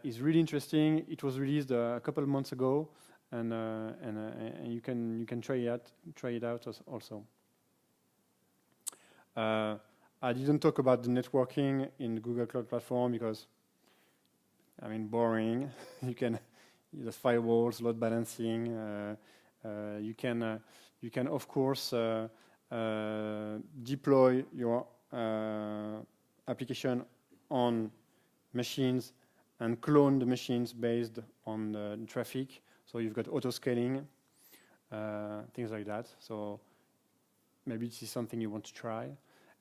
is really interesting. It was released a couple of months ago, and you can try it out also. I didn't talk about the networking in the Google Cloud Platform because, boring. There's firewalls, load balancing. You can of course deploy your application on machines and clone the machines based on the traffic. So you've got auto-scaling, things like that. So maybe this is something you want to try.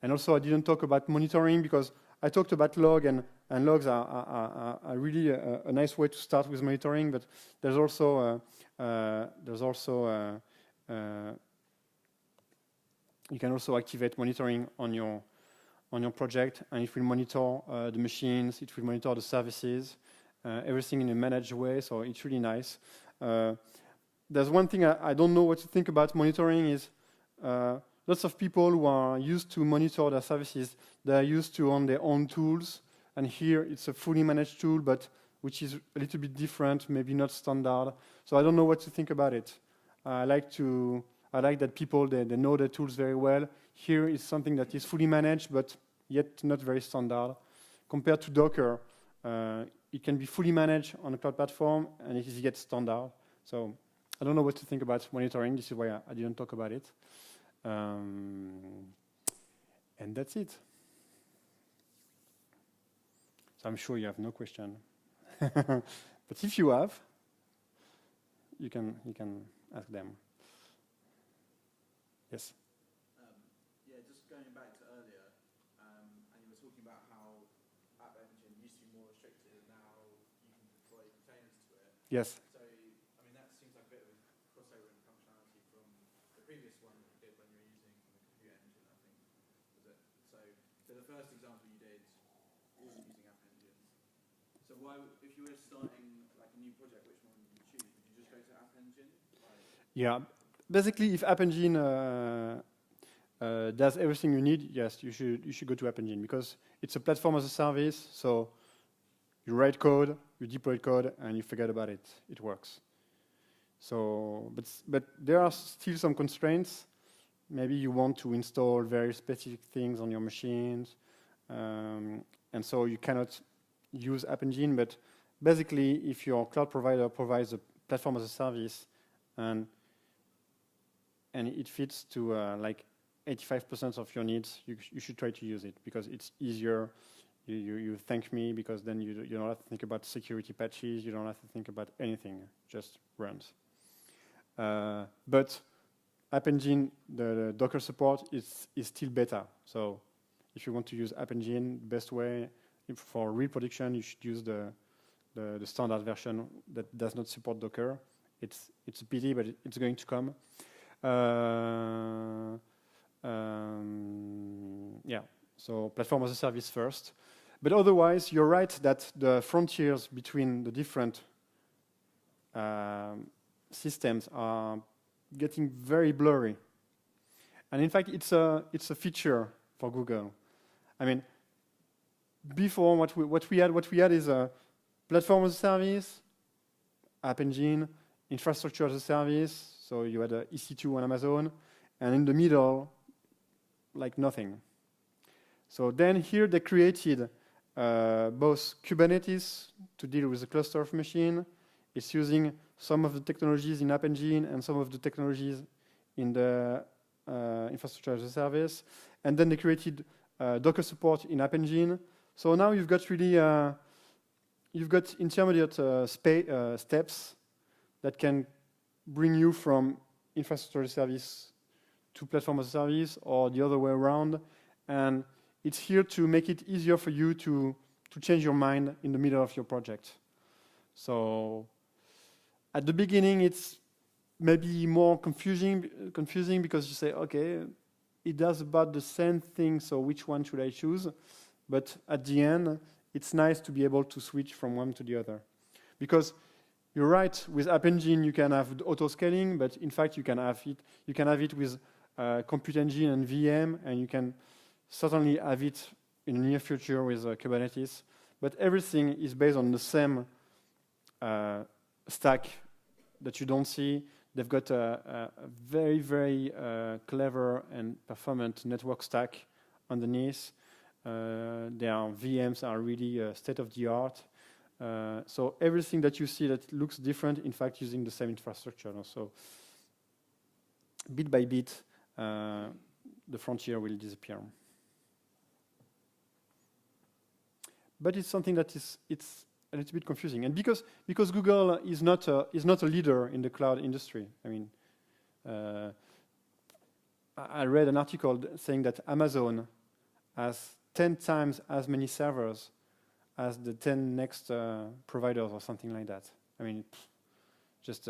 And also I didn't talk about monitoring because I talked about log, and logs are really a nice way to start with monitoring, but there's also you can also activate monitoring on your project, and it will monitor the machines, it will monitor the services, everything in a managed way, so it's really nice. There's one thing I don't know what to think about monitoring is lots of people who are used to monitor their services, they're used to on their own tools, and here it's a fully managed tool, but which is a little bit different, maybe not standard. So I don't know what to think about it. I like that people, they know the tools very well. Here is something that is fully managed, but yet not very standard. Compared to Docker, it can be fully managed on a cloud platform, and it is yet standard. So I don't know what to think about monitoring. This is why I didn't talk about it. And that's it. So I'm sure you have no question. But if you have, you can ask them. Yes? Yeah, just going back to earlier, and you were talking about how App Engine used to be more restricted, and now you can deploy containers to it. Yes. So, that seems like a bit of a crossover in functionality from the previous one that you did when you were using the Compute Engine, I think. Was it? So the first example you did was using App Engine. So why, if you were starting like a new project, which one would you choose? Would you just go to App Engine? Yeah. Basically, if App Engine does everything you need, yes, you should go to App Engine because it's a platform as a service. So you write code, you deploy code, and you forget about it. It works. So, but there are still some constraints. Maybe you want to install very specific things on your machines, and so you cannot use App Engine. But basically, if your cloud provider provides a platform as a service, and it fits to like 85% of your needs, you should try to use it because it's easier. You thank me because then you don't have to think about security patches. You don't have to think about anything. Just runs. But App Engine, the Docker support is still beta. So if you want to use App Engine, the best way for real production, you should use the standard version that does not support Docker. It's a pity, but it's going to come. Yeah, so platform as a service first. But otherwise, you're right that the frontiers between the different systems are getting very blurry. And in fact, it's a feature for Google. I mean, before what we had is a platform as a service, App Engine, infrastructure as a service. So you had a EC2 on Amazon, and in the middle, like nothing. So then here they created both Kubernetes to deal with the cluster of machine. It's using some of the technologies in App Engine and some of the technologies in the infrastructure as a service. And then they created Docker support in App Engine. So now you've got really you've got intermediate steps that can bring you from infrastructure as a service to platform as a service or the other way around. And it's here to make it easier for you to change your mind in the middle of your project. So at the beginning, it's maybe more confusing because you say, okay, it does about the same thing, so which one should I choose? But at the end, it's nice to be able to switch from one to the other. Because you're right, with App Engine, you can have auto-scaling, but in fact, you can have it with Compute Engine and VM, and you can certainly have it in the near future with Kubernetes. But everything is based on the same stack that you don't see. They've got a very, very clever and performant network stack underneath. Their VMs are really state-of-the-art. So everything that you see that looks different, in fact, using the same infrastructure. So bit by bit, the frontier will disappear. But it's something that it's a little bit confusing, and because Google is not a leader in the cloud industry. I mean, I read an article saying that Amazon has 10 times as many servers as the 10 next providers or something like that. I mean, just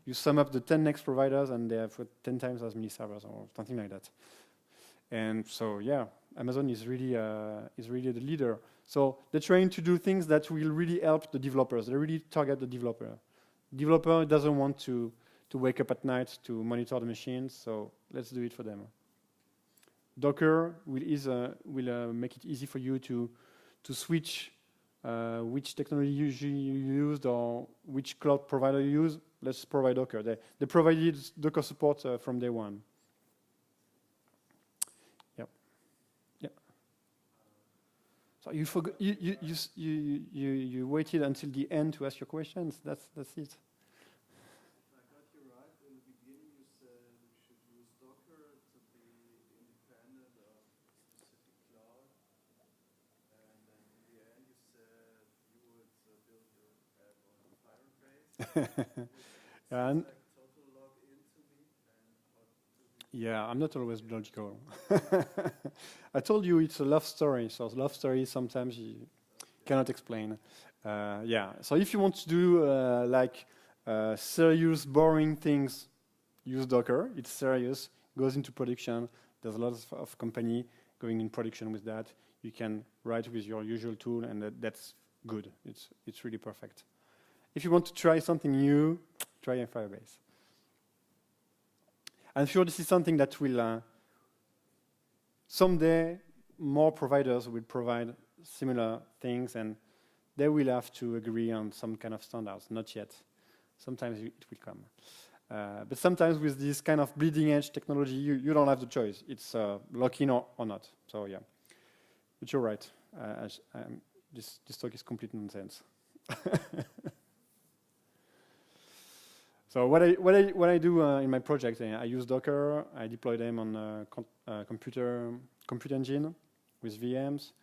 you sum up the 10 next providers and they have 10 times as many servers or something like that. And so, yeah, Amazon is really the leader. So they're trying to do things that will really help the developers. They really target the developer. Developer doesn't want to wake up at night to monitor the machines, so let's do it for them. Docker will make it easy for you to switch which technology you used or which cloud provider you use. Let's provide Docker. They provided Docker support from day one. So you forgot. You waited until the end to ask your questions. That's it. If I got you right, in the beginning you said we should use Docker to be independent of specific cloud, and then in the end you said you would build your app on Firebase. And like total log into me, and how to yeah, I'm not always logical. I told you it's a love story, so love story sometimes you cannot explain. Yeah, so if you want to do serious, boring things, use Docker. It's serious, goes into production. There's a lot of company going in production with that. You can write with your usual tool, and that's good. It's really perfect. If you want to try something new, try Firebase. I'm sure this is something that will someday more providers will provide similar things, and they will have to agree on some kind of standards. Not yet, Sometimes it will come. But sometimes with this kind of bleeding edge technology, you don't have the choice. It's lock-in or not. So yeah, but you're right. This talk is complete nonsense. So what I do in my project, I use Docker. I deploy them on compute engine with VMs.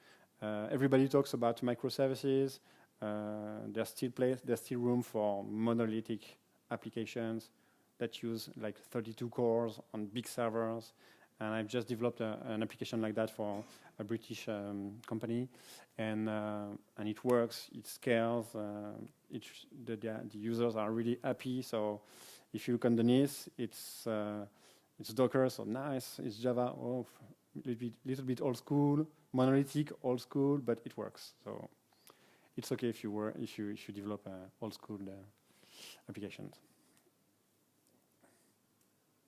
Everybody talks about microservices. There's still room for monolithic applications that use like 32 cores on big servers. And I've just developed an application like that for a British company, and it works. It scales. The users are really happy. So if you look underneath, it's Docker, so nice. It's Java, little bit old school, monolithic, old school, but it works. So it's okay if you develop old school applications.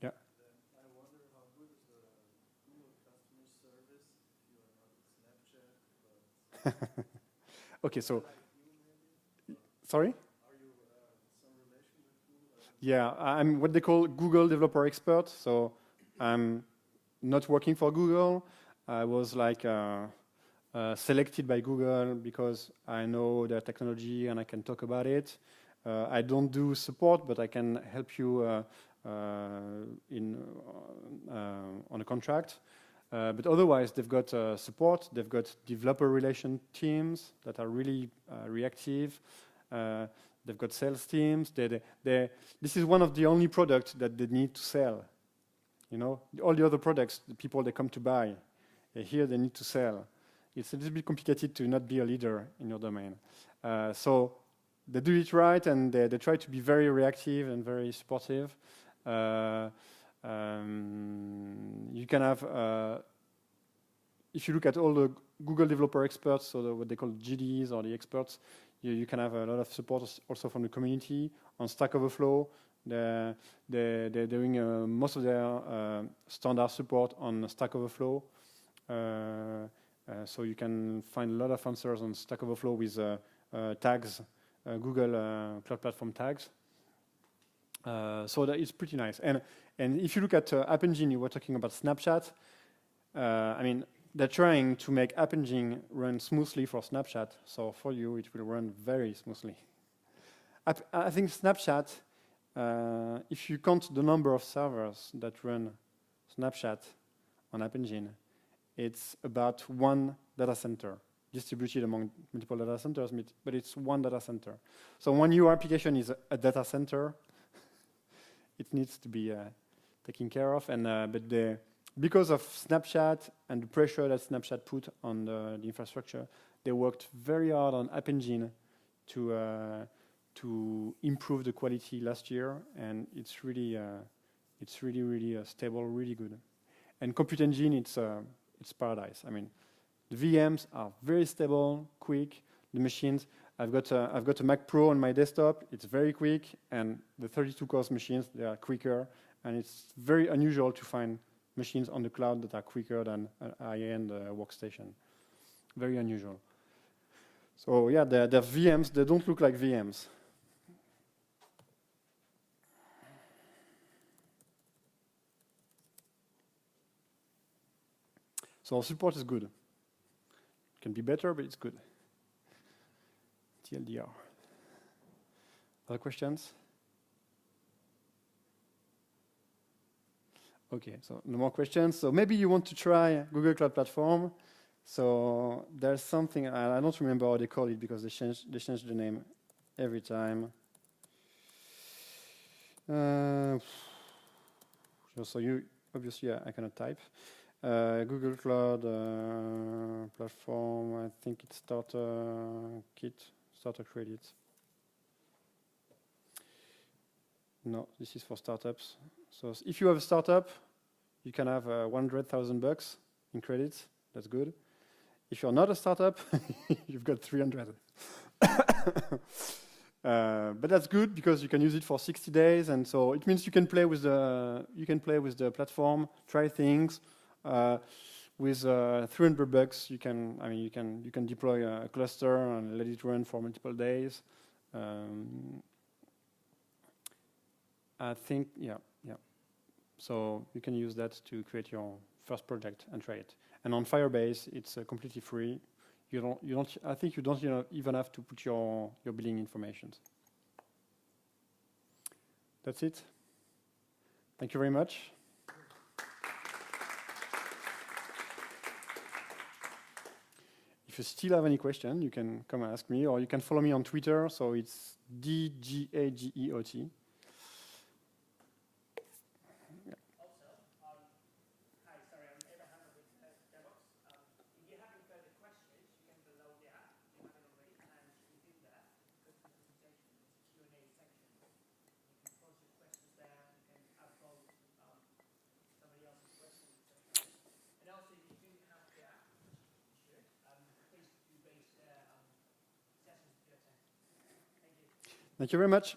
Yeah. I wonder how good is the Google customer service if you are not at Snapchat, but Okay, so like you maybe? sorry. Are you some relation with Google? Yeah, I'm what they call Google developer expert. So I'm not working for Google. I was like selected by Google because I know their technology and I can talk about it. I don't do support, but I can help you on a contract. But otherwise, they've got support. They've got developer relation teams that are really reactive. They've got sales teams. This is one of the only products that they need to sell. You know, all the other products, the people they come to buy, here they need to sell. It's a little bit complicated to not be a leader in your domain. So they do it right, and they try to be very reactive and very supportive. You can have, if you look at all the Google developer experts, so what they call GDs or the experts, you can have a lot of support also from the community. On Stack Overflow, they're doing most of their standard support on Stack Overflow. So you can find a lot of answers on Stack Overflow with tags, Google Cloud Platform tags. So that is pretty nice. And if you look at App Engine, you were talking about Snapchat. I mean, they're trying to make App Engine run smoothly for Snapchat. So for you, it will run very smoothly. I think Snapchat, if you count the number of servers that run Snapchat on App Engine, it's about one data center distributed among multiple data centers, but it's one data center. So when your application is a data center, it needs to be taken care of. And because of Snapchat and the pressure that Snapchat put on the infrastructure, they worked very hard on App Engine to improve the quality last year, and it's really stable, really good. And Compute Engine, it's paradise. I mean, the VMs are very stable, quick. The machines, I've got a Mac Pro on my desktop. It's very quick, and the 32 cores machines, they are quicker, and it's very unusual to find machines on the cloud that are quicker than a high-end workstation. Very unusual. So yeah, they're VMs. They don't look like VMs. So support is good. It can be better, but it's good. TLDR. Other questions? Okay, so no more questions. So maybe you want to try Google Cloud Platform. So there's something, I don't remember how they call it because they change the name every time. So you, obviously, I cannot type. Google Cloud Platform, I think it's starter kit, starter credits. No, this is for startups. So if you have a startup, you can have $100,000 in credits. That's good. If you're not a startup, you've got 300. But that's good because you can use it for 60 days, and so it means you can play with the platform, try things. With $300, you can deploy a cluster and let it run for multiple days. I think, yeah. So you can use that to create your first project and try it. And on Firebase, it's completely free. I think you don't even have to put your billing information. That's it. Thank you very much. If you still have any question, you can come and ask me, or you can follow me on Twitter. So it's DGAGEOT. Thank you very much.